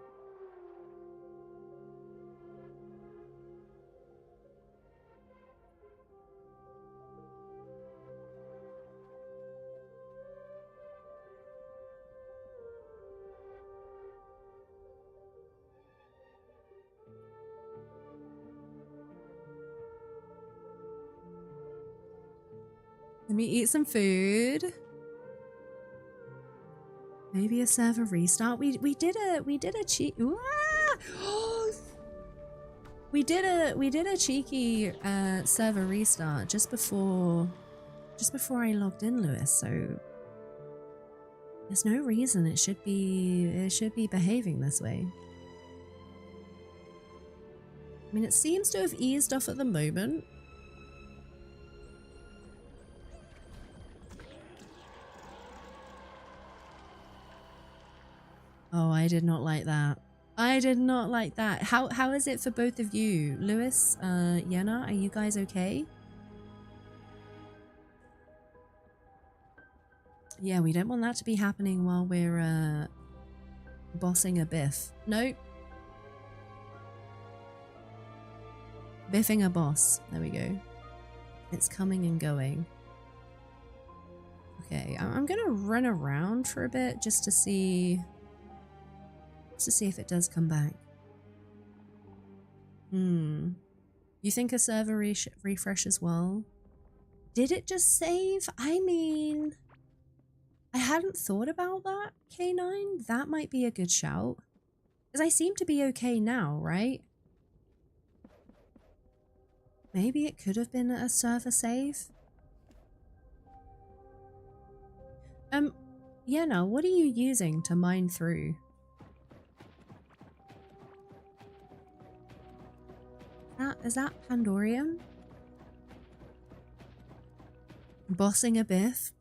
Let me eat some food. Maybe a server restart. We did a cheeky we did a cheeky server restart just before I logged in, Lewis. So there's no reason it should be behaving this way. I mean, it seems to have eased off at the moment. Oh, I did not like that. I did not like that. How is it for both of you? Lewis, Yenna, are you guys okay? Yeah, we don't want that to be happening while we're bossing a biff. Nope. Biffing a boss. There we go. It's coming and going. Okay, I'm gonna run around for a bit just to see if it does come back. You think a server refresh as well? Did it just save? I mean, I hadn't thought about that, K9. That might be a good shout. Because I seem to be okay now, right? Maybe it could have been a server save. Yeah, no, what are you using to mine through? Is that Pandorium? Bossing a biff?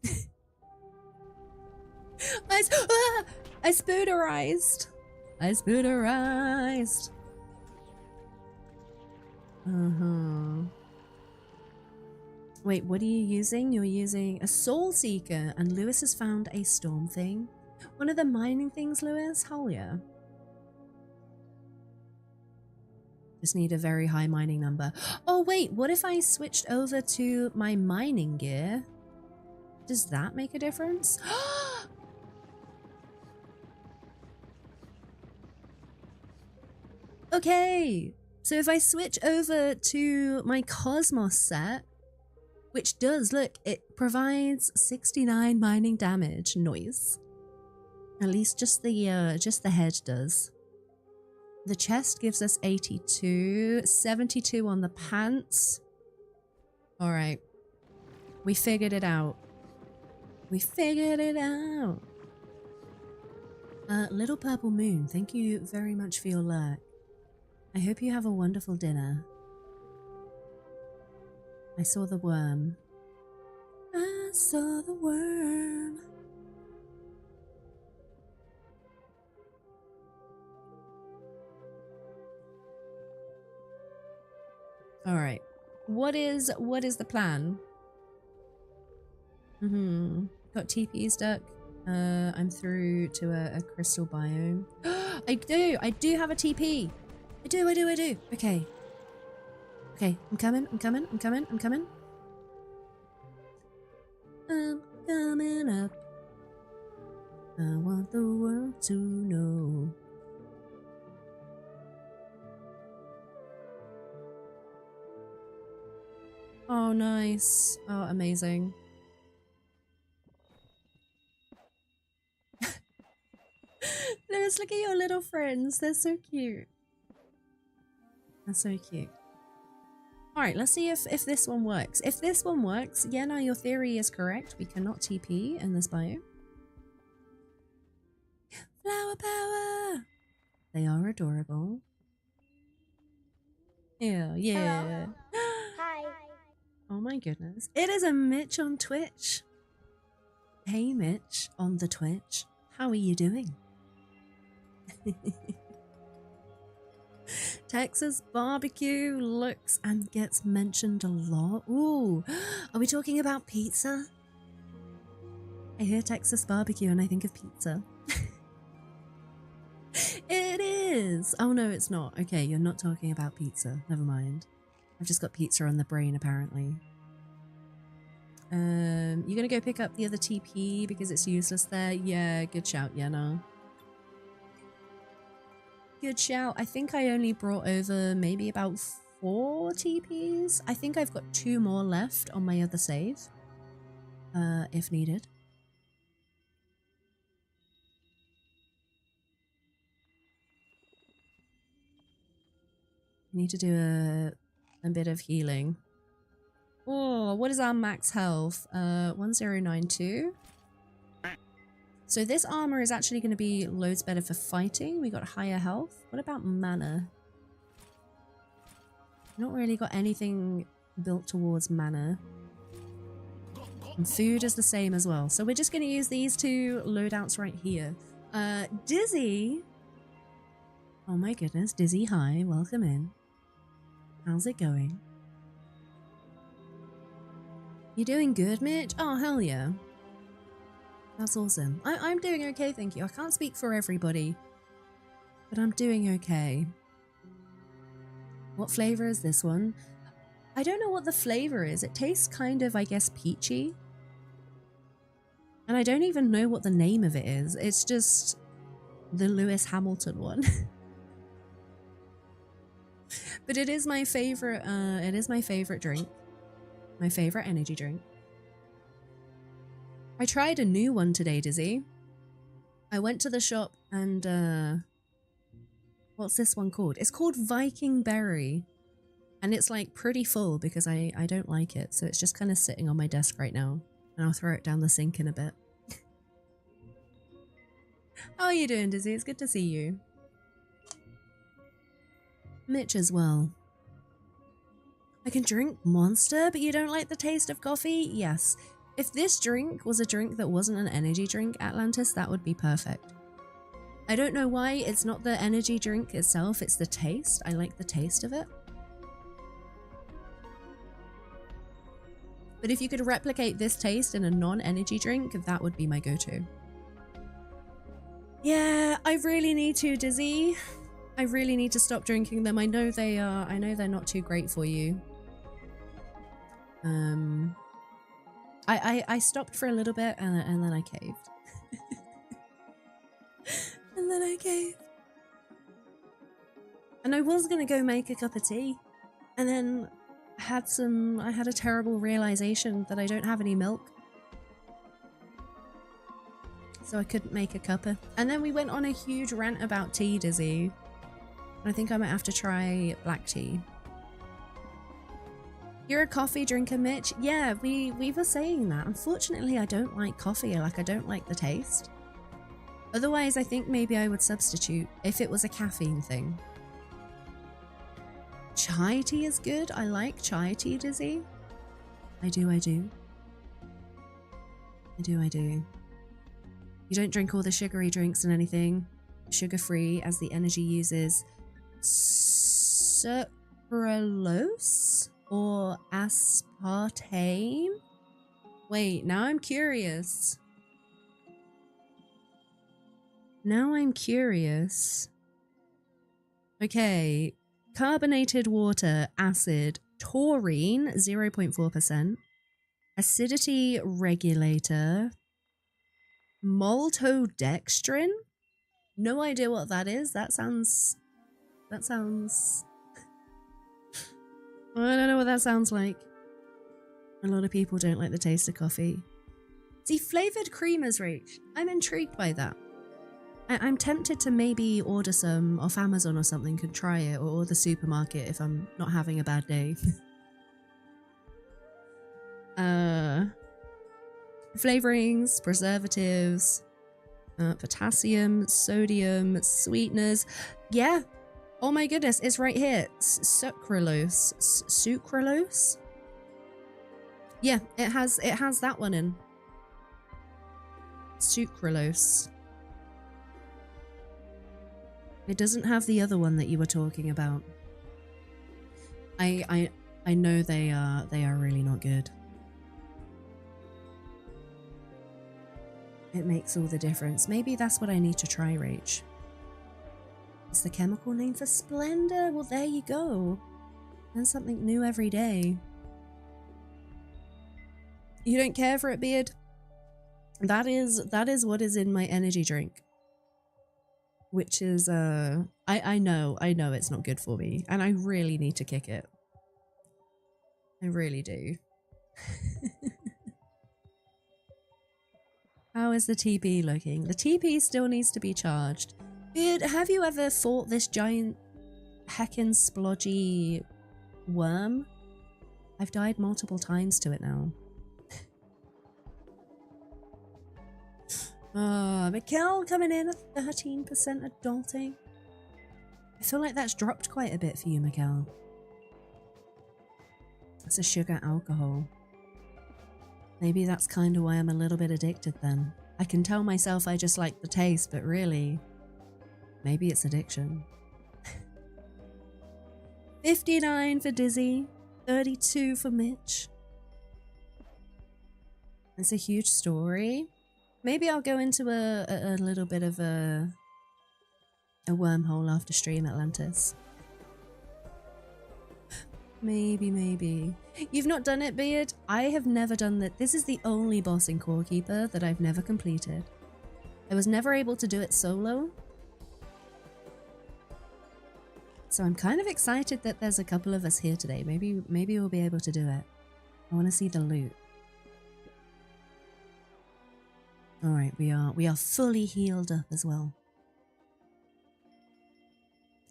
I spooterized. I spooterized. Wait, what are you using? You're using a Soul Seeker, and Lewis has found a Storm thing. One of the mining things, Lewis? Hell yeah. Just need a very high mining number. Oh wait, what if I switched over to my mining gear? Does that make a difference? Okay, so if I switch over to my Cosmos set, which does, look, it provides 69 mining damage. Noise. At least just the head does. The chest gives us 82, 72 on the pants. All right, we figured it out. We figured it out. Little Purple Moon, thank you very much for your lurk. I hope you have a wonderful dinner. I saw the worm. I saw the worm. All right. What is the plan? Got TP's duck. I'm through to a crystal biome. I do have a TP. I do. Okay. Okay, I'm coming. I'm coming up. I want the world to know. Oh, nice. Oh, amazing. Lewis, look at your little friends. They're so cute. They're so cute. Alright, let's see if this one works. If this one works, yeah, no, your theory is correct. We cannot TP in this biome. Flower power! They are adorable. Yeah.
Hello. Hi.
Oh my goodness. It is a Mitch on Twitch. Hey Mitch on the Twitch. How are you doing? Texas barbecue looks and gets mentioned a lot. Ooh, are we talking about pizza? I hear Texas barbecue and I think of pizza. It is! Oh no, it's not. Okay, you're not talking about pizza. Never mind. I've just got pizza on the brain, apparently. You're gonna go pick up the other TP because it's useless there? Yeah, good shout, Yenna. Good shout. I think I only brought over maybe about 4 TPs. I think I've got 2 more left on my other save, if needed. Need to do a bit of healing. Oh, what is our max health? 1092. So this armor is actually going to be loads better for fighting. We got higher health. What about mana? Not really got anything built towards mana. And food is the same as well. So we're just going to use these 2 loadouts right here. Dizzy. Oh my goodness. Dizzy, hi. Welcome in. How's it going? You doing good, Mitch? Oh, hell yeah. That's awesome. I'm doing okay, thank you. I can't speak for everybody, but I'm doing okay. What flavor is this one? I don't know what the flavor is. It tastes kind of, I guess, peachy. And I don't even know what the name of it is. It's just the Lewis Hamilton one. But it is my favorite, drink. My favorite energy drink. I tried a new one today, Dizzy. I went to the shop and, what's this one called? It's called Viking Berry. And it's like pretty full because I don't like it. So it's just kind of sitting on my desk right now. And I'll throw it down the sink in a bit. How are you doing, Dizzy? It's good to see you. Mitch as well. I can drink Monster, but you don't like the taste of coffee? Yes. If this drink was a drink that wasn't an energy drink, Atlantis, that would be perfect. I don't know why it's not the energy drink itself, it's the taste. I like the taste of it. But if you could replicate this taste in a non-energy drink, that would be my go-to. Yeah, I really need to, Dizzy. I really need to stop drinking them. I know they're not too great for you. I stopped for a little bit and then I caved. And then I caved. And I was gonna go make a cup of tea, and then I had a terrible realization that I don't have any milk. So I couldn't make a cuppa. And then we went on a huge rant about tea, Dizzy. I think I might have to try black tea. You're a coffee drinker, Mitch? Yeah, we were saying that. Unfortunately, I don't like coffee. I don't like the taste. Otherwise, I think maybe I would substitute if it was a caffeine thing. Chai tea is good. I like chai tea, Dizzy. I do. You don't drink all the sugary drinks and anything. Sugar-free, as the energy uses sucralose or aspartame? Wait, now I'm curious. Okay, carbonated water, acid, taurine, 0.4%, acidity regulator, maltodextrin? No idea what that is. That sounds... I don't know what that sounds like. A lot of people don't like the taste of coffee. See, flavored creamers, Rach. I'm intrigued by that. I'm tempted to maybe order some off Amazon or something and try it, or the supermarket if I'm not having a bad day. Flavorings, preservatives, potassium, sodium, sweeteners. Yeah. Oh my goodness, it's right here. Sucralose. Sucralose? Yeah, it has that one in. Sucralose. It doesn't have the other one that you were talking about. I know they are really not good. It makes all the difference. Maybe that's what I need to try, Rach. It's the chemical name for Splendor. Well, there you go. Learn something new every day. You don't care for it, Beard? That is what is in my energy drink. Which is, I know it's not good for me. And I really need to kick it. I really do. How is the TP looking? The TP still needs to be charged. Beard, have you ever fought this giant heckin' splodgy worm? I've died multiple times to it now. Mikkel coming in at 13% adulting. I feel like that's dropped quite a bit for you, Mikkel. It's a sugar alcohol. Maybe that's kind of why I'm a little bit addicted then. I can tell myself I just like the taste, but really, maybe it's addiction. 59 for Dizzy, 32 for Mitch. It's a huge story. Maybe I'll go into a little bit of a wormhole after stream, Atlantis. Maybe. You've not done it, Beard? I have never done that. This is the only boss in Core Keeper that I've never completed. I was never able to do it solo. So I'm kind of excited that there's a couple of us here today. Maybe we'll be able to do it. I want to see the loot. Alright, we are fully healed up as well.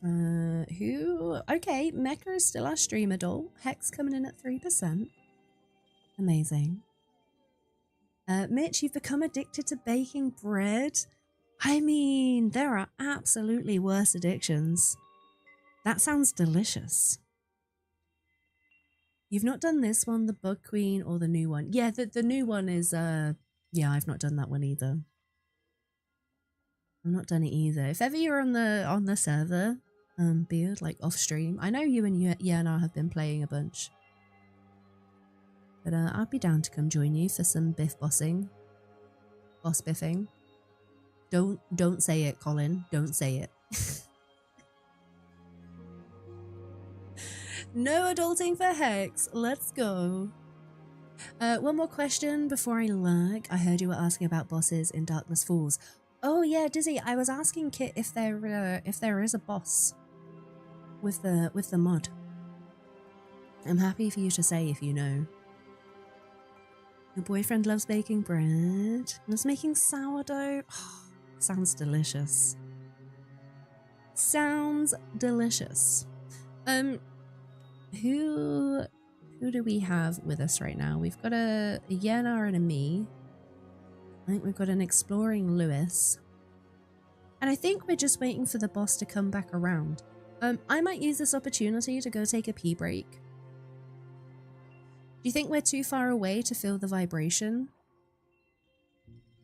Okay, Mecha is still our stream adult. Hex coming in at 3%. Amazing. Mitch, you've become addicted to baking bread? I mean, there are absolutely worse addictions. That sounds delicious. You've not done this one, the Bug Queen, or the new one? Yeah, the new one is, yeah, I've not done that one either. I've not done it either. If ever you're on the server, Beard, like off stream, I know you and Yana have been playing a bunch. But I'd be down to come join you for some boss biffing. Don't say it, Colin. Don't say it. No adulting for Hex. Let's go. One more question before I lag. I heard you were asking about bosses in Darkness Falls. Oh yeah, Dizzy. I was asking Kit if there is a boss with the mod. I'm happy for you to say if you know. Your boyfriend loves baking bread. Loves making sourdough. Oh, sounds delicious. Sounds delicious. Who do we have with us right now? We've got a Yenna and a me. I think we've got an exploring Lewis. And I think we're just waiting for the boss to come back around. I might use this opportunity to go take a pee break. Do you think we're too far away to feel the vibration?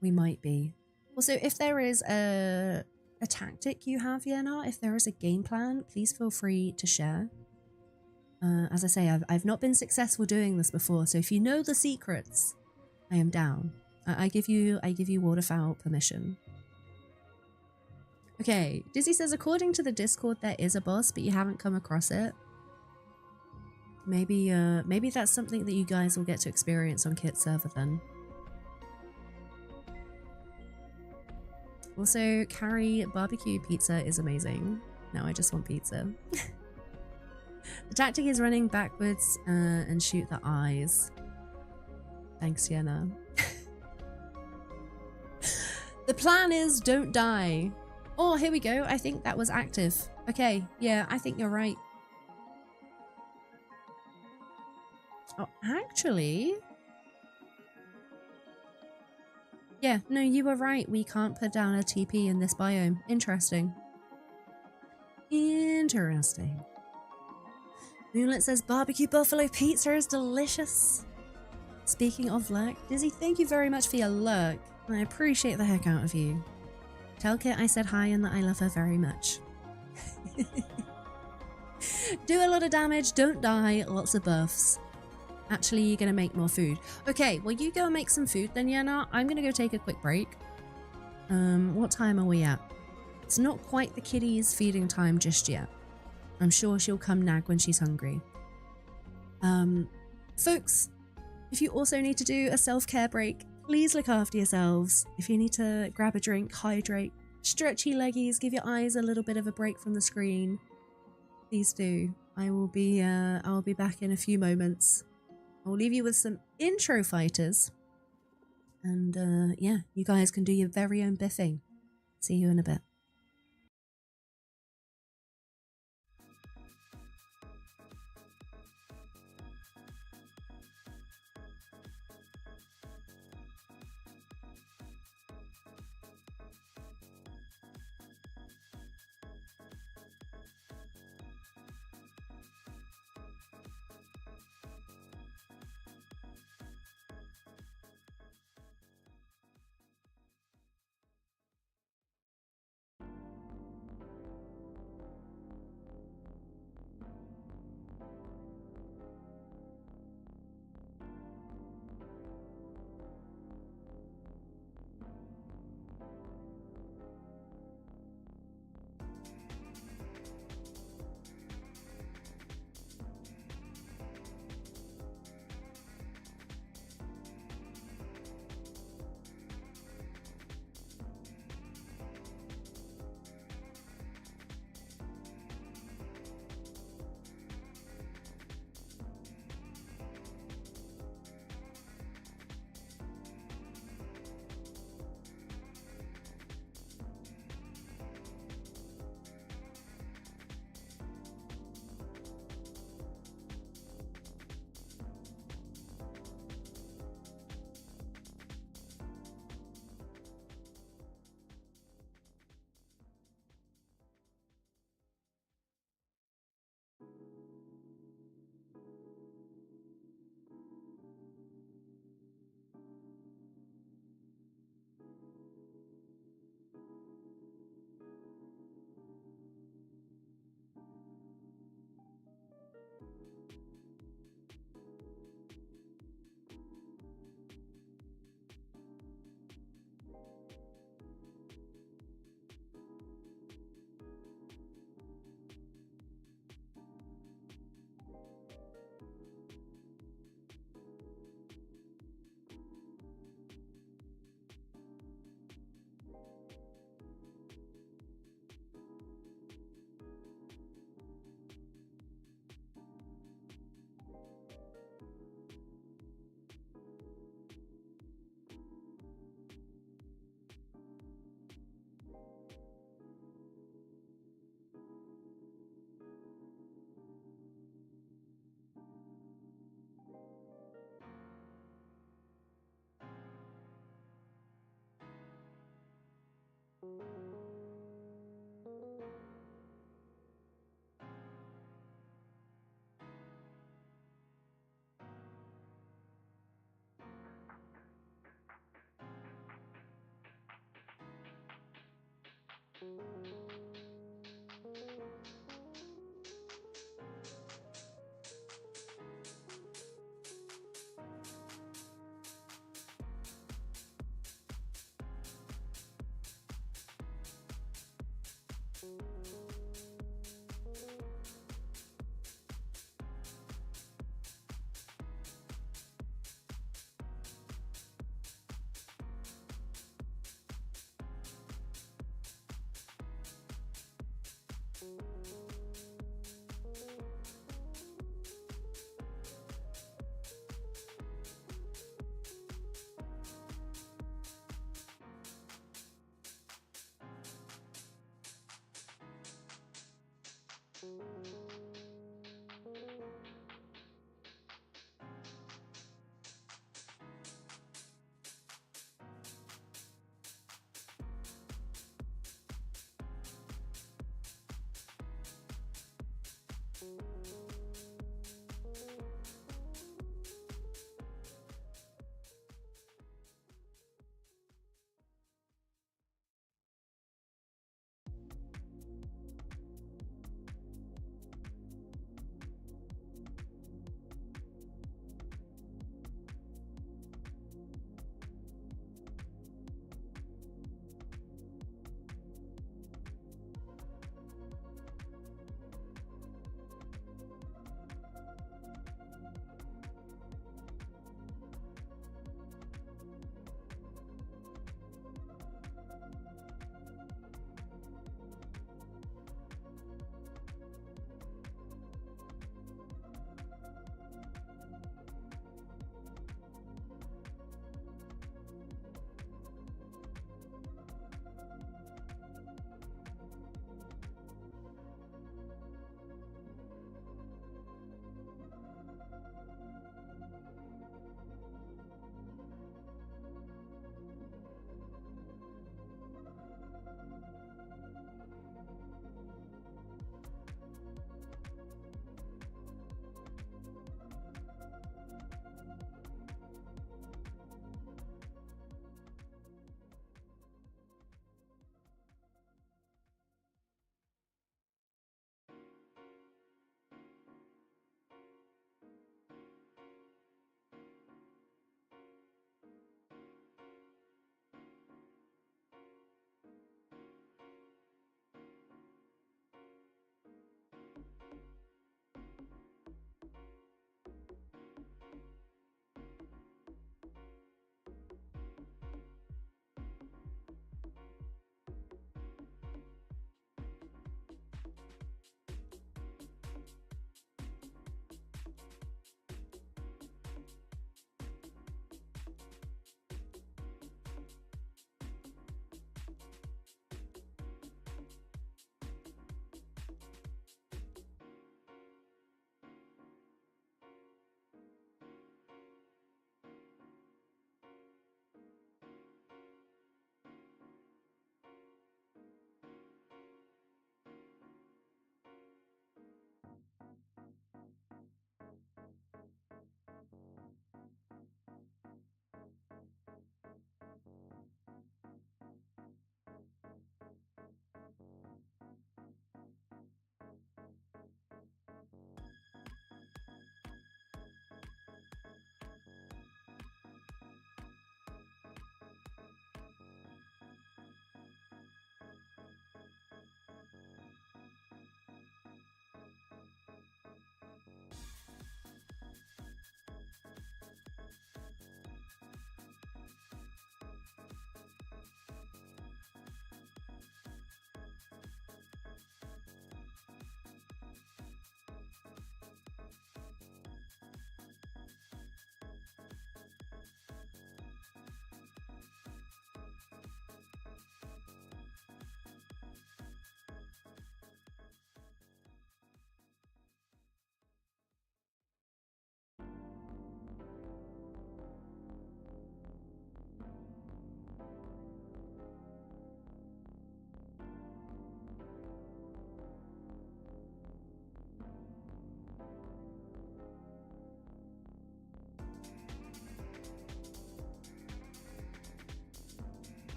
We might be. Also, if there is a tactic you have, Yenna, if there is a game plan, please feel free to share. As I say, I've not been successful doing this before, so if you know the secrets, I am down. I give you waterfowl permission. Okay, Dizzy says, according to the Discord, there is a boss, but you haven't come across it. Maybe that's something that you guys will get to experience on Kit's server then. Also, Carrie barbecue pizza is amazing. Now I just want pizza. The tactic is running backwards and shoot the eyes. Thanks, Yenna. The plan is don't die. Oh, here we go. I think that was active. Okay, yeah, I think you're right. Oh, actually... yeah, no, you were right. We can't put down a TP in this biome. Interesting. Interesting. Moonlit says barbecue buffalo pizza is delicious. Speaking of luck, Dizzy, thank you very much for your luck. I appreciate the heck out of you. Tell Kit I said hi and that I love her very much. Do a lot of damage, don't die, lots of buffs. Actually, you're going to make more food. Okay, well, you go and make some food then, Yana. I'm going to go take a quick break. What time are we at? It's not quite the kitty's feeding time just yet. I'm sure she'll come nag when she's hungry. Folks, if you also need to do a self-care break, please look after yourselves. If you need to grab a drink, hydrate, stretchy leggies, give your eyes a little bit of a break from the screen, please do. I'll be back in a few moments. I'll leave you with some intro fighters. And yeah, you guys can do your very own biffing. See you in a bit.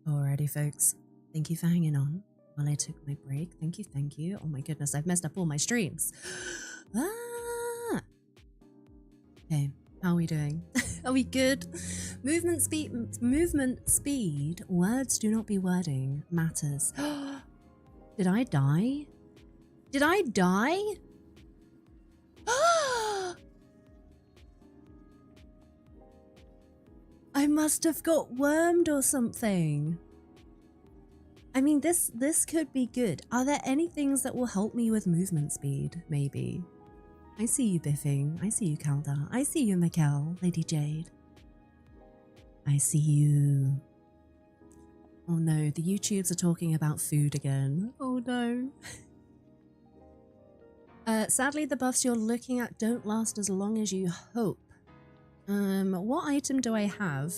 Alrighty, folks. Thank you for hanging on while I took my break. Thank you, thank you. Oh my goodness, I've messed up all my streams. Ah! Okay, how are we doing? Are we good? Movement speed. Words do not be wording. Matters. Did I die? Did I die? I must have got wormed or something. I mean, this could be good. Are there any things that will help me with movement speed? Maybe. I see you, Biffing. I see you, Calda. I see you, Mikkel, Lady Jade. I see you. Oh no, the YouTubes are talking about food again. Oh no. Sadly, the buffs you're looking at don't last as long as you hope. What item do I have?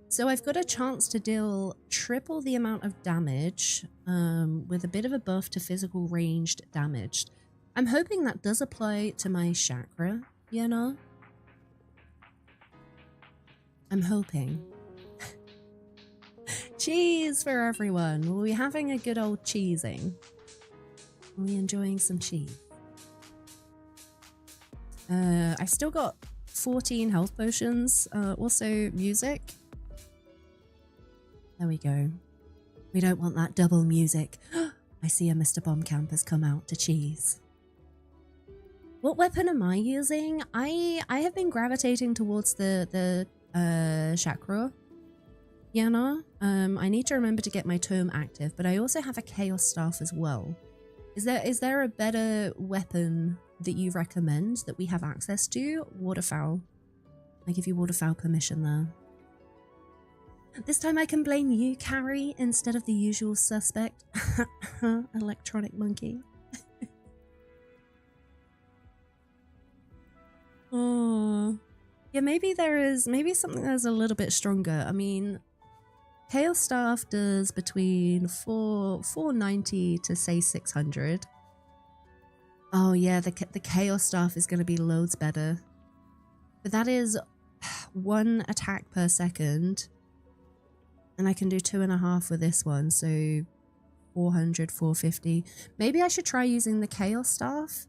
So I've got a chance to deal triple the amount of damage with a bit of a buff to physical ranged damage. I'm hoping that does apply to my chakra, you know? I'm hoping. Cheese for everyone. Are we having a good old cheesing? Are we enjoying some cheese? I've still got 14 health potions. Also music. There we go. We don't want that double music. I see a Mr. Bomb Camp has come out to cheese. What weapon am I using? I have been gravitating towards the chakra. Yana. I need to remember to get my tome active, but I also have a chaos staff as well. Is there a better weapon that you recommend that we have access to? Waterfowl. I give you waterfowl permission there. This time I can blame you, Carrie, instead of the usual suspect. Electronic monkey. Oh. Yeah, maybe something that's a little bit stronger. I mean, Chaos Staff does between 490 to say 600. Oh yeah, the Chaos Staff is going to be loads better. But that is 1 attack per second. And I can do 2.5 with this one, so 400, 450. Maybe I should try using the Chaos Staff.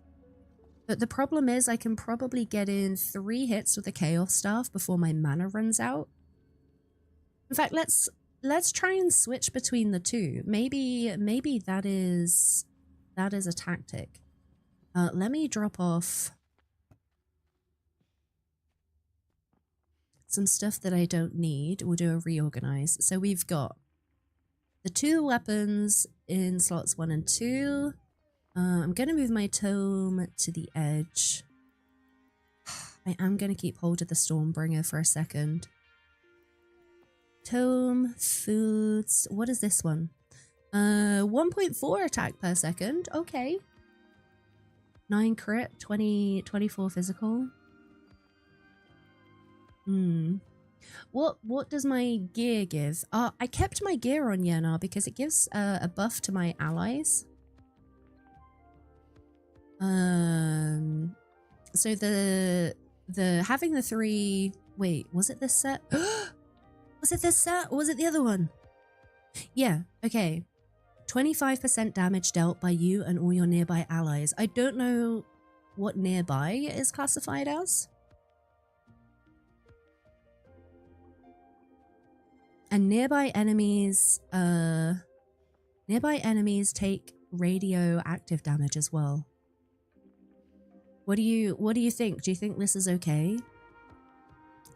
But the problem is I can probably get in 3 hits with the Chaos Staff before my mana runs out. In fact, let's try and switch between the two. Maybe that is a tactic. Let me drop off some stuff that I don't need. We'll do a reorganize. So we've got the 2 weapons in slots 1 and 2. I'm going to move my tome to the edge. I am going to keep hold of the Stormbringer for a second. Tome, foods. What is this one? 1.4 attack per second. Okay. 9 crit, 24 physical. What does my gear give? I kept my gear on Yenar because it gives a buff to my allies. So the having the 3. Wait, was it this set? Was it this set or was it the other one? Yeah. Okay. 25% damage dealt by you and all your nearby allies. I don't know what nearby is classified as. And nearby enemies take radioactive damage as well. What do you think? Do you think this is okay?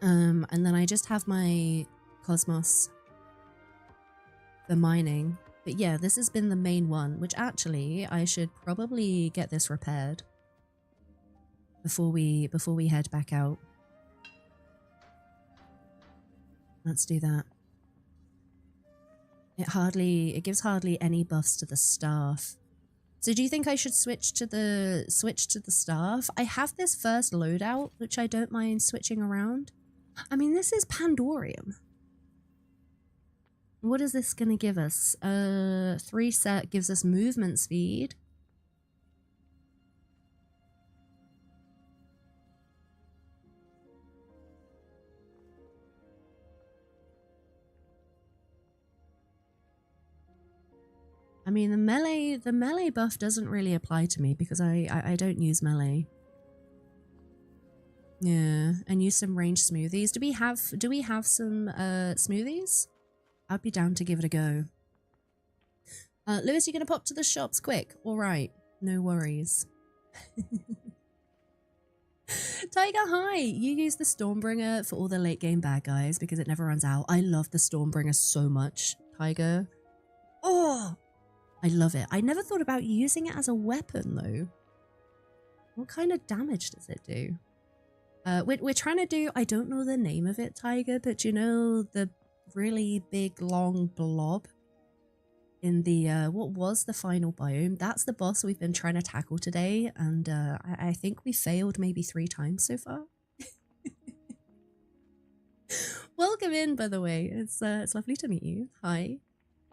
And then I just have my Cosmos for mining. But yeah, this has been the main one, which actually I should probably get this repaired before we head back out. Let's do that. It gives hardly any buffs to the staff. So do you think I should switch to the staff? I have this first loadout, which I don't mind switching around. I mean, this is Pandorium. What is this going to give us? 3 set gives us movement speed. I mean, the melee buff doesn't really apply to me because I don't use melee. Yeah, and use some range smoothies. Do we have some smoothies? I'd be down to give it a go. Lewis, you gonna pop to the shops quick? All right, no worries. Tiger, hi! You use the Stormbringer for all the late game bad guys because it never runs out. I love the Stormbringer so much, Tiger. Oh, I love it. I never thought about using it as a weapon though. What kind of damage does it do? We're trying to do, I don't know the name of it, Tiger, but you know the really big long blob in the, what was the final biome? That's the boss we've been trying to tackle today, and I think we failed maybe 3 times so far. Welcome in, by the way. It's lovely to meet you. Hi.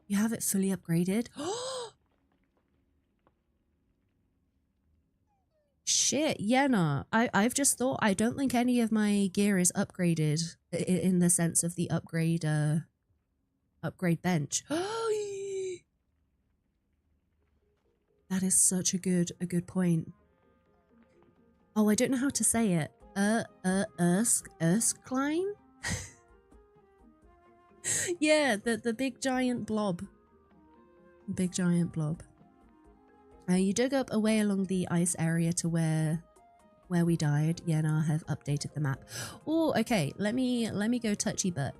You have it fully upgraded? Shit, yeah, nah. I've just thought I don't think any of my gear is upgraded in the sense of the upgrade bench. That is such a good point. Oh, I don't know how to say it. Erskine? Yeah, the big giant blob. Big giant blob. You dug up a way along the ice area to where we died. Yeah, now I have updated the map. Oh, okay. Let me go touchy butt.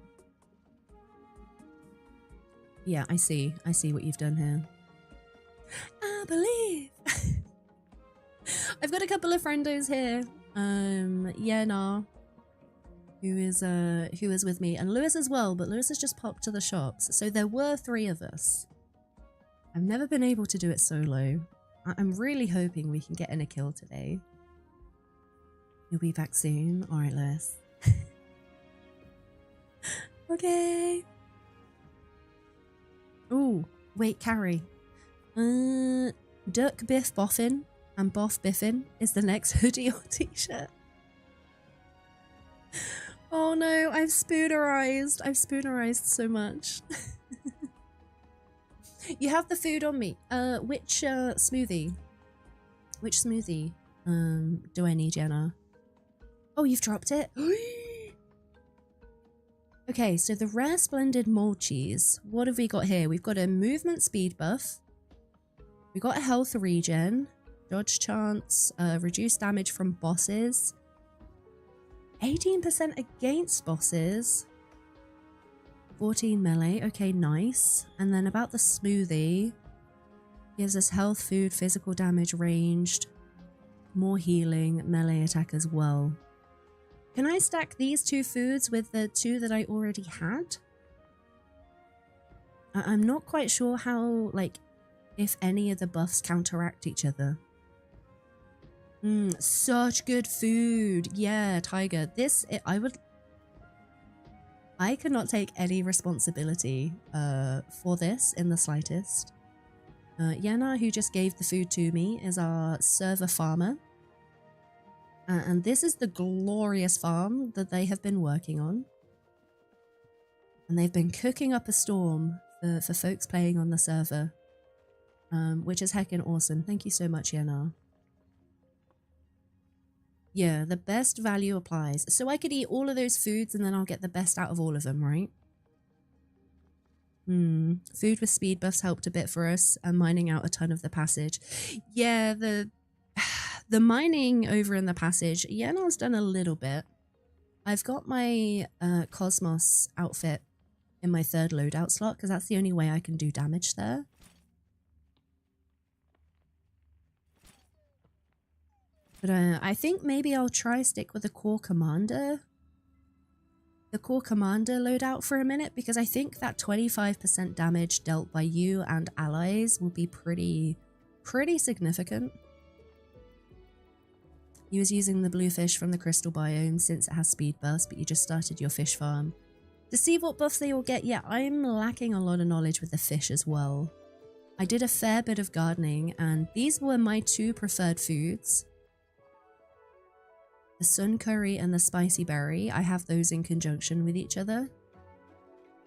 Yeah, I see what you've done here. I believe. I've got a couple of friendos here. Yeah, nah. Who is with me, and Lewis as well, but Lewis has just popped to the shops. So there were 3 of us. I've never been able to do it solo. I'm really hoping we can get in a kill today. You'll be back soon. All right, Lewis. Okay. Oh, wait, Carrie. Duck Biff Boffin and Boff Biffin is the next hoodie or t-shirt. Oh no, I've spoonerized. I've spoonerized so much. You have the food on me. Which smoothie? Which smoothie do I need, Jenna? Oh, you've dropped it? Okay, so the rare splendid mold cheese. What have we got here? We've got a movement speed buff. We got a health regen, dodge chance, reduced damage from bosses, 18% against bosses, 14 melee. Okay, nice. And then about the smoothie, gives us health, food, physical damage, ranged, more healing, melee attack as well. Can I stack these 2 foods with the 2 that I already had? I'm not quite sure how, like, if any of the buffs counteract each other. Such good food. Yeah, Tiger. I could not take any responsibility for this in the slightest. Yana, who just gave the food to me, is our server farmer. And this is the glorious farm that they have been working on. And they've been cooking up a storm for folks playing on the server. Which is heckin' awesome. Thank you so much, Yana. Yeah, the best value applies. So I could eat all of those foods and then I'll get the best out of all of them, right? Food with speed buffs helped a bit for us, and mining out a ton of the passage. Yeah, the mining over in the passage, Yana's done a little bit. I've got my Cosmos outfit in my 3rd loadout slot because that's the only way I can do damage there. But I think maybe I'll try stick with the core commander. The core commander loadout for a minute, because I think that 25% damage dealt by you and allies will be pretty significant. You was using the blue fish from the crystal biome since it has speed burst, but you just started your fish farm. To see what buffs they all get, yeah, I'm lacking a lot of knowledge with the fish as well. I did a fair bit of gardening, and these were my 2 preferred foods. The sun curry and the spicy berry, I have those in conjunction with each other.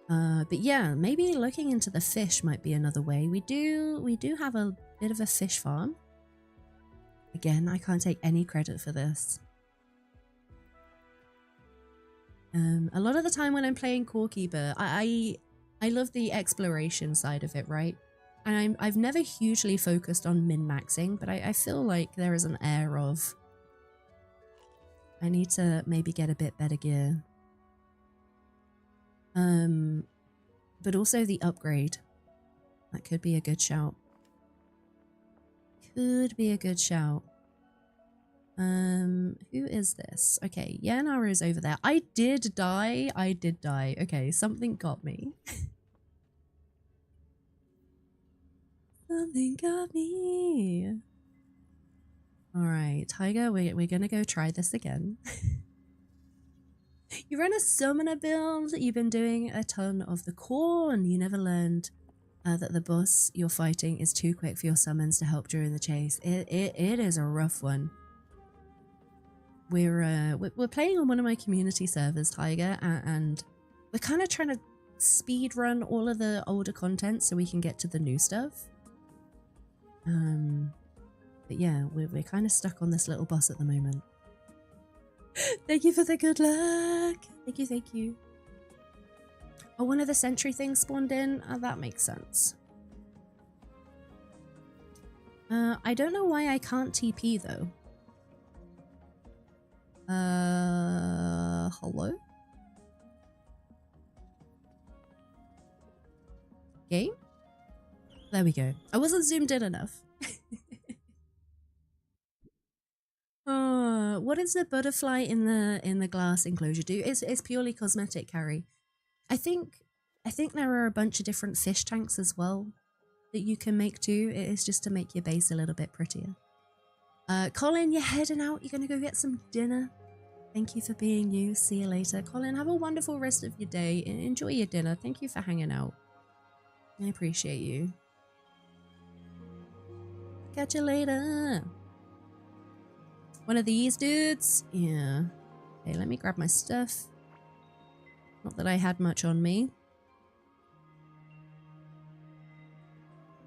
But yeah, maybe looking into the fish might be another way. We do have a bit of a fish farm. Again, I can't take any credit for this. A lot of the time when I'm playing Core Keeper, I love the exploration side of it, right? And I've never hugely focused on min-maxing, but I feel like there is an air of I need to maybe get a bit better gear. But also the upgrade. That could be a good shout. Could be a good shout. Who is this? Okay, Yanara is over there. I did die. Okay, something got me. Something got me. Alright, Tiger, we're gonna go try this again. You run a summoner build, you've been doing a ton of the core, and you never learned that the boss you're fighting is too quick for your summons to help during the chase. It is a rough one. We're playing on one of my community servers, Tiger, and we're kind of trying to speed run all of the older content so we can get to the new stuff. But yeah, we're kind of stuck on this little boss at the moment. Thank you for the good luck. Thank you. Oh, one of the sentry things spawned in. Oh, that makes sense. I don't know why I can't TP though. Hello? Game? There we go. I wasn't zoomed in enough. What does the butterfly in the glass enclosure do? It's purely cosmetic, Carrie. I think there are a bunch of different fish tanks as well that you can make too. It is just to make your base a little bit prettier. Colin, you're heading out. You're gonna go get some dinner. Thank you for being you. See you later. Colin, have a wonderful rest of your day. Enjoy your dinner. Thank you for hanging out. I appreciate you. Catch you later. One of these dudes? Yeah. Okay, let me grab my stuff. Not that I had much on me.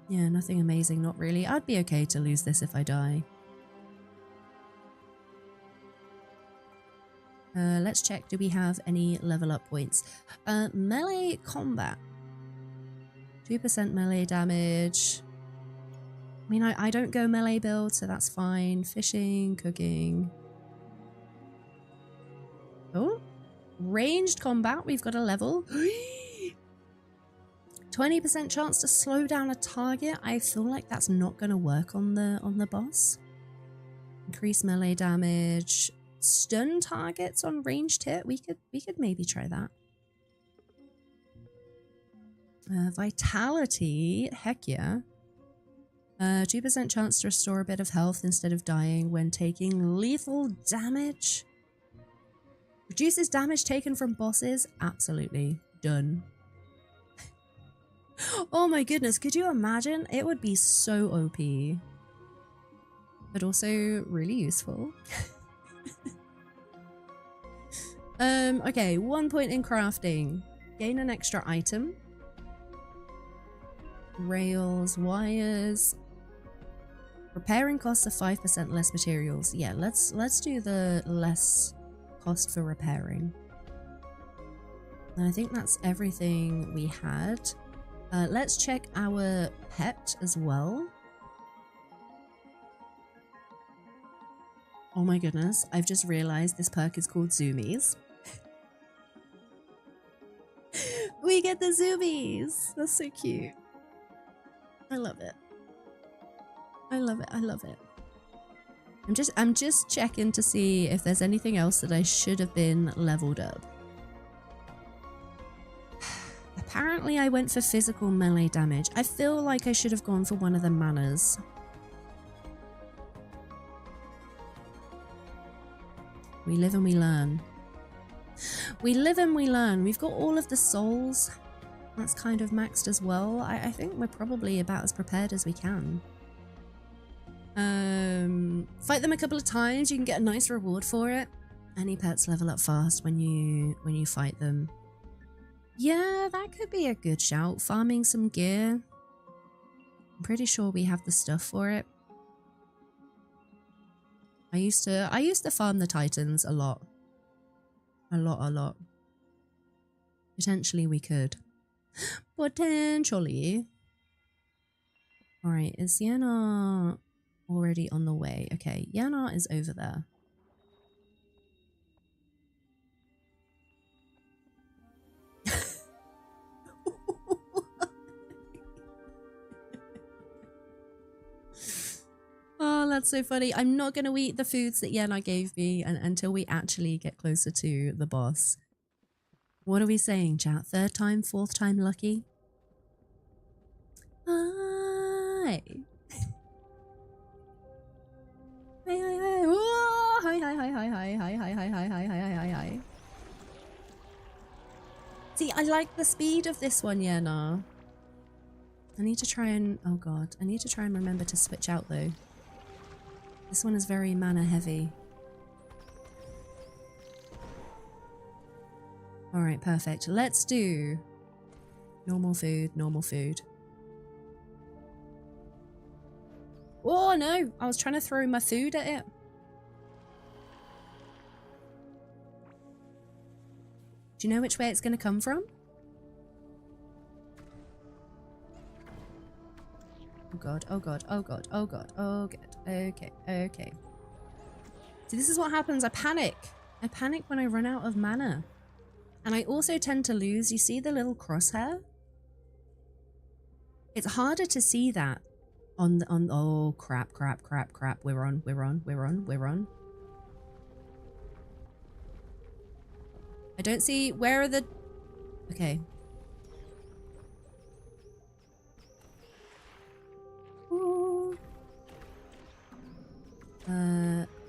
Yeah, nothing amazing, not really. I'd be okay to lose this if I die. Let's check. Do we have any level up points? Melee combat. 2% melee damage. I mean, I don't go melee build, so that's fine. Fishing, cooking. Oh, ranged combat. We've got a level. 20% chance to slow down a target. I feel like that's not going to work on the boss. Increase melee damage. Stun targets on ranged hit. We could maybe try that. Vitality. Heck yeah. 2% chance to restore a bit of health instead of dying when taking lethal damage. Reduces damage taken from bosses. Absolutely. Done. Oh my goodness, could you imagine? It would be so OP. But also really useful. Okay, 1 point in crafting. Gain an extra item. Rails, wires. Repairing costs are 5% less materials. Yeah, let's do the less cost for repairing. And I think that's everything we had. Let's check our pet as well. Oh my goodness, I've just realized this perk is called Zoomies. We get the Zoomies! That's so cute. I love it. I love it. I love it. I'm just checking to see if there's anything else that I should have been leveled up. Apparently I went for physical melee damage. I feel like I should have gone for one of the manners. We live and we learn. We live and we learn. We've got all of the souls. That's kind of maxed as well. I think we're probably about as prepared as we can. Fight them a couple of times. You can get a nice reward for it. Any pets level up fast when you fight them. Yeah, that could be a good shout. Farming some gear. I'm pretty sure we have the stuff for it. I used to farm the Titans a lot. A lot. Potentially we could. Potentially. Alright, is Yana already on the way? Okay, Yana is over there. Oh, that's so funny. I'm not going to eat the foods that Yana gave me until we actually get closer to the boss. What are we saying, chat? Third time, fourth time lucky? Hi. Hi. Whoa. Hi. See, I like the speed of this one, Yana. I need to try and... Oh, God. I need to try and remember to switch out, though. This one is very mana heavy. Alright, perfect. Let's do normal food, normal food. Oh no! I was trying to throw my food at it. Do you know which way it's going to come from? Oh god, oh god, oh god, oh god, oh god. Okay, okay. See, this is what happens. I panic. I panic when I run out of mana. And I also tend to lose. You see the little crosshair? It's harder to see that on oh crap. We're on. I don't see where are the okay. Ooh.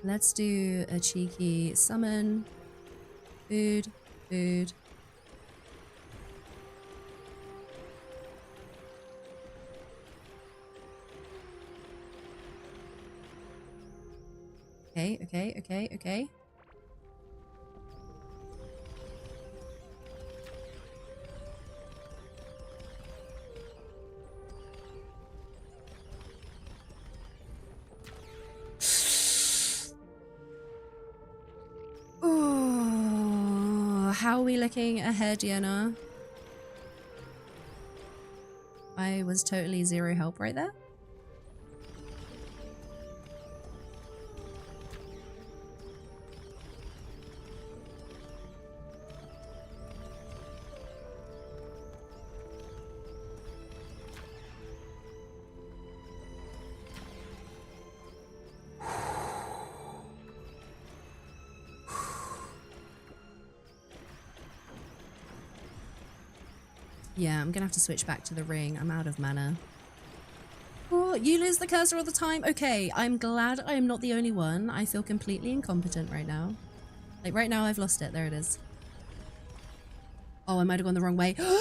Let's do a cheeky summon. Food. Okay. Oh, how are we looking ahead, Yenna? I was totally zero help right there. Yeah, I'm gonna have to switch back to the ring. I'm out of mana. Oh, you lose the cursor all the time? Okay, I'm glad I am not the only one. I feel completely incompetent right now. Like, right now I've lost it. There it is. Oh, I might have gone the wrong way. Oh,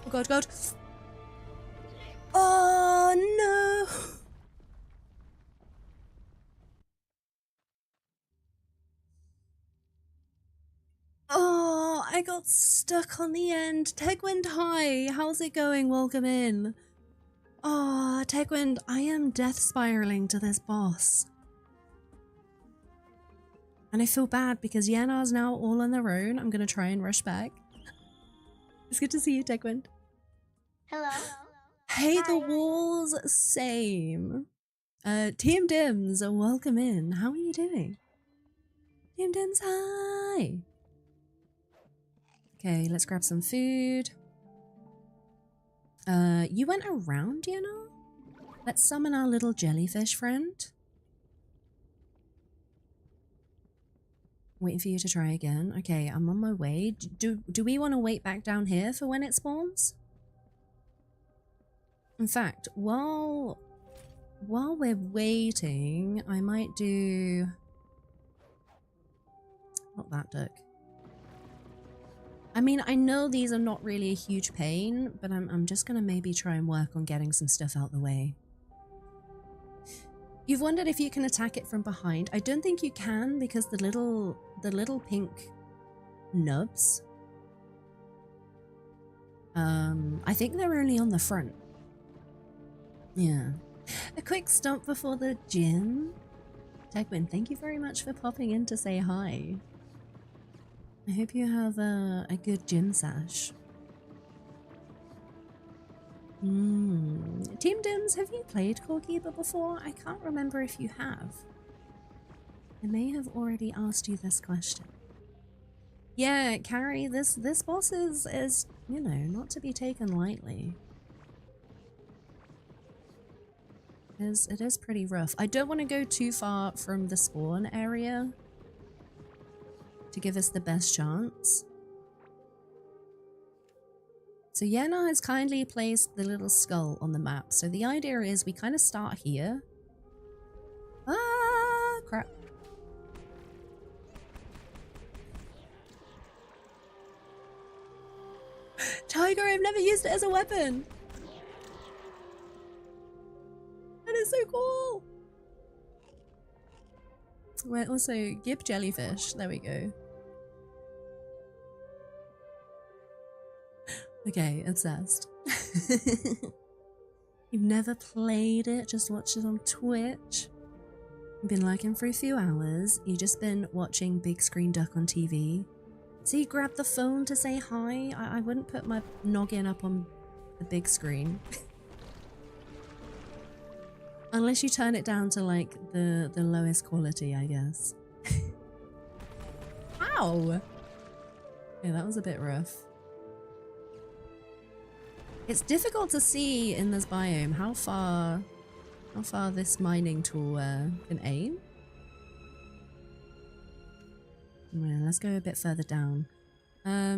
God. Oh, no. Oh, I got stuck on the end. Tegwind, hi. How's it going? Welcome in. Oh, Tegwind, I am death spiraling to this boss. And I feel bad because Yenna's now all on their own. I'm going to try and rush back. It's good to see you, Tegwind.
Hello.
Hey,
Hi.
the walls, same. Team Dims, welcome in. How are you doing? Team Dims, hi. Okay, let's grab some food. You went around, Yenna? Let's summon our little jellyfish friend. Waiting for you to try again. Okay, I'm on my way. Do we want to wait back down here for when it spawns? In fact, while we're waiting, I might do... Not that duck. I mean, I know these are not really a huge pain, but I'm just gonna maybe try and work on getting some stuff out the way. You've wondered if you can attack it from behind. I don't think you can because the little pink nubs. I think they're only on the front. Yeah. A quick stop before the gym. Tegwin, thank you very much for popping in to say hi. I hope you have a good gym sash. Team Dims, have you played Core before? I can't remember if you have. I may have already asked you this question. Yeah, Carrie, this boss is, you know, not to be taken lightly. It is pretty rough. I don't want to go too far from the spawn area to give us the best chance. So Yenna has kindly placed the little skull on the map. So the idea is we kind of start here. Ah, crap. Tiger, I've never used it as a weapon. That is so cool. We're also Gib jellyfish. There we go. Okay, obsessed. You've never played it, just watched it on Twitch. You've been lurking for a few hours. You've just been watching Big Screen Duck on TV. So you grabbed the phone to say hi? I wouldn't put my noggin up on the big screen. Unless you turn it down to like the lowest quality, I guess. Ow! Yeah, that was a bit rough. It's difficult to see in this biome how far this mining tool can aim. Yeah, let's go a bit further down. Are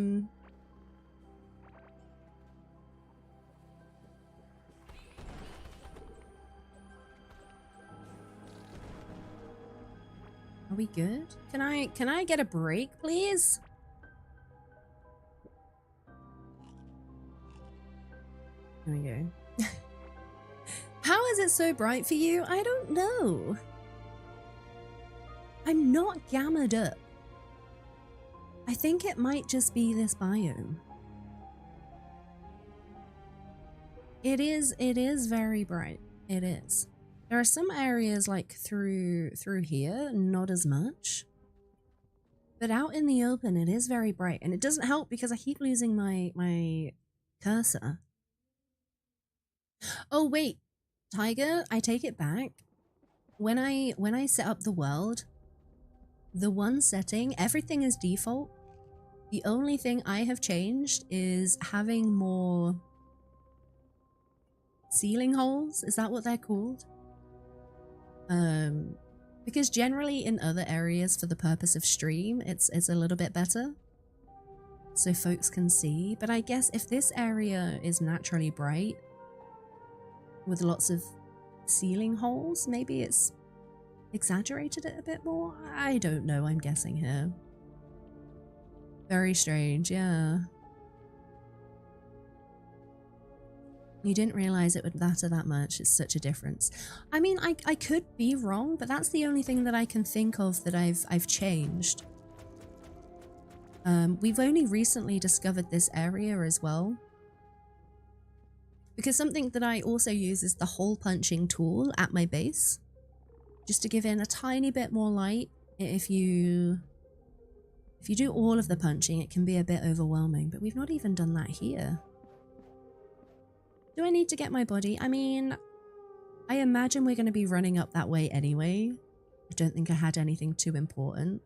we good? Can I get a break, please? There we go. How is it so bright for you? I don't know. I'm not gammaed up. I think it might just be this biome. It is very bright. It is. There are some areas like through here, not as much. But out in the open, it is very bright. And it doesn't help because I keep losing my cursor. Oh wait, Tiger, I take it back. When I set up the world, the one setting, everything is default. The only thing I have changed is having more ceiling holes. Is that what they're called? Because generally in other areas for the purpose of stream, it's a little bit better. So folks can see. But I guess if this area is naturally bright with lots of ceiling holes, maybe it's exaggerated it a bit more. I don't know, I'm guessing here. Very strange, yeah. You didn't realize it would matter that much. It's such a difference. I mean, I could be wrong, but that's the only thing that I can think of that I've changed. We've only recently discovered this area as well. Because something that I also use is the hole punching tool at my base. Just to give in a tiny bit more light. If you do all of the punching, it can be a bit overwhelming, but we've not even done that here. Do I need to get my body? I mean, I imagine we're going to be running up that way anyway. I don't think I had anything too important.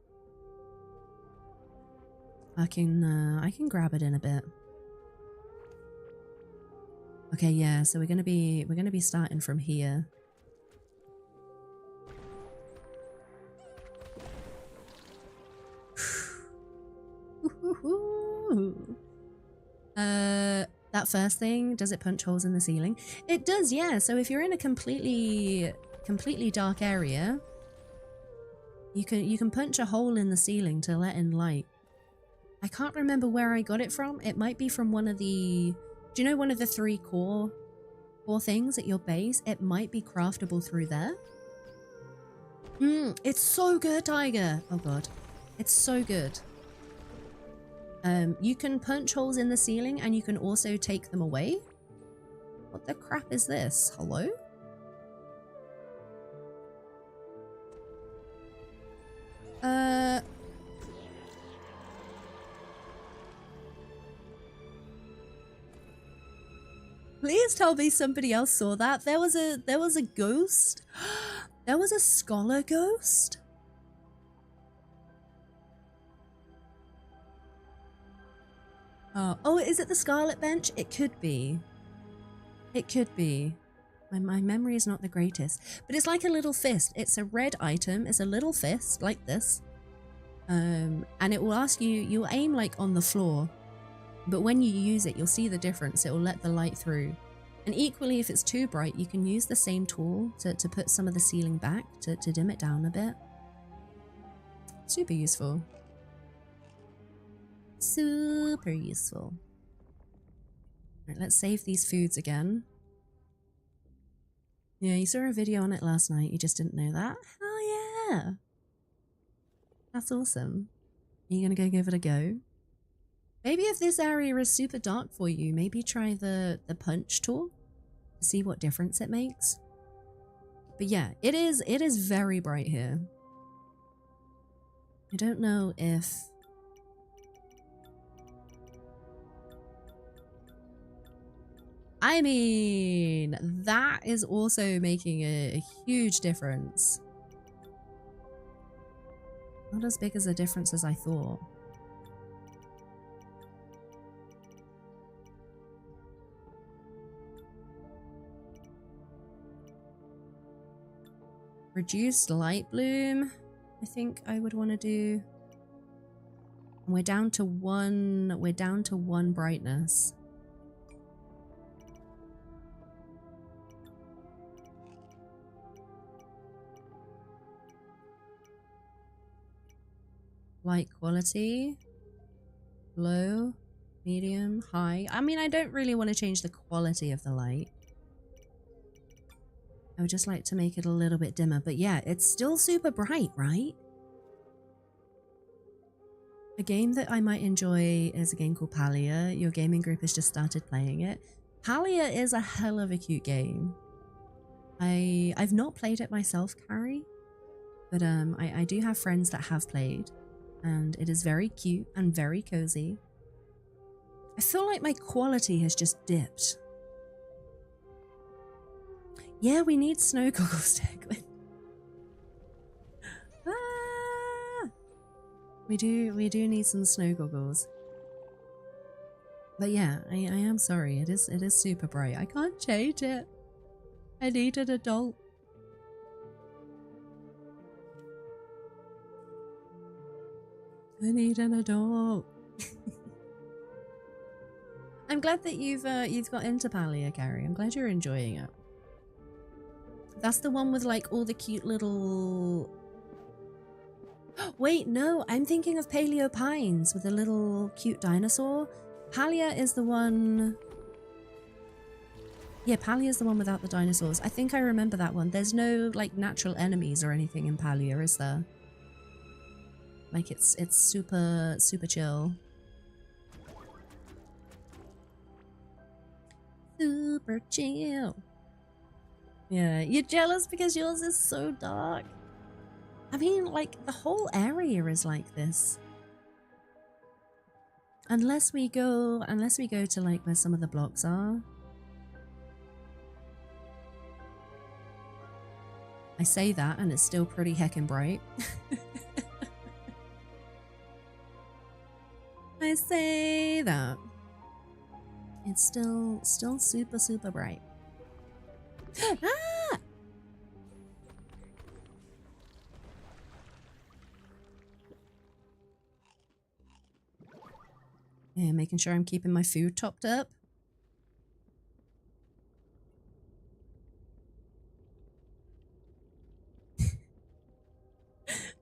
I can grab it in a bit. Okay, yeah, so we're gonna be starting from here. That first thing, does it punch holes in the ceiling? It does, yeah. So if you're in a completely dark area, you can punch a hole in the ceiling to let in light. I can't remember where I got it from. It might be from one of the... Do you know one of the 3 core things at your base? It might be craftable through there. It's so good, Tiger. Oh god. It's so good. You can punch holes in the ceiling and you can also take them away. What the crap is this? Hello? Please tell me somebody else saw that. There was a ghost. There was a scholar ghost. Oh, is it the Scarlet Bench? It could be. It could be. My memory is not the greatest, but it's like a little fist. It's a red item. It's a little fist like this. And it will ask you, you'll aim like on the floor, but when you use it, you'll see the difference. It will let the light through. And equally, if it's too bright, you can use the same tool to put some of the ceiling back to dim it down a bit. Super useful. Super useful. All right, let's save these foods again. Yeah, you saw a video on it last night. You just didn't know that? Oh yeah. That's awesome. Are you gonna go give it a go? Maybe if this area is super dark for you, maybe try the punch tool to see what difference it makes. But yeah, it is very bright here. I don't know if... I mean, that is also making a huge difference. Not as big as a difference as I thought. Reduced light bloom, I think I would want to do. And we're down to one brightness. Light quality, low, medium, high. I mean, I don't really want to change the quality of the light. I would just like to make it a little bit dimmer, but yeah, it's still super bright, right? A game that I might enjoy is a game called Palia. Your gaming group has just started playing it. Palia is a hell of a cute game. I've not played it myself, Carrie, but I do have friends that have played, and it is very cute and very cozy. I feel like my quality has just dipped. Yeah, we need snow goggles, Declan. We do need some snow goggles. But yeah, I am sorry. It is super bright. I can't change it. I need an adult. I need an adult. I'm glad that you've got into Palia, Carrie. I'm glad you're enjoying it. That's the one with like all the cute little... Wait, no, I'm thinking of Paleo Pines with a little cute dinosaur. Palia is the one... Yeah, Palia is the one without the dinosaurs. I think I remember that one. There's no like natural enemies or anything in Palia, is there? Like it's super chill. Super chill. Yeah, you're jealous because yours is so dark. I mean, like, the whole area is like this. Unless we go to, like, where some of the blocks are. I say that, and it's still pretty heckin' bright. I say that. It's still super bright. Ah! Yeah, making sure I'm keeping my food topped up.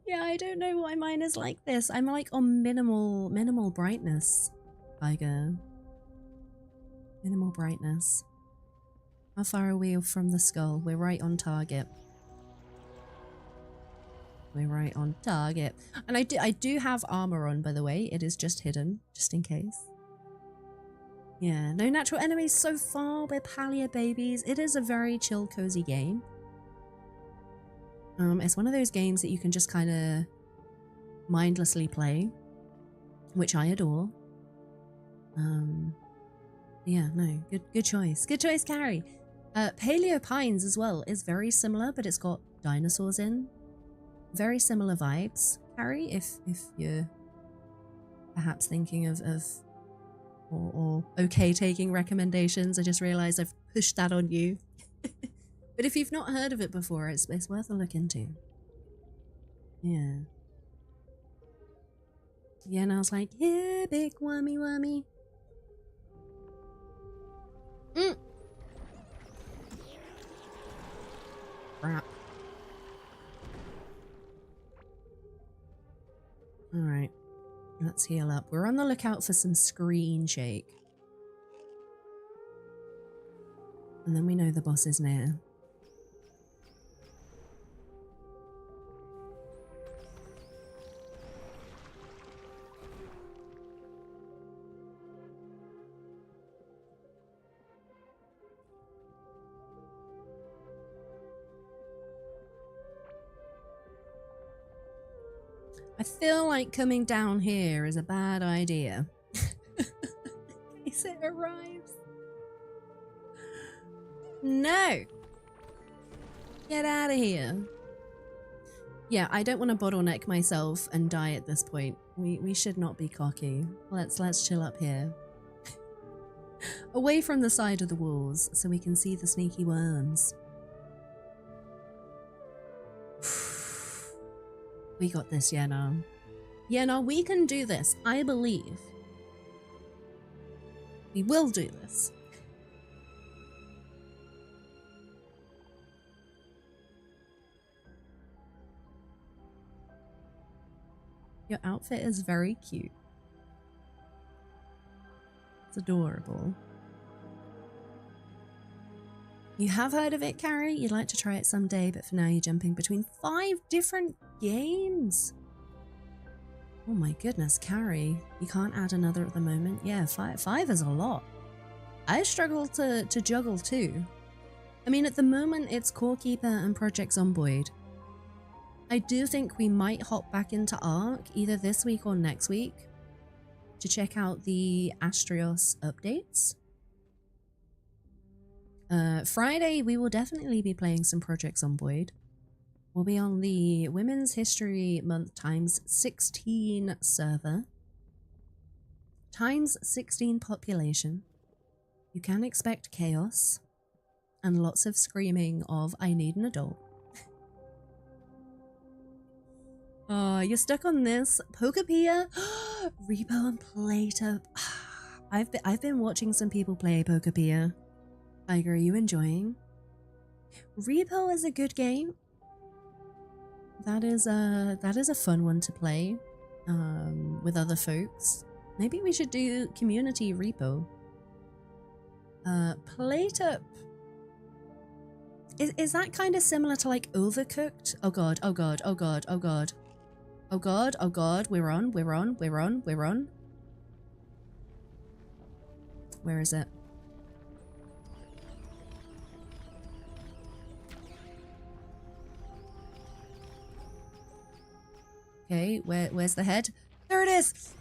Yeah, I don't know why mine is like this. I'm like on minimal brightness, Tiger. Minimal brightness. How far are we from the skull? We're right on target. We're right on target. And I do have armor on, by the way. It is just hidden, just in case. Yeah, no natural enemies so far. We're Palia babies. It is a very chill, cozy game. It's one of those games that you can just kind of mindlessly play, which I adore. Yeah, no, good choice. Good choice, Carrie. Paleo Pines as well is very similar, but it's got dinosaurs in. Very similar vibes, Carrie, if you're perhaps thinking of or okay taking recommendations. I just realized I've pushed that on you. But if you've not heard of it before, it's worth a look into. Yeah. Yeah, and I was like, yeah, big wummy wummy. Crap. Alright. Let's heal up. We're on the lookout for some screen shake. And then we know the boss is near. I feel like coming down here is a bad idea. In case it arrives. No! Get out of here. Yeah, I don't want to bottleneck myself and die at this point. We should not be cocky. Let's chill up here. Away from the side of the walls so we can see the sneaky worms. We got this, Yenna. Yenna, we can do this. I believe. We will do this. Your outfit is very cute. It's adorable. You have heard of it, Carrie? You'd like to try it someday, but for now you're jumping between 5 different games. Oh my goodness, Carrie. You can't add another at the moment? Yeah, five is a lot. I struggle to juggle too. I mean, at the moment it's Core Keeper and Project Zomboid. I do think we might hop back into Ark either this week or next week to check out the Astrios updates. Friday, we will definitely be playing some Project Zomboid. We'll be on the Women's History Month times 16 server. Times 16 population. You can expect chaos and lots of screaming of I need an adult. Oh, you're stuck on this. Pokepia? Repo and Plato. I've been watching some people play Pokepia. Tiger, are you enjoying? Repo is a good game. That is a fun one to play with other folks. Maybe we should do community Repo. Plato. Is that kind of similar to like Overcooked? Oh god, oh god, oh god, oh god. Oh god, oh god, we're on. Where is it? Okay, where's the head? There it is!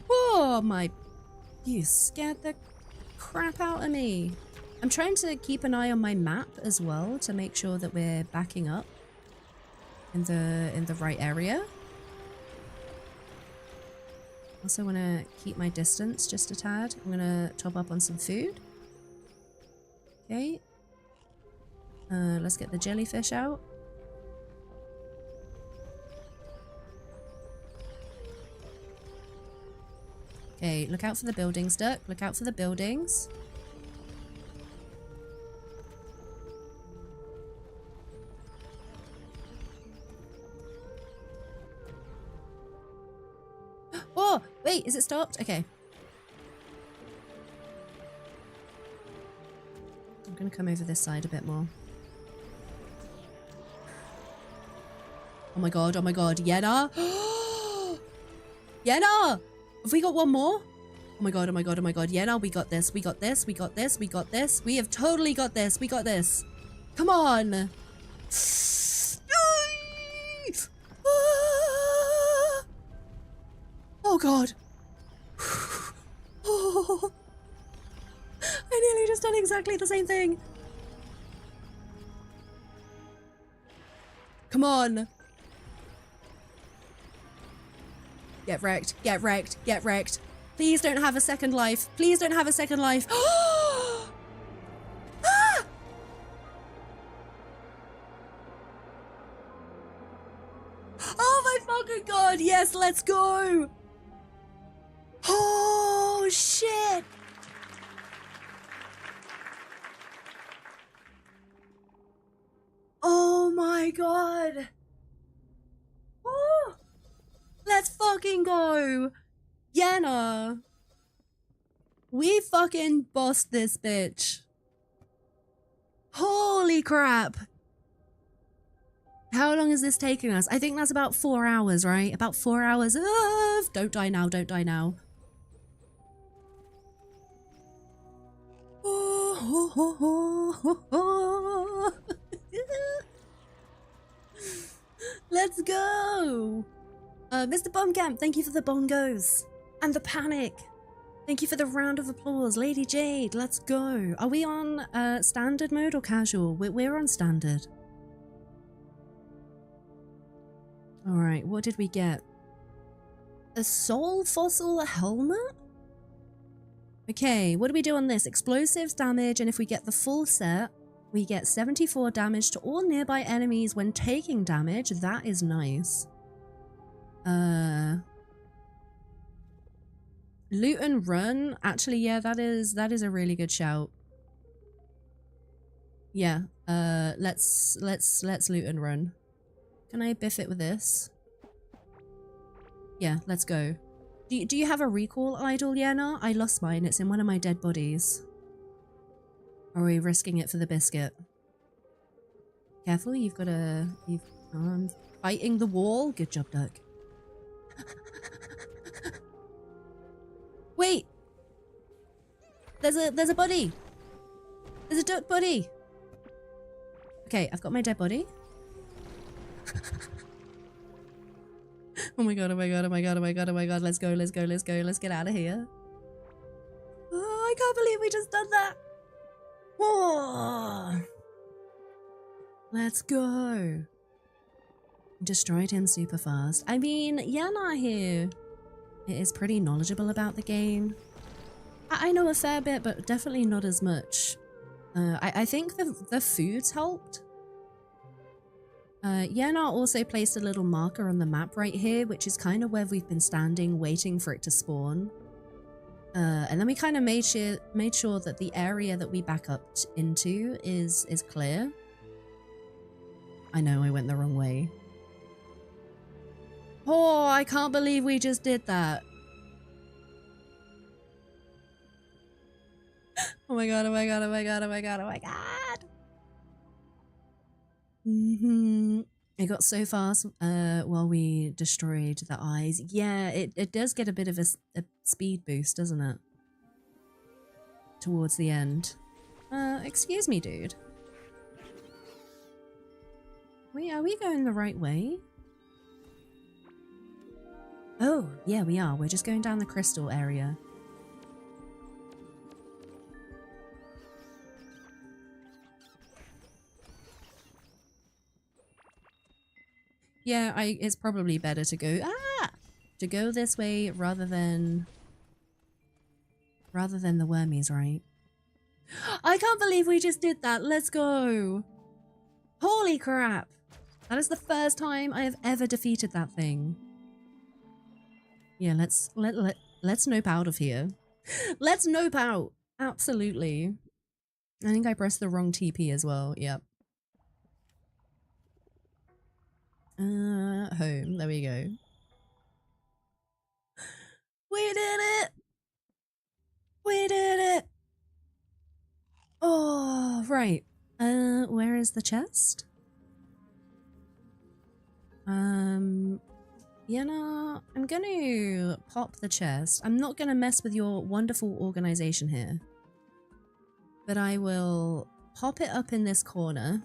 Oh my, you scared the crap out of me. I'm trying to keep an eye on my map as well to make sure that we're backing up in the right area. Also want to keep my distance just a tad. I'm gonna top up on some food. Okay. Let's get the jellyfish out. Okay, look out for the buildings, Dirk. Look out for the buildings. Wait, is it stopped? Okay. I'm gonna come over this side a bit more. Oh my god, Yenna! Yenna! Have we got one more? Oh my god, Yenna, we got this, we got this, we got this, we got this. We have totally got this, we got this. Come on! Oh god! Oh, I nearly just done exactly the same thing. Come on! Get wrecked, get wrecked, get wrecked. Please don't have a second life. Please don't have a second life. Ah! Oh my fucking god, yes, let's go! Oh shit! Oh my god! Oh! Let's fucking go! Yenna! We fucking bossed this bitch. Holy crap! How long is this taking us? I think that's about 4 hours, right? About 4 hours of... Don't die now, don't die now. Let's go! Mr. Bumcamp, thank you for the bongos. And the panic. Thank you for the round of applause. Lady Jade, let's go. Are we on standard mode or casual? We're on standard. Alright, what did we get? A soul fossil helmet? Okay, what do we do on this? Explosives damage, and if we get the full set, we get 74 damage to all nearby enemies when taking damage. That is nice. Loot and run. Actually, yeah, that is a really good shout. Yeah. Let's loot and run. Can I biff it with this? Yeah, let's go. Do you have a recall idol, Yenna? I lost mine. It's in one of my dead bodies. Or are we risking it for the biscuit? Careful, you've got a... fighting the wall. Good job, duck. Wait! There's a body! There's a duck body! Okay, I've got my dead body. Oh my god, oh my god, oh my god, oh my god, oh my god, let's go, let's go, let's go, let's get out of here. Oh, I can't believe we just done that! Whoa! Let's go. Destroyed him super fast. I mean, Yana here is pretty knowledgeable about the game. I know a fair bit, but definitely not as much. I think the foods helped. Yana also placed a little marker on the map right here, which is kind of where we've been standing waiting for it to spawn. And then we kind of made sure that the area that we back up into is clear. I know I went the wrong way. Oh, I can't believe we just did that. Oh my god, oh my god, oh my god, oh my god, oh my god. It got so fast while we destroyed the eyes. Yeah, it does get a bit of a speed boost, doesn't it? Towards the end. Excuse me, dude. Are we going the right way? Oh, yeah, we are. We're just going down the crystal area. Yeah, it's probably better to go this way rather than the wormies, right? I can't believe we just did that. Let's go. Holy crap. That is the first time I have ever defeated that thing. Yeah, let's nope out of here. Let's nope out. Absolutely. I think I pressed the wrong TP as well. Yep. Home. There we go. We did it! We did it! Oh, right. Where is the chest? You know, I'm gonna pop the chest. I'm not gonna mess with your wonderful organization here. But I will pop it up in this corner.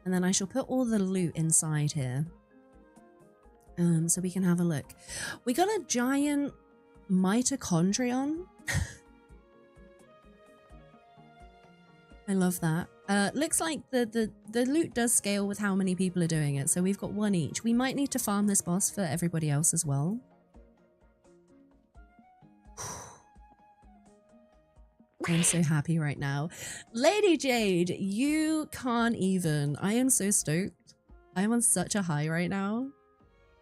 And then I shall put all the loot inside here. So we can have a look. We got a giant mitochondrion. I love that. Looks like the loot does scale with how many people are doing it. So we've got one each. We might need to farm this boss for everybody else as well. I'm so happy right now. Lady Jade, you can't even. I am so stoked. I'm on such a high right now.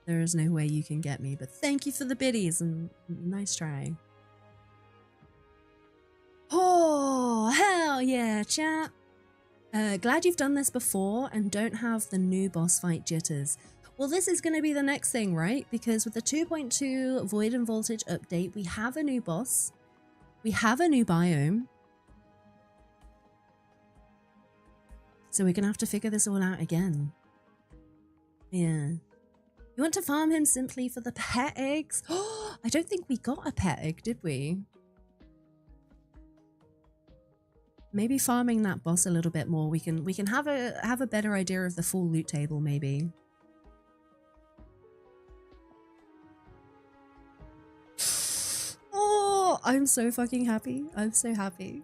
There is no way you can get me, but thank you for the biddies and nice try. Oh, hell yeah, chat. Glad you've done this before and don't have the new boss fight jitters. Well, this is going to be the next thing, right? Because with the 2.2 Void and Voltage update, we have a new boss. We have a new biome. So we're going to have to figure this all out again. Yeah. You want to farm him simply for the pet eggs? Oh, I don't think we got a pet egg, did we? Maybe farming that boss a little bit more, we can have a better idea of the full loot table, maybe. Oh, I'm so fucking happy. I'm so happy.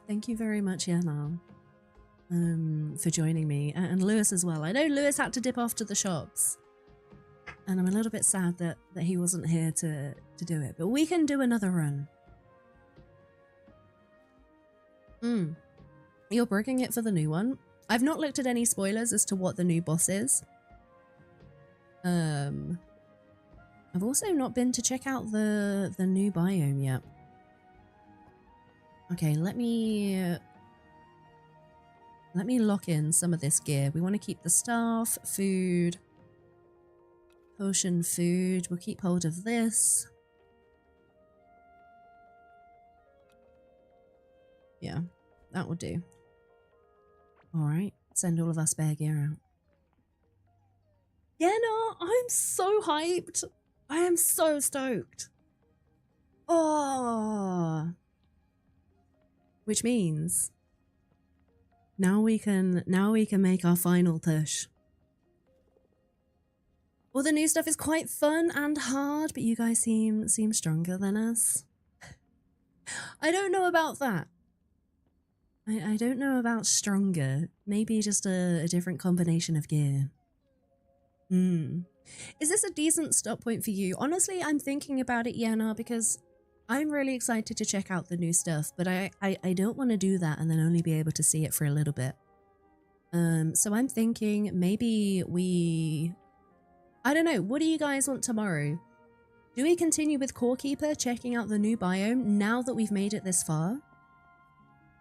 Thank you very much, Yana, for joining me, and Lewis as well. I know Lewis had to dip off to the shops, and I'm a little bit sad that he wasn't here to do it, but we can do another run. You're breaking it for the new one. I've not looked at any spoilers as to what the new boss is. I've also not been to check out the new biome yet. Okay, let me lock in some of this gear. We want to keep the staff, food, potion, food. We'll keep hold of this. Yeah, that will do. Alright, send all of our spare gear out. Yeah, no, I'm so hyped. I am so stoked. Oh. Which means now we can make our final push. All the new stuff is quite fun and hard, but you guys seem stronger than us. I don't know about that. I don't know about stronger. Maybe just a different combination of gear. Is this a decent stop point for you? Honestly, I'm thinking about it, Yana, because I'm really excited to check out the new stuff, but I don't want to do that and then only be able to see it for a little bit. So I'm thinking maybe I don't know, what do you guys want tomorrow? Do we continue with Core Keeper, checking out the new biome now that we've made it this far?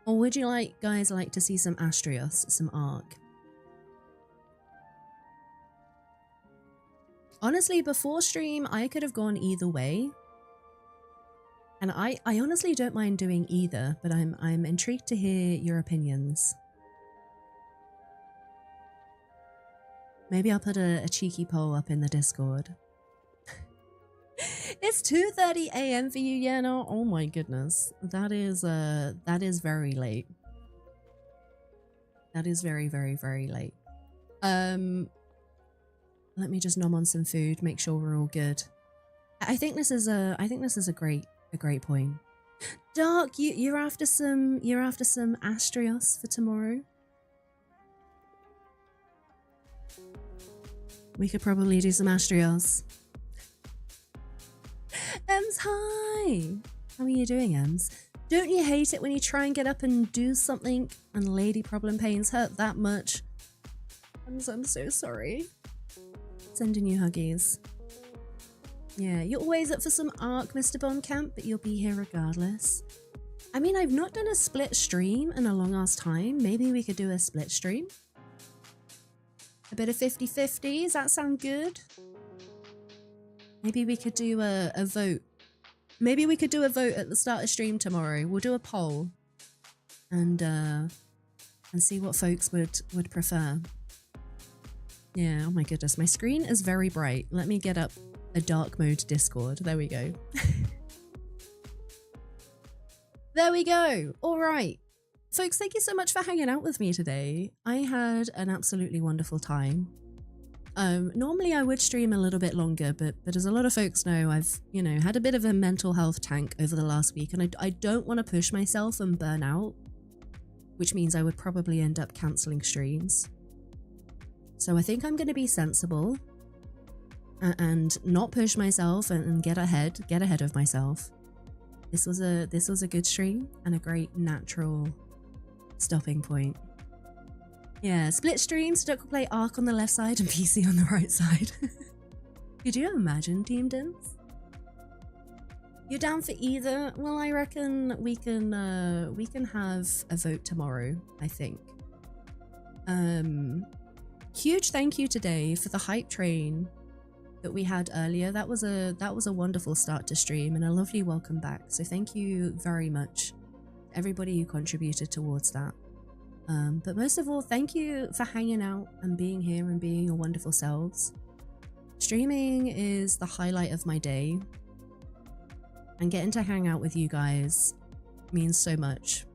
Or would you guys like to see some Astrios, some Ark? Honestly, before stream, I could have gone either way. And I honestly don't mind doing either, but I'm intrigued to hear your opinions. Maybe I'll put a cheeky poll up in the Discord. It's 2:30 AM for you, Yana. Oh my goodness. That is very late. That is very, very, very late. Let me just nom on some food, make sure we're all good. I think this is a great point. Dark, you're after some Astrios for tomorrow. We could probably do some Astrios. Ems, hi! How are you doing, Ems? Don't you hate it when you try and get up and do something and lady problem pains hurt that much? Ems, I'm so sorry. Sending you huggies. Yeah, you're always up for some Ark, Mr. Bombcamp, but you'll be here regardless. I mean, I've not done a split stream in a long ass time. Maybe we could do a split stream. A bit of 50-50, does that sound good? Maybe we could do a vote. Maybe we could do a vote at the start of stream tomorrow. We'll do a poll and see what folks would prefer. Yeah, oh my goodness, my screen is very bright. Let me get up a dark mode Discord. There we go. There we go. All right. Folks, thank you so much for hanging out with me today. I had an absolutely wonderful time. Normally I would stream a little bit longer, but as a lot of folks know, I've, had a bit of a mental health tank over the last week, and I don't want to push myself and burn out, which means I would probably end up cancelling streams. So I think I'm going to be sensible and not push myself and get ahead of myself. This was a good stream and a great natural stopping point. Yeah, split streams. Duck will play Ark on the left side and PC on the right side. Could you imagine Team Dins? You're down for either? Well, I reckon we can have a vote tomorrow, I think. Huge thank you today for the hype train that we had earlier. That was a wonderful start to stream and a lovely welcome back. So thank you very much, everybody who contributed towards that. But most of all, thank you for hanging out and being here and being your wonderful selves. Streaming is the highlight of my day, and getting to hang out with you guys means so much.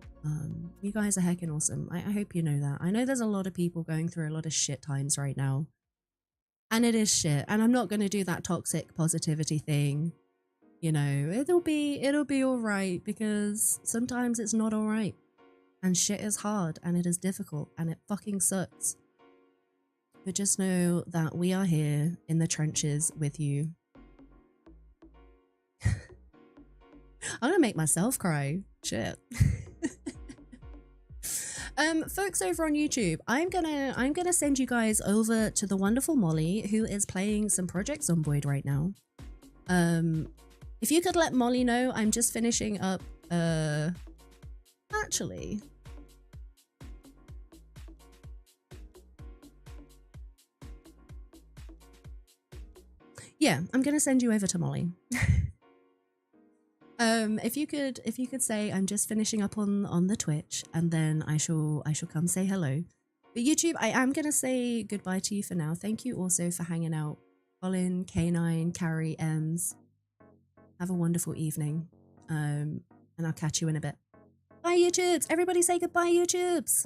You guys are heckin' awesome. I hope you know that. I know there's a lot of people going through a lot of shit times right now. And it is shit. And I'm not going to do that toxic positivity thing. It'll be all right, because sometimes it's not all right. And shit is hard and it is difficult and it fucking sucks. But just know that we are here in the trenches with you. I'm gonna make myself cry. Shit. Folks over on YouTube, I'm gonna send you guys over to the wonderful Molly, who is playing some Project Zomboid right now. If you could let Molly know, I'm just finishing up actually, yeah, I'm gonna send you over to Molly. If you could say I'm just finishing up on the Twitch, and then I shall come say hello. But YouTube, I am gonna say goodbye to you for now. Thank you also for hanging out, Colin, K9, Carrie, Ems. Have a wonderful evening, and I'll catch you in a bit. Bye, YouTubes. Everybody say goodbye, YouTubes.